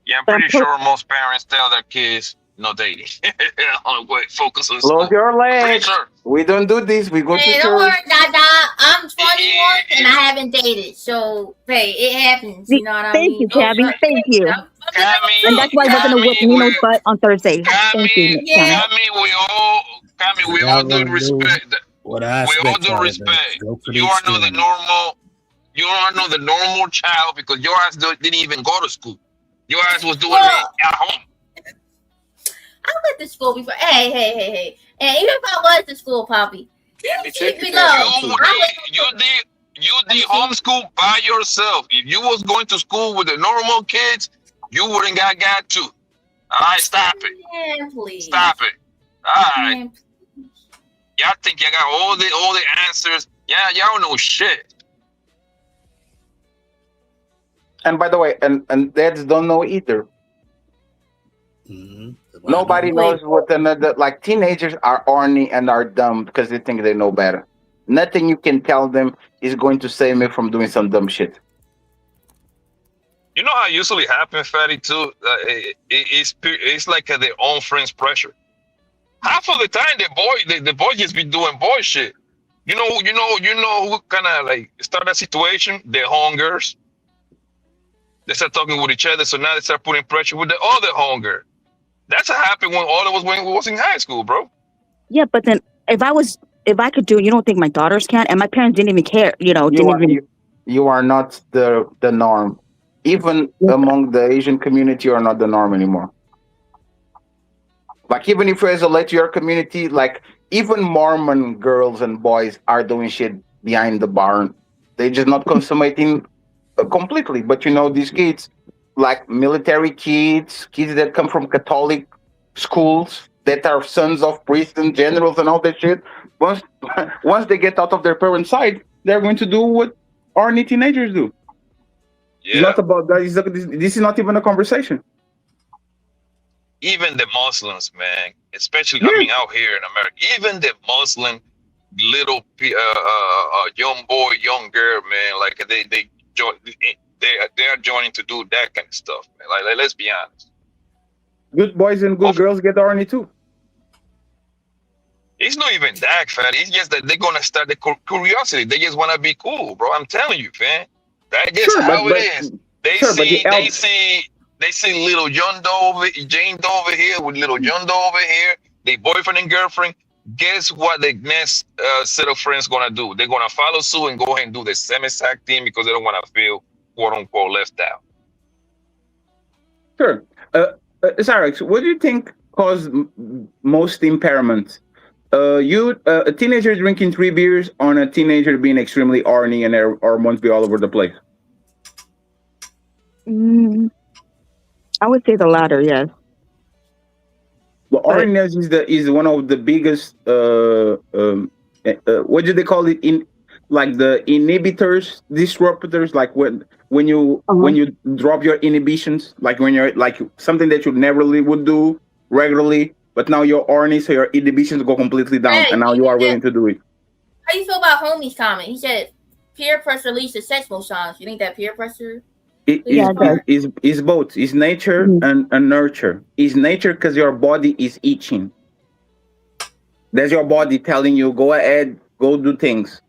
Yeah, I'm pretty sure most parents tell their kids no dating. Focus on close your legs. Sure. We don't do this. We go to church. Don't worry, Dada. I'm 21 and I haven't dated, so it happens. You know what I mean? Thank you, Cabby. Thank you. And that's why we're gonna whip Nino's butt on Thursday. Thank you, Cammy, we all do respect. We all do respect. You are not the normal. You are not the normal child because your ass didn't even go to school. Your ass was doing it at home. I went to school before. Hey. And even if I was to school, Poppy, you did homeschool by yourself. If you was going to school with the normal kids, you wouldn't got to. All right, stop it. Yeah, please. Stop it. All right. Y'all think y'all got all the answers. Yeah, y'all don't know shit. And by the way, and dads don't know either. Nobody knows what another, like, teenagers are orny and are dumb because they think they know better. Nothing you can tell them is going to save me from doing some dumb shit. You know how it usually happens, Fatty, too? It's like their own friends' pressure. Half of the time, the boy just be doing boy shit. You know who kind of like start that situation? The homegirls. They start talking with each other, so now they start putting pressure with the other homeger. That's what happened when all of us when we was in high school, bro. Yeah, but then if I could do it, you don't think my daughters can? And my parents didn't even care, You are not the norm. Even among the Asian community, you are not the norm anymore. Like, even if you isolate your community, like, even Mormon girls and boys are doing shit behind the barn. They're just not consummating completely. But these kids, like military kids that come from Catholic schools, that are sons of priests and generals and all that shit, once they get out of their parents' side, they're going to do what orny teenagers do. Yeah. It's not about that. This is not even a conversation. Even the Muslims, man, especially out here in America, even the Muslim little young boy, young girl, man, like they are joining to do that kind of stuff, man. Like let's be honest. Good boys and good girls get orny too. It's not even that, fat. It's just that they're gonna start the curiosity. They just wanna be cool, bro. I'm telling you, fam. That's just how it is. They see little Jane Doe over here with little John Doe over here. They boyfriend and girlfriend. Guess what? The next set of friends gonna do? They're gonna follow suit and go ahead and do the same exact thing because they don't wanna feel quote unquote left out. Sure. Cyrus, what do you think caused most impairment? A teenager drinking 3 beers on a teenager being extremely horny and their hormones be all over the place? I would say the latter, yes. Well, horniness is one of the biggest. What do they call it? Like the inhibitors, disruptors. Like when you drop your inhibitions, like when you're like something that you never would do regularly, but now you're horny, so your inhibitions go completely down, and now you are willing to do it. How you feel about homie's comment? He said peer pressure leads to sexual signs. You think that peer pressure? It's both. It's nature and nurture. It's nature because your body is itching. That's your body telling you, go ahead, go do things.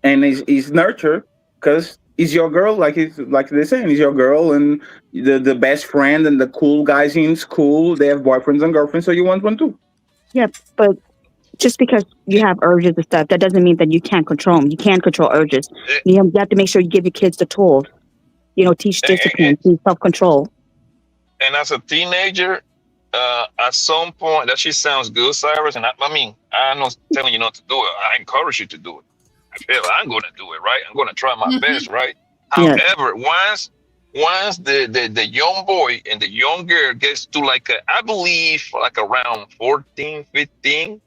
And it's nurture because it's your girl, like they're saying, it's your girl and the best friend and the cool guys in school, they have boyfriends and girlfriends, so you want one too. Yeah, but just because you have urges and stuff, that doesn't mean that you can't control them. You can control urges. You have to make sure you give your kids the tools. Teach discipline, teach self-control. And as a teenager, at some point, that shit sounds good, Cyrus. And I'm not telling you not to do it. I encourage you to do it. I'm going to do it, right? I'm going to try my best, right? Yeah. However, once the young boy and the young girl gets to I believe around 14, 15,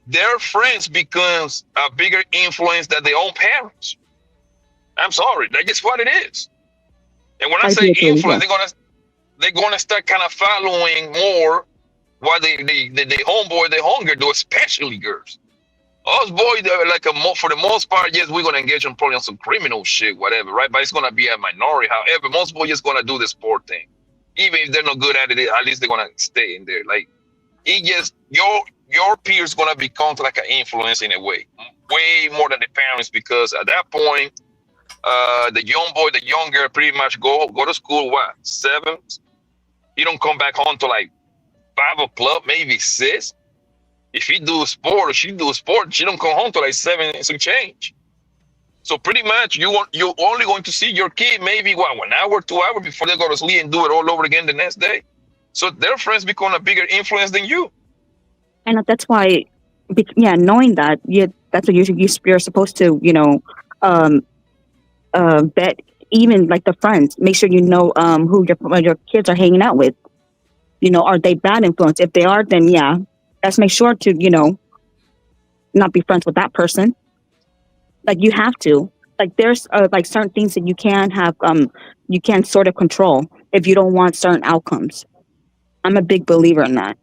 their friends becomes a bigger influence than their own parents. I'm sorry, that's just what it is. And when I say influence, they're gonna start kind of following more what the homeboy, the homegirl do, especially girls. Us boys, for the most part, yes, we're gonna engage in probably on some criminal shit, whatever, right? But it's gonna be a minority. However, most boys just gonna do the sport thing. Even if they're not good at it, at least they're gonna stay in there. Like it just your peers gonna become like an influence in a way more than the parents, because at that point, the young boy, the young girl pretty much go to school, 7? He don't come back home to 5 o'clock, maybe 6. If he do sport or she do sport, she don't come home to 7 and some change. So pretty much you're only going to see your kid maybe 1 hour, 2 hours before they go to sleep and do it all over again the next day. So their friends become a bigger influence than you. And that's why, knowing that, that's what you're supposed to, vet even the friends. Make sure you know who your kids are hanging out with. Are they bad influence? If they are, then let's make sure to not be friends with that person. You have to. There's certain things that you can have you can sort of control if you don't want certain outcomes. I'm a big believer in that.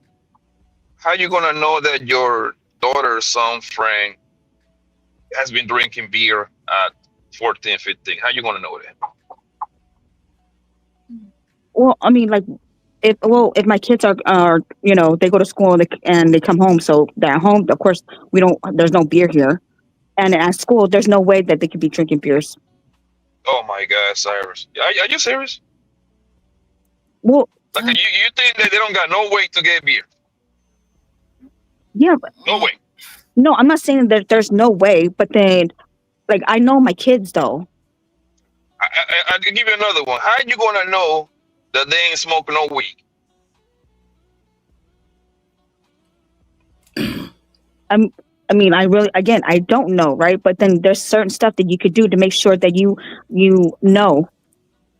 How you gonna know that your daughter's son friend has been drinking beer at 14, 15? How you gonna know that? Well, if my kids are they go to school and they come home, so they're at home. Of course, there's no beer here, and at school, there's no way that they could be drinking beers. Oh my God, Cyrus, are you serious? Well, you think that they don't got no way to get beer? Yeah, but no way. No, I'm not saying that there's no way, but then, I know my kids though. I'll give you another one. How you gonna know that they ain't smoking no weed? I don't know, right? But then there's certain stuff that you could do to make sure that you know.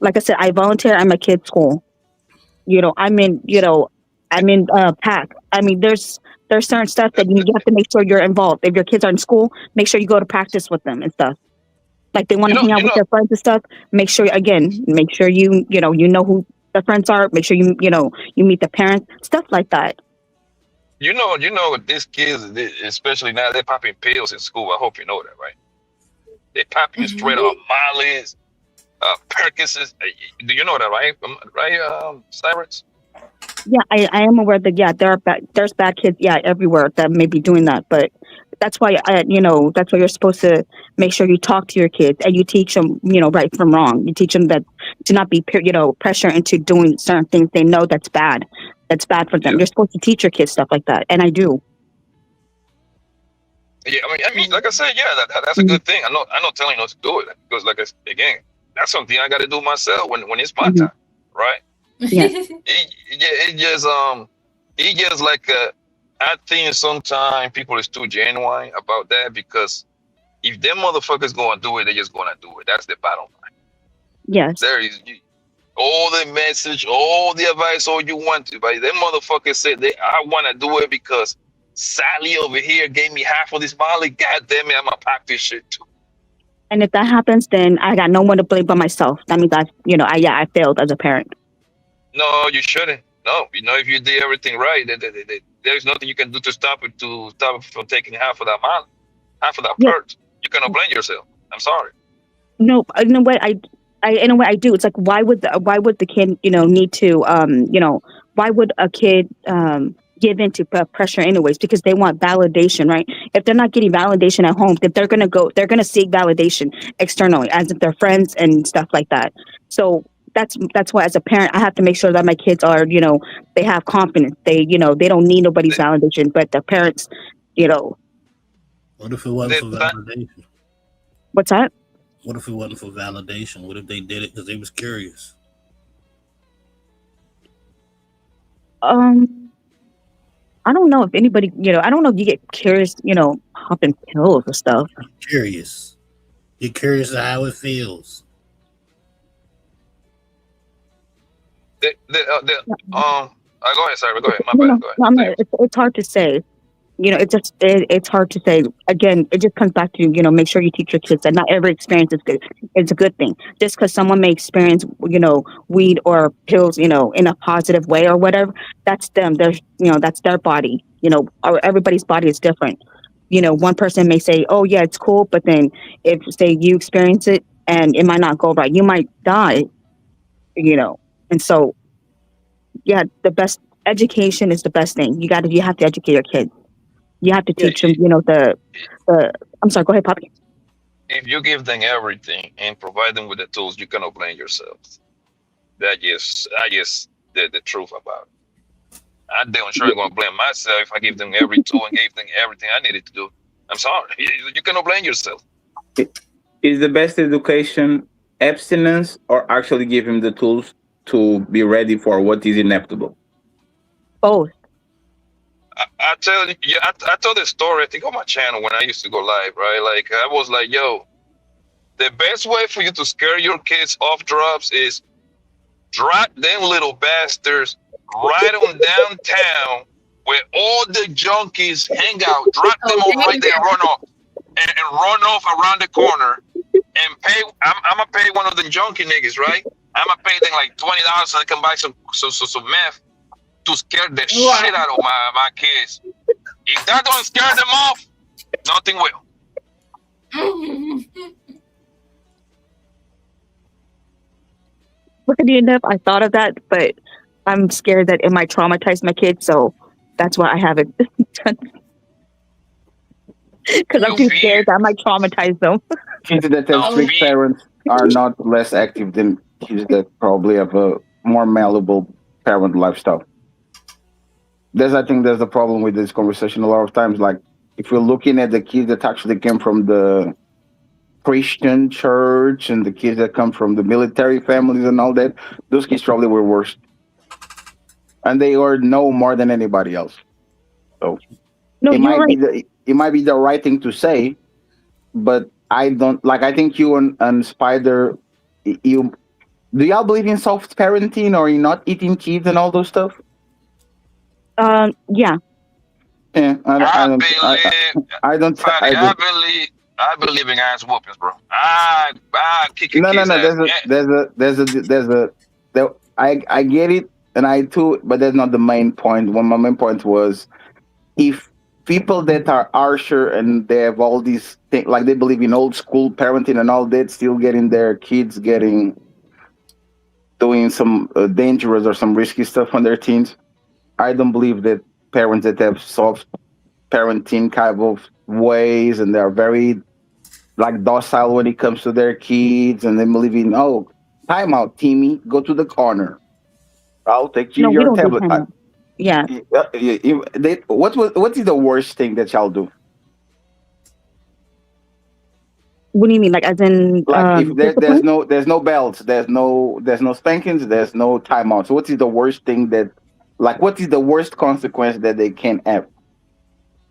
Like I said, I volunteer at my kid's school. I'm in PAC. There's certain stuff that you have to make sure you're involved. If your kids are in school, make sure you go to practice with them and stuff. They want to hang out with their friends and stuff. Make sure you know who their friends are. Make sure you meet the parents, stuff like that. You know these kids, especially now, they're popping pills in school. I hope you know that, right? They're popping straight up Molly's, Percocets. Do you know that, right? Right, Cyrus? Yeah, I am aware that there's bad kids everywhere that may be doing that, but that's why that's why you're supposed to make sure you talk to your kids and you teach them right from wrong. You teach them that to not be pressure into doing certain things they know that's bad for them. You're supposed to teach your kids stuff like that, and I do. Yeah, I mean, like I said, that's a good thing. I'm not telling you not to do it because, again, that's something I got to do myself when it's my time, right? Yeah. It just like I think sometimes people is too genuine about that because if them motherfuckers gonna do it, they just gonna do it. That's the bottom line. Yes. There is all the message, all the advice, all you want to, but them motherfuckers said I want to do it because Sally over here gave me half of this Molly. God damn it, I'm gonna pack this shit too. And if that happens, then I got no one to blame but myself. That means I failed as a parent. No, you shouldn't. No, if you did everything right, there's nothing you can do to stop it from taking half of that Molly, half of that perch. You cannot blame yourself. I'm sorry. No, in a way I do. It's like why would the kid need to why would a kid give into pressure anyways? Because they want validation, right? If they're not getting validation at home, then they're gonna seek validation externally, as if they're friends and stuff like that. So that's why as a parent I have to make sure that my kids are they have confidence. They they don't need nobody's validation, but the parents What if it wasn't for validation? What's that? What if it wasn't for validation? What if they did it because they was curious? I don't know if anybody, I don't know if you get curious, popping pills or stuff. Curious. You're curious of how it feels. Go ahead, sorry. Go ahead. My bad. Go ahead. It's hard to say. It's hard to say. Again, it just comes back to make sure you teach your kids that not every experience is good. It's a good thing. Just because someone may experience weed or pills in a positive way or whatever, that's them. That's their body. Everybody's body is different. One person may say, "Oh yeah, it's cool," but then if say you experience it and it might not go right, you might die. And so the best education is the best thing. You have to educate your kids. You have to teach them, the. I'm sorry. Go ahead, Poppy. If you give them everything and provide them with the tools, you cannot blame yourself. That is the truth about it. I damn sure gonna blame myself if I give them every tool and gave them everything I needed to do. I'm sorry. You cannot blame yourself. Is the best education abstinence or actually give him the tools to be ready for what is inevitable? Both. I tell you, I told this story, I think, on my channel when I used to go live, right? Like, I was like, yo, the best way for you to scare your kids off drugs is drop them little bastards right on downtown where all the junkies hang out. Drop them off right there, run off, and run off around the corner and pay. I'm going to pay one of the junkie niggas, right? I'm going to pay them like $20 so they can buy some meth to scare the shit out of my kids. If that don't scare them off, nothing will. Funny enough, I thought of that, but I'm scared that it might traumatize my kids, so that's why I haven't done. Because I'm too scared that I might traumatize them. Kids that have strict parents are not less active than kids that probably have a more malleable parent lifestyle. I think there's a problem with this conversation a lot of times. Like, if we're looking at the kids that actually came from the Christian church and the kids that come from the military families and all that, those kids probably were worse. And they know more than anybody else. So it might be the right thing to say, but I don't like. I think you and Spider, do y'all believe in soft parenting or in not eating kids and all those stuff? Yeah. Yeah, I believe in ass whoopings, bro. I kick your kids' ass. I get it, and I too, but that's not the main point. My main point was, if people that are harsher and they have all these things, like they believe in old school parenting and all that, still getting their kids doing some dangerous or some risky stuff on their teens. I don't believe that parents that have soft parenting kind of ways and they're very like docile when it comes to their kids and they believe in time out, Timmy, go to the corner. I'll take you No, we your don't do tablet. timeout. Yeah. What is the worst thing that y'all do? What do you mean? Like as in Like if there's discipline? no belts, there's no spankings, there's no timeouts. What is the worst thing what is the worst consequence that they can have,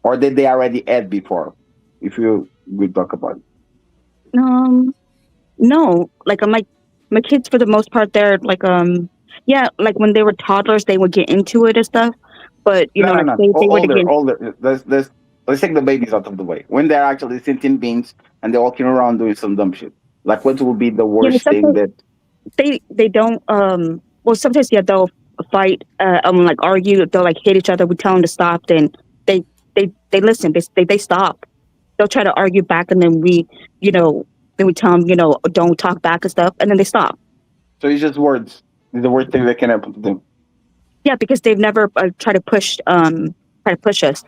or that they already had before? If you will talk about it. No. Like I'm like my kids for the most part they're like yeah, like when they were toddlers they would get into it and stuff. But like No. say if they were to get Older. Let's take the babies out of the way. When they're actually sentient beings and they're walking around doing some dumb shit. Like what will be the worst thing that they don't well sometimes yeah they'll fight like argue, they'll like hit each other, we tell them to stop, then they listen, they stop, they'll try to argue back, and then we then we tell them don't talk back and stuff, and then they stop. So it's just words. It's the worst thing that can happen to them. Yeah, because they've never tried to push us.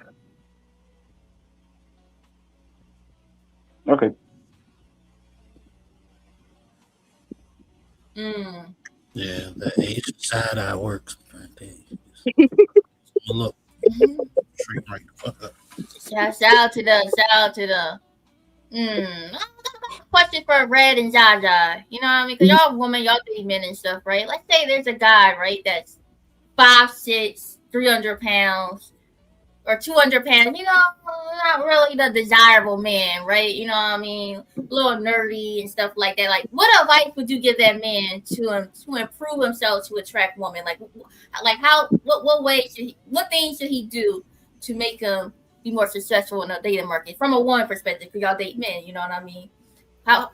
Okay. Yeah, the Asian side eye works. Look, straight right the fuck up. Shout out to the. I got a question for Red and Jaja. You know what I mean? Because y'all women, y'all date men and stuff, right? Let's say there's a guy, right, that's 5'6", 300 pounds, or 200 pounds. Not really the desirable man, right? You know what I mean? A little nerdy and stuff like that. Like, what advice would you give that man to improve himself to attract women? Like how? What things should he do to make him be more successful in the dating market from a woman perspective? Because y'all date men, you know what I mean?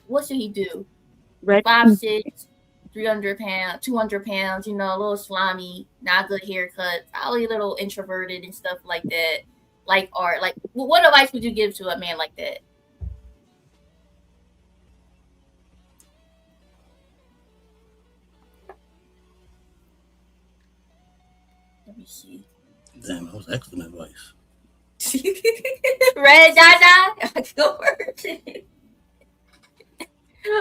What should he do? 5'6", 300 pounds, 200 pounds, a little slimy, not good haircut, probably a little introverted and stuff like that. Like art. Like, what advice would you give to a man like that? Let me see. Damn, that was excellent advice. Red Jaja.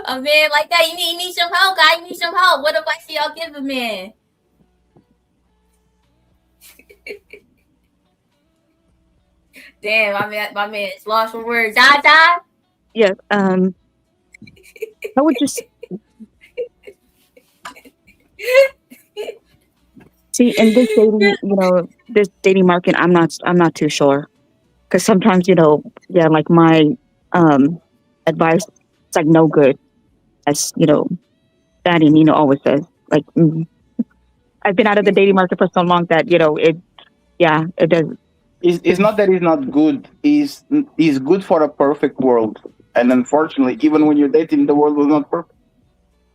A man like that, you need some help, guy. You need some help. What advice do y'all give a man? Damn, my man is lost for words. Jaja. Yeah. I would just see in this dating market. I'm not too sure, because sometimes like my advice, it's like no good, as Daddy Nino always says. Like I've been out of the dating market for so long that it does. It's not that it's not good. It's good for a perfect world, and unfortunately, even when you're dating, the world was not perfect.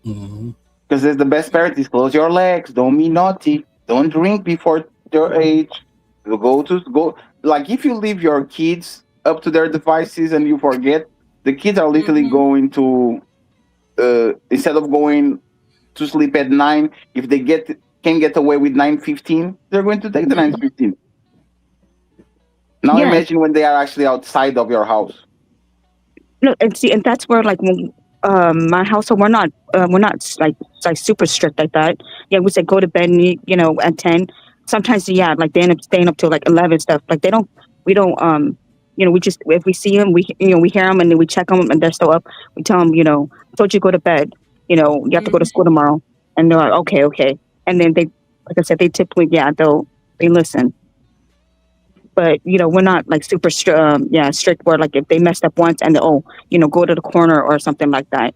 Because there's the best part is close your legs, don't be naughty, don't drink before your age, go. Like if you leave your kids up to their devices and you forget, the kids are literally going to instead of going to sleep at 9, if they can get away with 9:15, they're going to take the 9:15. Now imagine when they are actually outside of your house. No, and that's where like when my household, we're not like super strict like that. Yeah, we say go to bed at 10. Sometimes like they end up staying up till like 11 stuff. Like we don't we just, if we see them, we we hear them and then we check them and they're still up. We tell them I told you to go to bed. You have to go to school tomorrow, and they're like okay, and then they, like I said, they typically they listen. But we're not like super strict where like if they messed up once and go to the corner or something like that.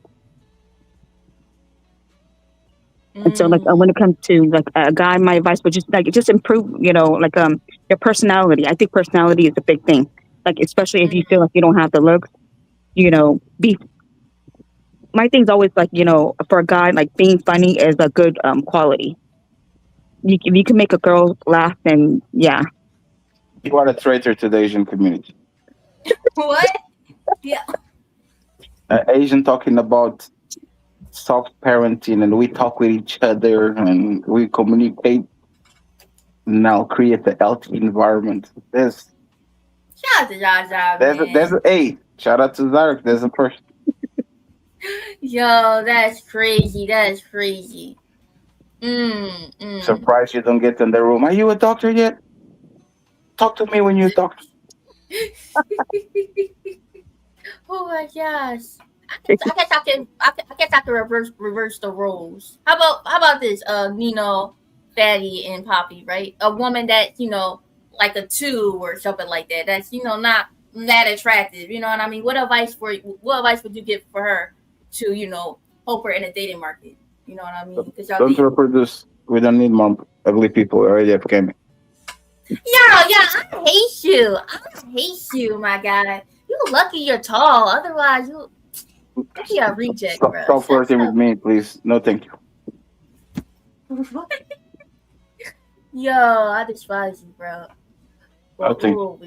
And so like when it comes to like a guy, my advice would just improve like your personality. I think personality is a big thing, like especially if you feel like you don't have the looks. Be my thing's always like for a guy, like being funny is a good quality. If you can make a girl laugh, then you are a traitor to the Asian community. What? Yeah. Asian talking about soft parenting, and we talk with each other and we communicate. now create a healthy environment. Shout out to Zaza, There's man. a shout out to Zarek. There's a person. Yo, that's crazy. That's crazy. Surprised you don't get in the room. Are you a doctor yet? Talk to me when you're a doctor. Oh my gosh. I guess I can reverse the roles. How about this? Nino, Fatty, and Poppy, right? A woman that, like a 2 or something like that. That's, not that attractive. You know what I mean? What advice would you give for her to, help her in the dating market? You know what I mean? Don't reproduce. We don't need more ugly people. We already have Kemi. I hate you, my guy. You lucky you're tall. Otherwise, you'll be a reject, bro. Stop flirting with me, please. No, thank you. Yo, I despise you, bro. I'll take Let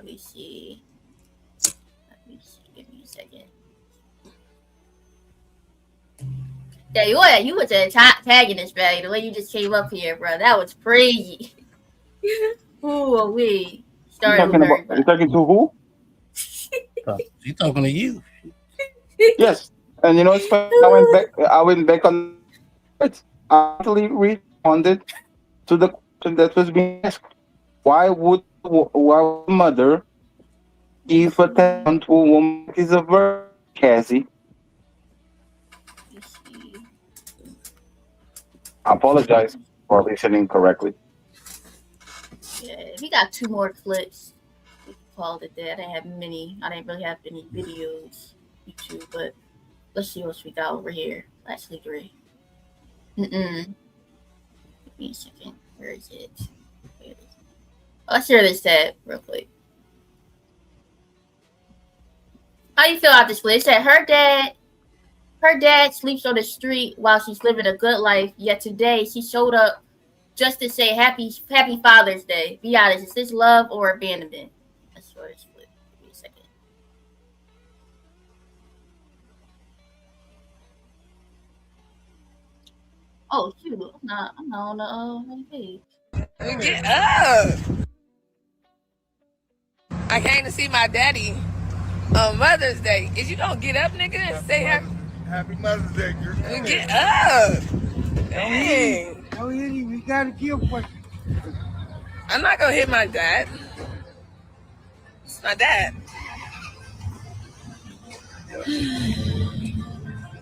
me see. Give me a second. Yeah, you was tagging this, bro. The way you just came up here, bro. That was crazy. Ooh, we started. You talking to who? She's talking to you. Yes, and it's funny. I went back on it. I actually responded to the question that was being asked. Why would a mother give attention to a woman that is a virgin, Cassie? I apologize for listening correctly. Yeah, we got 2 more clips. We called it that. I didn't have many. I didn't really have any videos, YouTube, but let's see what we got over here. Actually, 3. Give me a second. Where is it? Let's share this tab real quick. How you feel about this clip? It said her dad sleeps on the street while she's living a good life, yet today she showed up just to say happy Father's Day. Be honest, is this love or abandonment? Let's show this clip. Give me a second. Oh shoot, I'm not on the page. Get up! I came to see my daddy on Mother's Day. Is you gonna get up, nigga, and say Happy Mother's Day, girl. Get up! Dang. Don't hit him. We gotta kill for I'm not gonna hit my dad. It's my dad.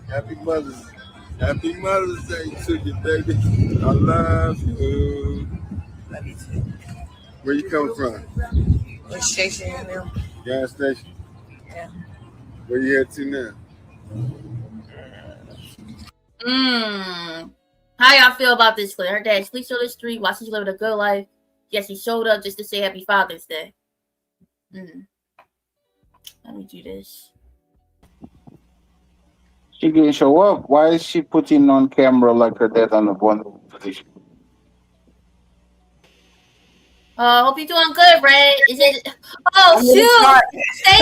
Happy Mother's Day to you, baby. I love you. Love you too. Where you coming from? What station you now? Gas station. Yeah. Where you head to now? How y'all feel about this clip? Her dad sleeps on the street while she's living a good life. Yes, he showed up just to say happy Father's Day. Let me do this. She didn't show up. Why is she putting on camera like her dad on the vulnerable position? Hope you're doing good, Ray. Is it? Oh shoot! Stay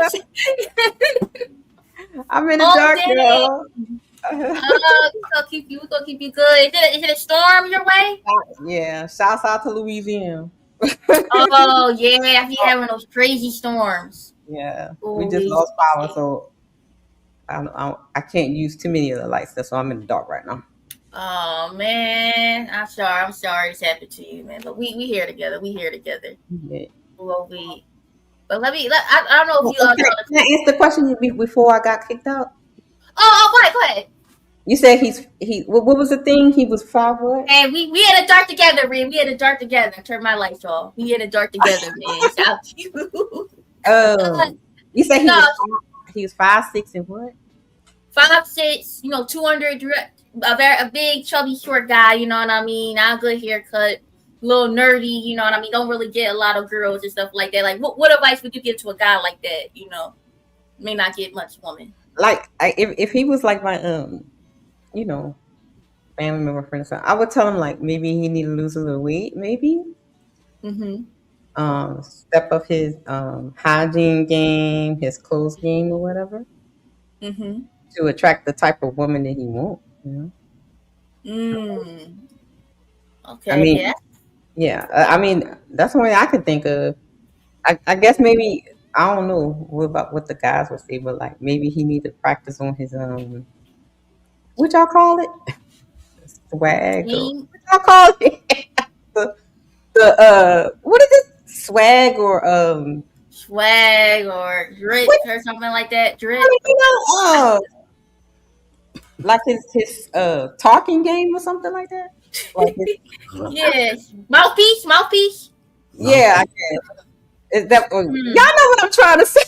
safe. I'm in the dark, girl. We're gonna keep you good. Is it a storm your way? Yeah. Shouts out to Louisiana. Oh yeah, I be having those crazy storms. Yeah. We just lost power, so I can't use too many of the lights. That's why I'm in the dark right now. Oh man, I'm sorry it's happened to you, man. But we here together. Yeah. Well, but I don't know if you can I answer the question before I got kicked out? Oh, go ahead. You said what was the thing? He was 5 what? And we in the dark together, Reed. We in the dark together. Turn my lights off. We in the dark together, man. Shout out to you. You said he was 5'6" and what? 5'6", 200, a big chubby short guy, you know what I mean? Not a good haircut, a little nerdy, you know what I mean? Don't really get a lot of girls and stuff like that. Like, what advice would you give to a guy like that? May not get much woman. Like, if he was like my family member, friend, or something, I would tell him like maybe he need to lose a little weight, maybe. Step up his hygiene game, his clothes game, or whatever. To attract the type of woman that he wants. Okay. I mean, I mean, that's the only I could think of. I guess maybe I don't know what the guys would say, but like maybe he needs to practice on his what y'all call it? Swag or what y'all call it? the what is it? Swag or drip or something like that. Drip. Like his talking game or something like that. Like Yes, mouthpiece. Yeah, I guess. Is that y'all know what I'm trying to say?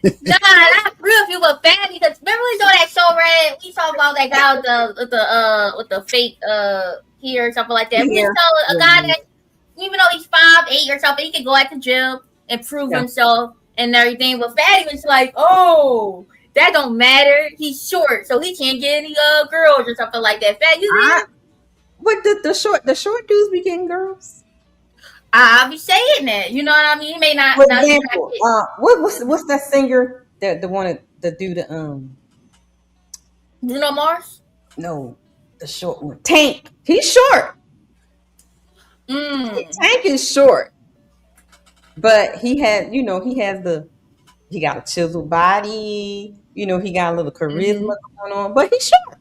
Nah, I agree with you, but fatty. Because remember we saw that show, right? We talked about that guy with the fake hair or something like that. We saw a guy that even though he's 5'8" or something, he can go at the gym and prove himself and everything. But fatty was like, oh, that don't matter. He's short, so he can't get any girls or something like that. Fatty, what the short dudes be getting girls? I'll be saying that. You know what I mean? He may not. For example, what's that singer the do the Bruno Mars? No, the short one. Tank. He's short. Tank is short, but he has he got a chiseled body. You know, he got a little charisma going on, but he's short.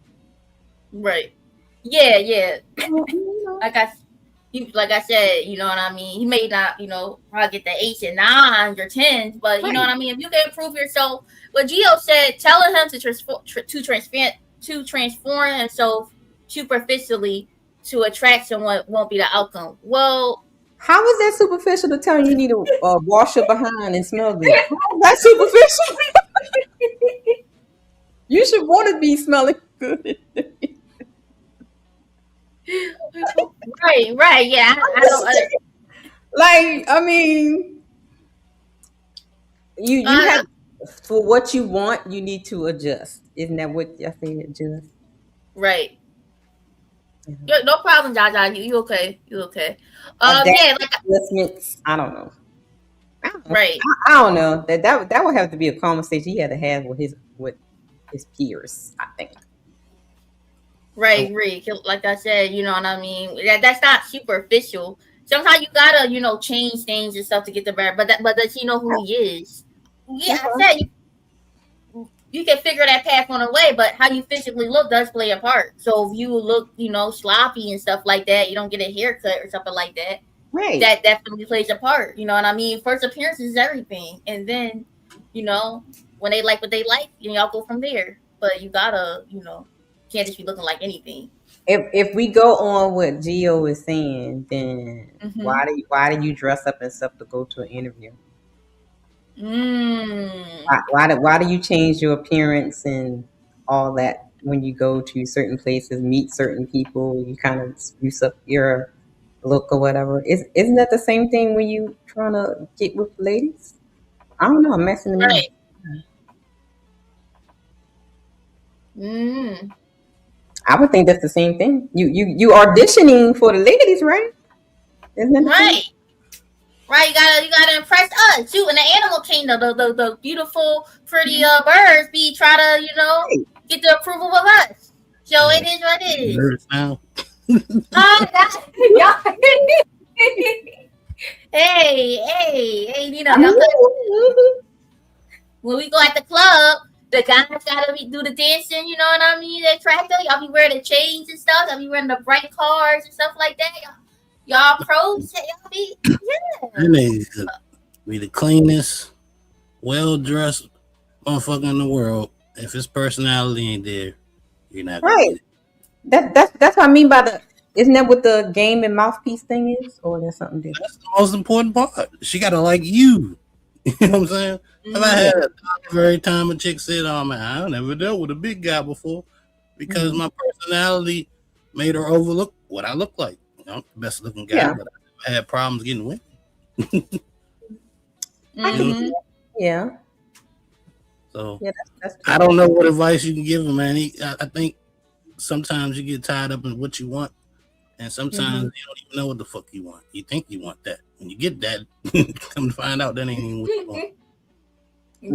Right. Yeah. Like I said, you know what I mean? He may not, probably get the 8s and 9s or 10s, but you know what I mean? If you can improve yourself, what Gio said, telling him to transform himself superficially to attract someone won't be the outcome. Well, how is that superficial to tell you need to wash your behind and smell good? That's superficial. You should want to be smelling good. Right, yeah. I mean, you have for what you want, you need to adjust. Isn't that what I say? Adjust. Right. Yeah, no problem, Jaja. You okay? You okay? Adjustments. I don't know. Right. I don't know. That would have to be a conversation he had to have with his peers, I think. Right, Rick. Like I said, you know what I mean. That's not superficial. Sometimes you gotta, change things and stuff to get the better. But does he know who he is? Yeah, I said you can figure that path on the way, but how you physically look does play a part. So if you look, sloppy and stuff like that, you don't get a haircut or something like that. Right. That definitely plays a part. You know what I mean? First appearance is everything, and then, when they like what they like, y'all go from there. But you gotta, can't just be looking like anything. If we go on what Gio is saying, then why do you dress up and stuff to go to an interview? Why do you change your appearance and all that when you go to certain places, meet certain people? You kind of spruce up your look or whatever. Isn't that the same thing when you trying to get with ladies? I don't know. I'm messing them up. I would think that's the same thing. You auditioning for the ladies, right? Isn't that right? Right, you gotta impress us too. In the animal kingdom, the beautiful, pretty birds try to get the approval of us. So it is what it is. Birds now. Hey, when we go at the club, the guys gotta do the dancing. You know what I mean? They tractor. Y'all be wearing the chains and stuff. Y'all be wearing the bright cars and stuff like that. Y'all pros. Y'all be be the cleanest, well dressed motherfucker in the world. If his personality ain't there, you're not gonna right. That's what I mean by the. Isn't that what the game and mouthpiece thing is, or there's something different? That's the most important part. She gotta like you. You know what I'm saying? If I had a every time a chick said, "Oh man, I never dealt with a big guy before," because my personality made her overlook what I look like. I'm the best looking guy, but I had problems getting women. Yeah. So that's I don't know what advice you can give him, man. I think sometimes you get tied up in what you want, and sometimes you don't even know what the fuck you want. You think you want that. When you get that, come to find out that ain't even what you want.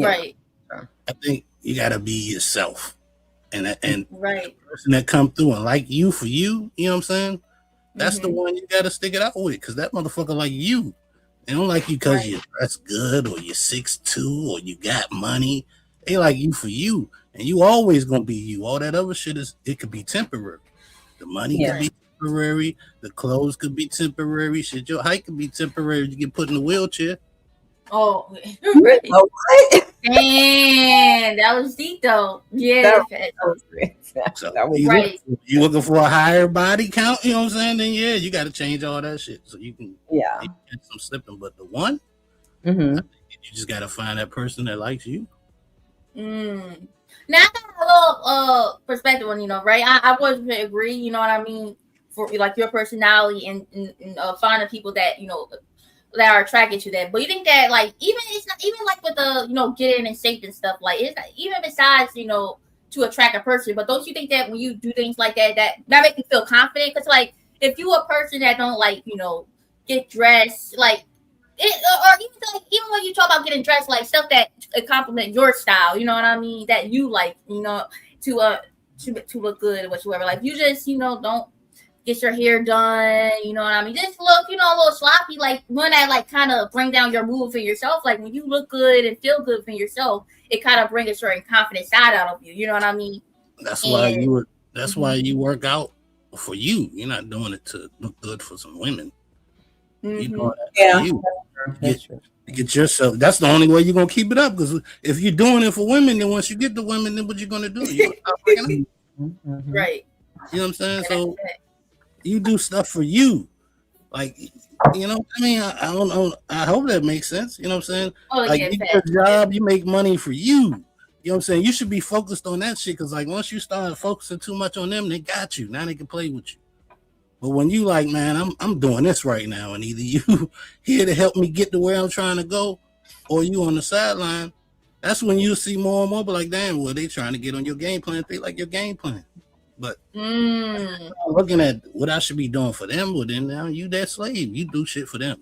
Right. I think you gotta be yourself. and right. the person that come through and like you for you, you know what I'm saying? That's the Mhm. one you gotta stick it out with, because that motherfucker like you. They don't like you because you dress good or you're 6'2" or you got money. They like you for you, and you always gonna be you. All that other shit it could be temporary. The money could be temporary. The clothes could be temporary. Shit, your height could be temporary. You get put in a wheelchair. Oh, right. What? Man, that was deep though. Yeah, So right. you looking for a higher body count, you know what I'm saying? Then yeah, you got to change all that shit so you can get some slipping. But the one, you just got to find that person that likes you. Mm. Now I got a little perspective on, right? I would agree, you know what I mean, for like your personality and finding people that that are attracted to that. But you think that like even it's not even like with the getting in shape and stuff, like it's not, even besides to attract a person, but don't you think that when you do things like that make you feel confident? Because like if you a person that don't like get dressed like it, or even when you talk about getting dressed, like stuff that compliment your style, you know what I mean, that you like, to look good or whatsoever. Like you just don't get your hair done, you know what I mean, just look a little sloppy, like one that like kind of bring down your mood for yourself. Like when you look good and feel good for yourself, it kind of brings a certain confident side out of you, you know what I mean. That's why you work out for you. You're not doing it to look good for some women. You know that for you. Get yourself. That's the only way you're gonna keep it up. Because if you're doing it for women, then once you get the women, then what you gonna do? You gonna stop working out? Right. You know what I'm saying? So you do stuff for you. Like, you know what I mean? I don't know. I hope that makes sense. You know what I'm saying? Oh, like yeah, you get a job, you make money for you. You know what I'm saying? You should be focused on that shit. Because like once you start focusing too much on them, they got you. Now they can play with you. But when you like, man, I'm doing this right now, and either you here to help me get to where I'm trying to go, or you on the sideline, that's when you see more and more. But like, damn, well, they trying to get on your game plan. They like your game plan. But looking at what I should be doing for them, well, then now you that slave. You do shit for them.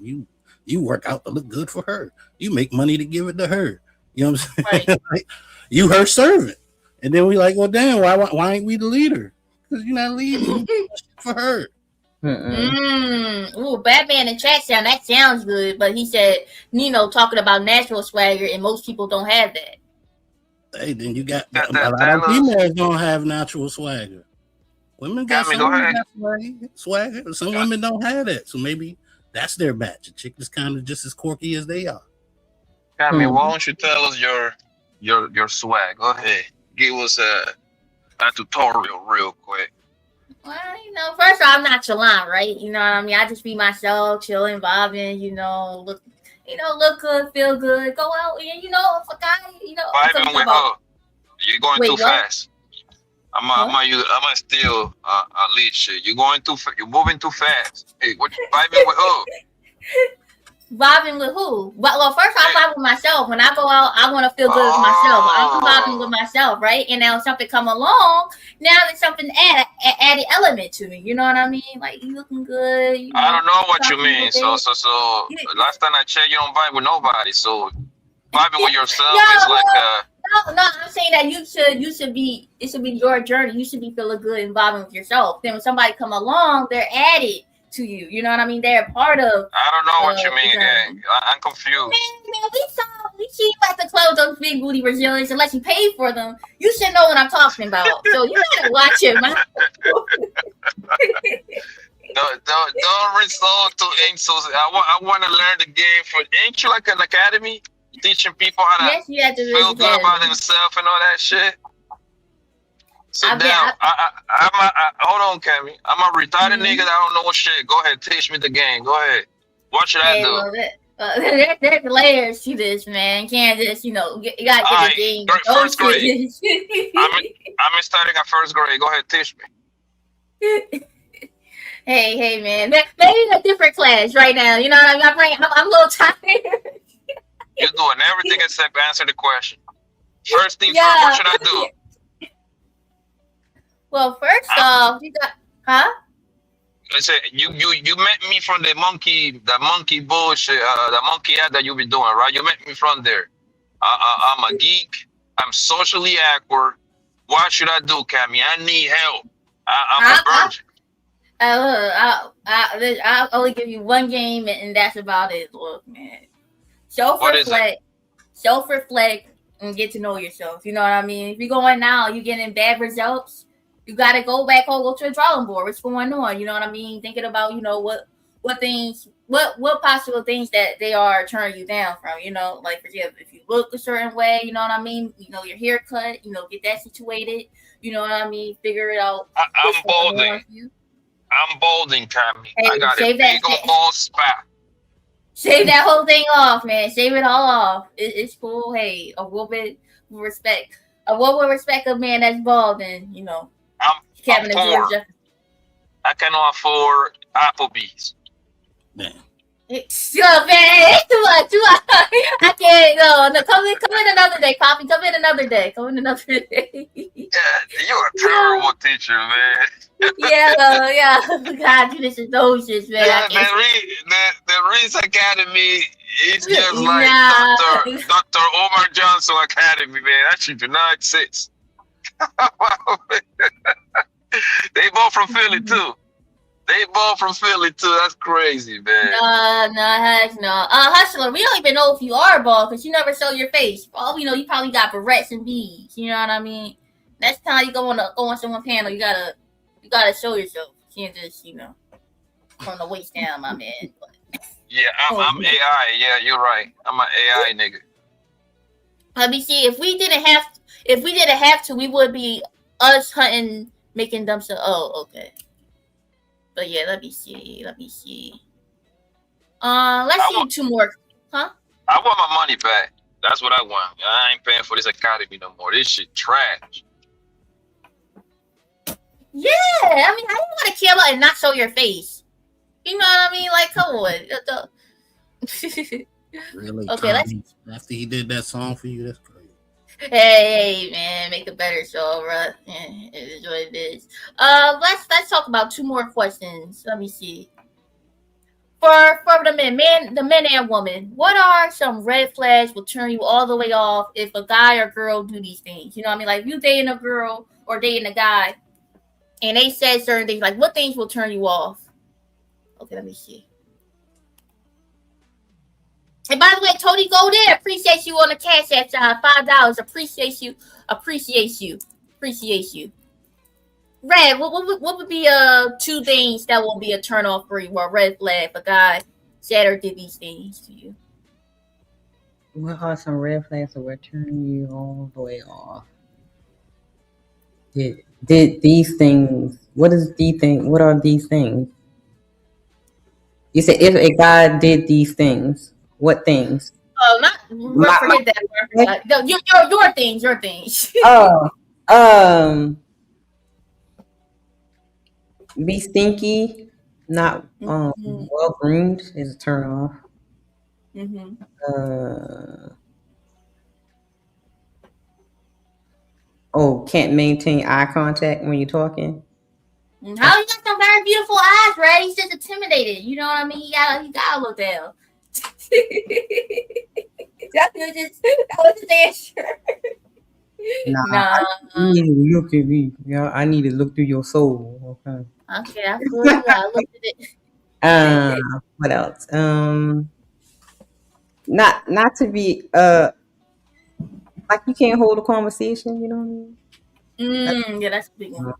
You work out to look good for her. You make money to give it to her. You know what I'm saying? Right. Like, you her servant. And then we like, well, damn, why ain't we the leader? Because you're not leading. You do shit for her. Ooh, Batman in chat sound that sounds good, but he said Nino talking about natural swagger, and most people don't have that. Hey, then you got a lot of females don't have natural swagger. Women got swagger. Some women don't have that, so maybe that's their batch. A chick is kind of just as quirky as they are. Cammy, why don't you tell us your swag? Go ahead, give us a tutorial real quick. Well, first of all, I'm not nonchalant, right? You know what I mean? I just be myself, chilling, vibing, look good, feel good, go out, and if a guy, Vibing with her. You're going too fast. I'm gonna steal a lead shit. You're moving too fast. Hey, what you vibing with her? Vibing with who? Well, first I vibe with myself. When I go out, I want to feel good with myself. I'm vibing with myself, right? And now something come along, now there's something added element to me. You know what I mean? Like you looking good. I don't know what you mean. So last time I checked, you don't vibe with nobody. So vibing with yourself is like No, I'm saying that it should be your journey. You should be feeling good and vibing with yourself. Then when somebody come along, they're added to you. You know what I mean? They're part of. I don't know what you mean again. I'm confused. Man, we see you at the club, those big booty Brazilians, unless you pay for them. You should know what I'm talking about. So you gotta watch it, man. Don't resort to insults. I want to learn the game. Ain't you like an academy teaching people how to feel good about themselves and all that shit? So now, hold on, Cammy. I'm a retarded nigga that don't know shit. Go ahead, teach me the game. Go ahead. What should I do? There's layers to this, man. You can't just, you gotta get the game. First grade. I'm starting at first grade. Go ahead, teach me. Hey, man. Maybe a different class right now. You know what I mean? I'm a little tired. You're doing everything except answer the question. First thing first, what should I do? Well, first off, you got, huh? I said you met me from the monkey bullshit, the monkey ad that you be doing, right? You met me from there. I'm a geek. I'm socially awkward. What should I do, Cammy? I need help. I'm a virgin. I'll only give you one game, and that's about it. Look, man. Self-reflect, and get to know yourself. You know what I mean? If you're going now, you're getting bad results. You got to go back home, go to a drawing board. What's going on? You know what I mean? Thinking about, what things, what possible things that they are turning you down from. Like for example, if you look a certain way, you know what I mean? Your haircut, get that situated. You know what I mean? Figure it out. I'm balding, Cammy. Hey, I got a big old bald spot. Shave that whole thing off, man. Shave it all off. It's cool. Hey, a woman will respect a man that's bald, and Kevin and Georgia. I cannot afford Applebee's. Man. Man, it's too much. I can't. No. Come in another day, Poppy. Come in another day. Yeah, you're a terrible teacher, man. yeah. God, you just atrocious, man. Yeah, the Reese Academy is just like Dr. Omar Johnson Academy, man. That should do not exist. They both from Philly too. That's crazy, man. No, heck no. Hustler, we don't even know if you are bald because you never show your face. For all we know, you probably got barrettes and beads. You know what I mean? Next time you go on someone's panel, you gotta show yourself. You can't just, from the waist down, my man. Yeah, I'm AI. Yeah, you're right. I'm an AI nigga. Let me see. If we didn't have to, we would be us hunting, making them so. Oh, okay. But yeah, let me see. Let's see two more. Huh? I want my money back. That's what I want. I ain't paying for this academy no more. This shit trash. Yeah, I mean, how do you want to kill and not show your face? You know what I mean? Like, come on. Really? Okay, after he did that song for you, that's crazy. Hey, man, make a better show, bro. Yeah, it is what it is. Let's talk about two more questions. Let me see. For the men and women, what are some red flags will turn you all the way off if a guy or girl do these things? You know what I mean? Like, if you dating a girl or dating a guy, and they said certain things, like what things will turn you off? Okay, let me see. And by the way, Tony, go there. Appreciate you on the cash app, $5. Appreciate you. Red, what would be two things that will be a turn off for you, or a red flag if a guy said or did these things to you? What are some red flags that will turn you all the way off? Did these things? What is the thing? What are these things? You said if a guy did these things, what things? Oh, forget that. No, your things. Be stinky, not well groomed is a turn off. Can't maintain eye contact when you're talking. How you got some very beautiful eyes, Ray? He's just intimidated. You know what I mean? He gotta look down. That was his answer. Nah. You need to look at me. Yeah, I need to look through your soul. Okay, I feel you. I looked at it. What else? Not to be like you can't hold a conversation. You know what I mean? Yeah, that's a big one.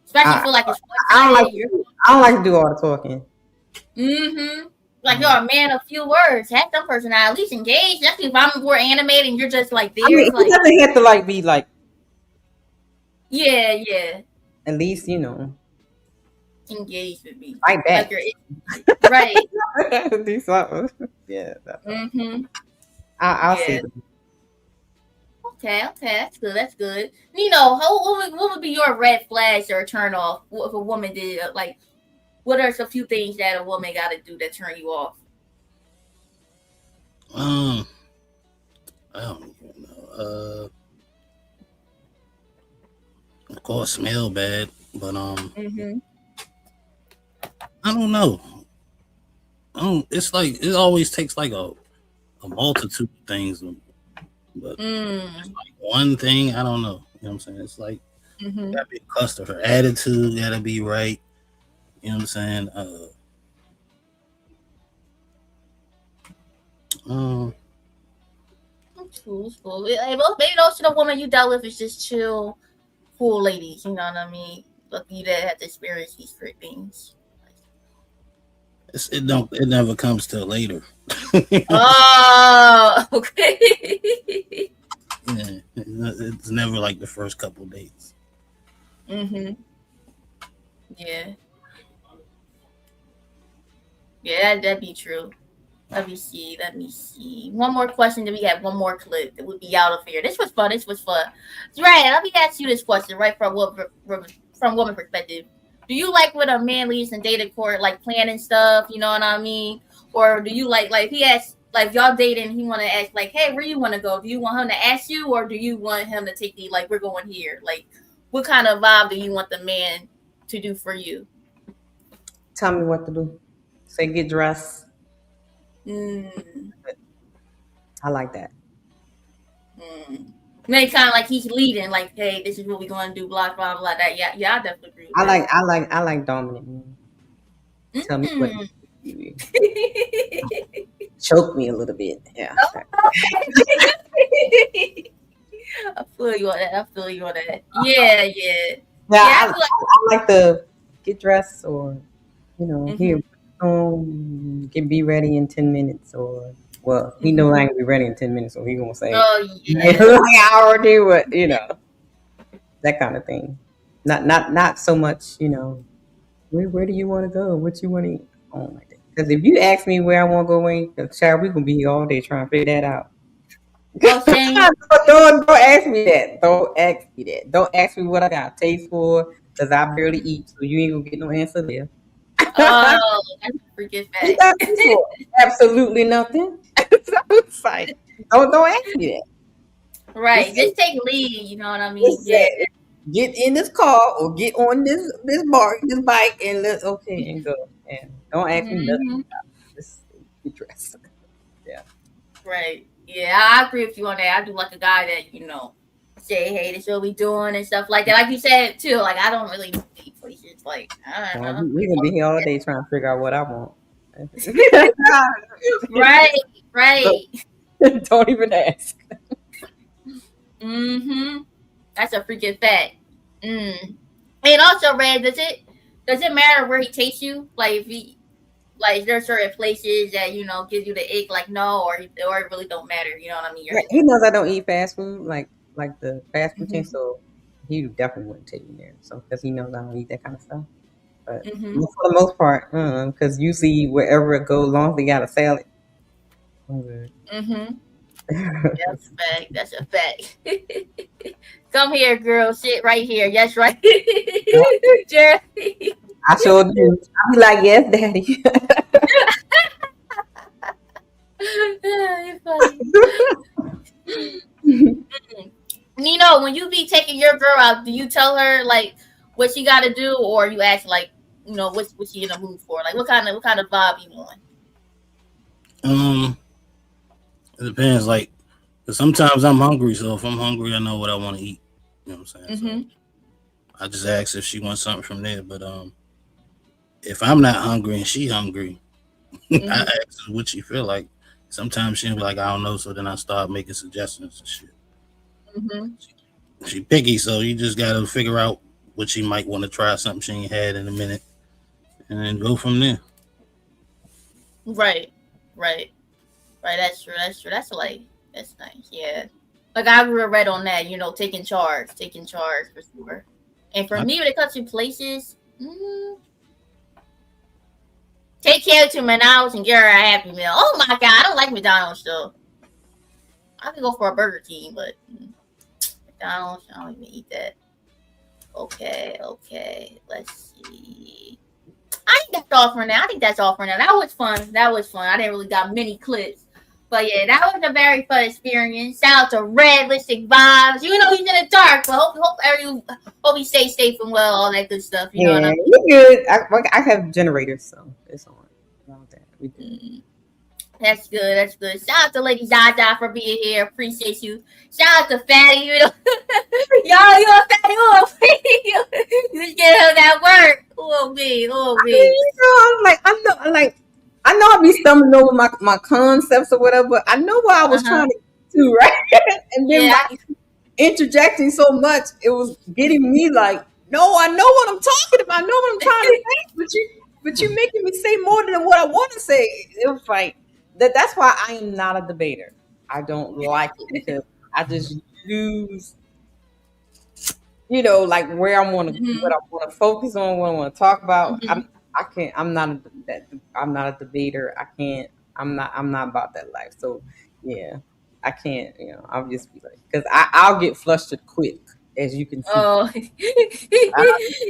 Especially feel like it's I don't like to do all the talking. Like you're a man of few words. Have some person at least engage. That's if I'm more animated and you're just like there. I mean, it doesn't have to like be like. Yeah. At least engage with me. Like that. Like right. Do something. Yeah. I'll see them. Okay, that's good. What would be your red flags or turn off if a woman did like? What are some few things that a woman got to do that turn you off? I don't even know. Of course, smell bad, but I don't know. It's like it always takes like a multitude of things But it's like one thing, I don't know. You know what I'm saying? It's like gotta be a cluster. Her attitude gotta be right. You know what I'm saying? Cool, cool. Maybe most of the women you dealt with is just chill, cool ladies. You know what I mean? Lucky that had to experience these great things. It never comes till later. Oh, okay. Yeah, it's never like the first couple dates. Yeah. Yeah, that'd be true. Let me see. One more question. Then we have one more clip that would be out of here. This was fun. Right. Let me ask you this question, right, from woman perspective. Do you like when a man leaves in dating court, like planning stuff? You know what I mean? Or do you like if he asks, like y'all dating, he want to ask, like, hey, where you want to go? Do you want him to ask you, or do you want him to take the, like, we're going here? Like, what kind of vibe do you want the man to do for you? Tell me what to do. Say get dressed. I like that. Maybe kind of like he's leading, like, hey, this is what we're going to do, blah blah blah. That yeah, I definitely agree with that. I like dominant. Tell me what. Choke me a little bit. Yeah. I feel you on that. Yeah. I like the get dressed, or here, can be ready in 10 minutes, or he know I ain't gonna be ready in 10 minutes, so he gonna say, I already what, that kind of thing. Not so much, where do you want to go? What you want to eat? Oh my God. Because if you ask me where I want to go, child, we gonna be here all day trying to figure that out. Don't ask me that. Don't ask me that. Don't ask me what I got taste for, because I barely eat, so you ain't gonna get no answer there. Oh, that's a freaking fact. Absolutely nothing. It's like, don't ask me that. Right. Just take lead, you know what I mean? Yeah. Get in this car or get on this bike, and let's and go. And don't ask me nothing. Just get dressed. Yeah. Right. Yeah, I agree with you on that. I do like a guy that, say, hey, this is what we doing and stuff like that. Like you said too, like I don't really need places. Like, I don't know. We're gonna be here all day trying to figure out what I want. Right. Don't even ask. That's a freaking fact. And also, Red, does it matter where he takes you? Like, if he, like, is there certain places that give you the ick? Like, no, or it really don't matter. You know what I mean? He knows I don't eat fast food, like the fast food chain, so he definitely wouldn't take me there. So because he knows I don't eat that kind of stuff. But for the most part, because usually wherever it goes, long as they got a salad, I'm good. That's a fact. Come here, girl. Sit right here. Yes, right. Jerry. I sure do. I'll be like, yes, daddy. You're funny. When you be taking your girl out, do you tell her like what she got to do, or you ask like, what she in the mood for? Like, what kind of vibe you want? It depends. Like, cause sometimes I'm hungry, so if I'm hungry, I know what I want to eat. You know what I'm saying? So I just ask if she wants something from there. But if I'm not hungry and she hungry, I ask her what she feel like. Sometimes she'll be like, I don't know. So then I start making suggestions and shit. She picky, so you just gotta figure out what she might want to try, something she ain't had in a minute, and then go from there. Right. That's true. That's nice. Yeah. Like I read on that, taking charge for sure. And for me, when it comes to places, take care to McDonald's and get her a Happy Meal. Oh my God, I don't like McDonald's though. I could go for a Burger King, but McDonald's, I don't even eat that. Okay. Let's see. I think that's all for now. That was fun. I didn't really got many clips. But yeah, that was a very fun experience. Shout out to Realistic Vibes. He's in the dark, but hope he stays safe and well, all that good stuff. You know what I mean? We're good. I have generators, so it's on. We good. That's good. That's good. Shout out to Lady Zaza for being here. Appreciate you. Shout out to Fatty. You know, y'all, you a Fatty. Oh, you just get her that work. Oh me. Oh me. I mean, you know, I know I be stumbling over my concepts or whatever, but I know what I was trying to get to, right? And then by interjecting so much, it was getting me like, no, I know what I'm talking about. I know what I'm trying to say, but you're making me say more than what I want to say. It was like that's why I am not a debater. I don't like it because I just lose, you know, like where I want to, what I want to focus on, what I want to talk about. I can't. I'm not a debater. I can't. I'm not about that life. So yeah, I can't. You know, I'll just be like, because I'll get flustered quick, as you can see. Oh, I'll get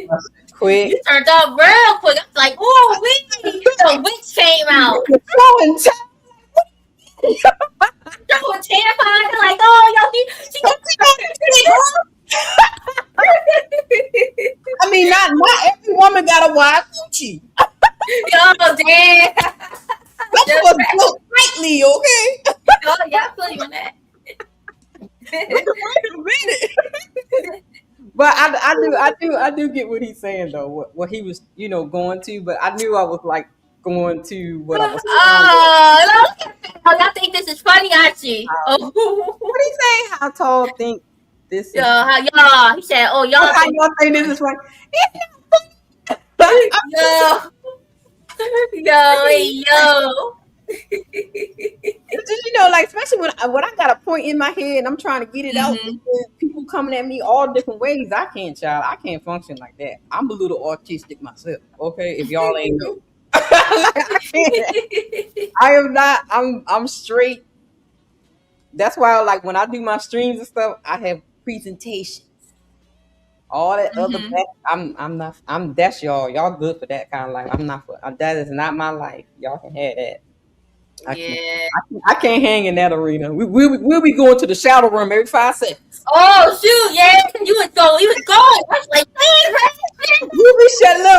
flustered quick. You turned up real quick. I was like, oh, the witch came out. Throwing tampons, like, oh, yo, she I mean, not every woman got a wide coochie. Yo, damn. That was built tightly, okay? Oh, yeah, I feel you on that. Wait a minute. But I do get what he's saying though. What he was, you know, going to. But I knew I was like going to what I was. Oh, y'all think this is funny, Archie? What did he say? How tall think this? Is y'all. He said, "Oh, y'all." How y'all think this is funny? Yo. Just, you know, like especially when I got a point in my head and I'm trying to get it out, and people coming at me all different ways. I can't function like that. I'm a little autistic myself. Okay, if y'all ain't know, I can't. I am not. I'm straight. That's why, like, when I do my streams and stuff, I have presentations. All that other, I'm not. That's y'all. Y'all good for that kind of life. I'm not for. That is not my life. Y'all can have that. I can't hang in that arena. We'll be going to the shadow room every 5 seconds. Oh shoot, yeah, you was going. I was like,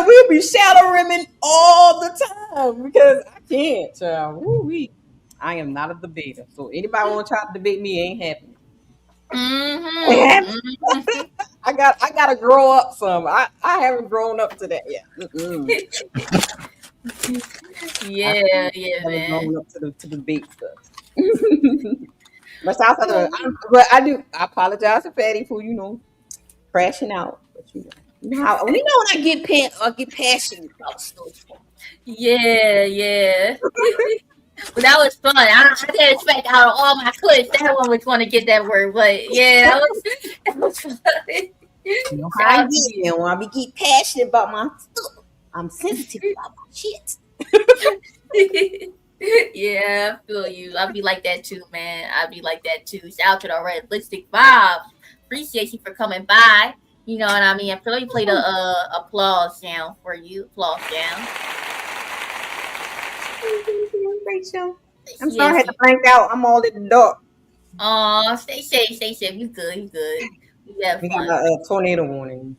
we'll be shadow rimming all the time because I can't, child. Woo-wee. I am not a debater. So anybody want to try to debate me ain't happening. I gotta grow up some. I haven't grown up to that yet. Yeah, man. Grown up to the debate stuff. But I apologize to Fatty for, you know, crashing out. But you know how we know when I get passionate about stuff. Yeah. But that was fun. I didn't expect out of all my clips that one was going to get that word, but yeah, that was fun. You know how I get when I get passionate about my stuff. I'm sensitive about my shit. Yeah, I feel you. I'll be like that too, man. I'll be like that too. Shout out to the Realistic Vibes. Appreciate you for coming by. You know what I mean? I feel like you played a applause sound for you. Applause sound. Great show. I'm sorry I had to blank out. I'm all in the dark. Oh, stay safe. You good. You have fun. We got a tornado warning.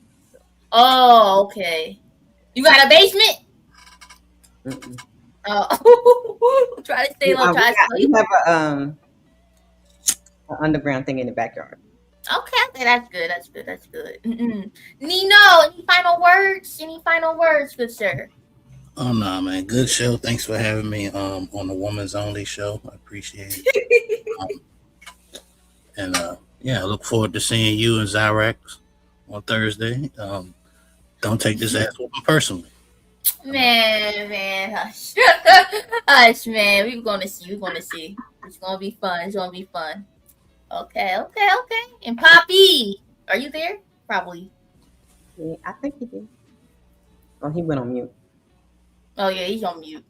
Oh, okay. You got a basement? Oh, try to stay low. We have an underground thing in the backyard. Okay, that's good. Nino, any final words, good sir? Oh no, man, good show. Thanks for having me on the Woman's Only show. I appreciate it. I look forward to seeing you and Zyrax on Thursday. Don't take this ass whooping personally. Man, hush, man. We're gonna see. It's gonna be fun. Okay. And Poppy, are you there? Probably. Yeah, I think he did. Oh, he went on mute. Oh yeah, he's on mute.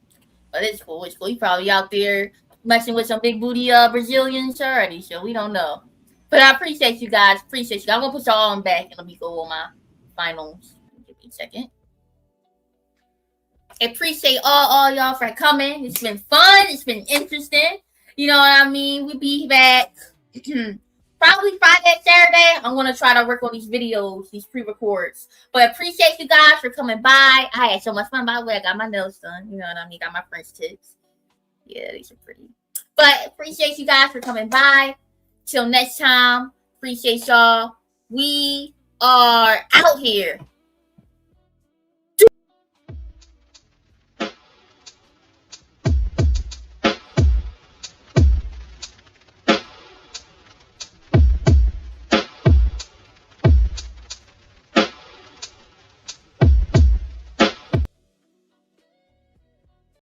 But it's cool. He's probably out there messing with some big booty Brazilians already, so we don't know. But I appreciate you guys. I'm gonna put y'all on back and let me go on my finals. Give me a second. I appreciate all y'all for coming. It's been fun. It's been interesting. You know what I mean? We'll be back probably Friday, Saturday. I'm going to try to work on these videos, these pre-records. But appreciate you guys for coming by. I had so much fun. By the way, I got my nails done. You know what I mean? Got my French tips. Yeah, these are pretty. But appreciate you guys for coming by. Till next time. Appreciate y'all. We are out here.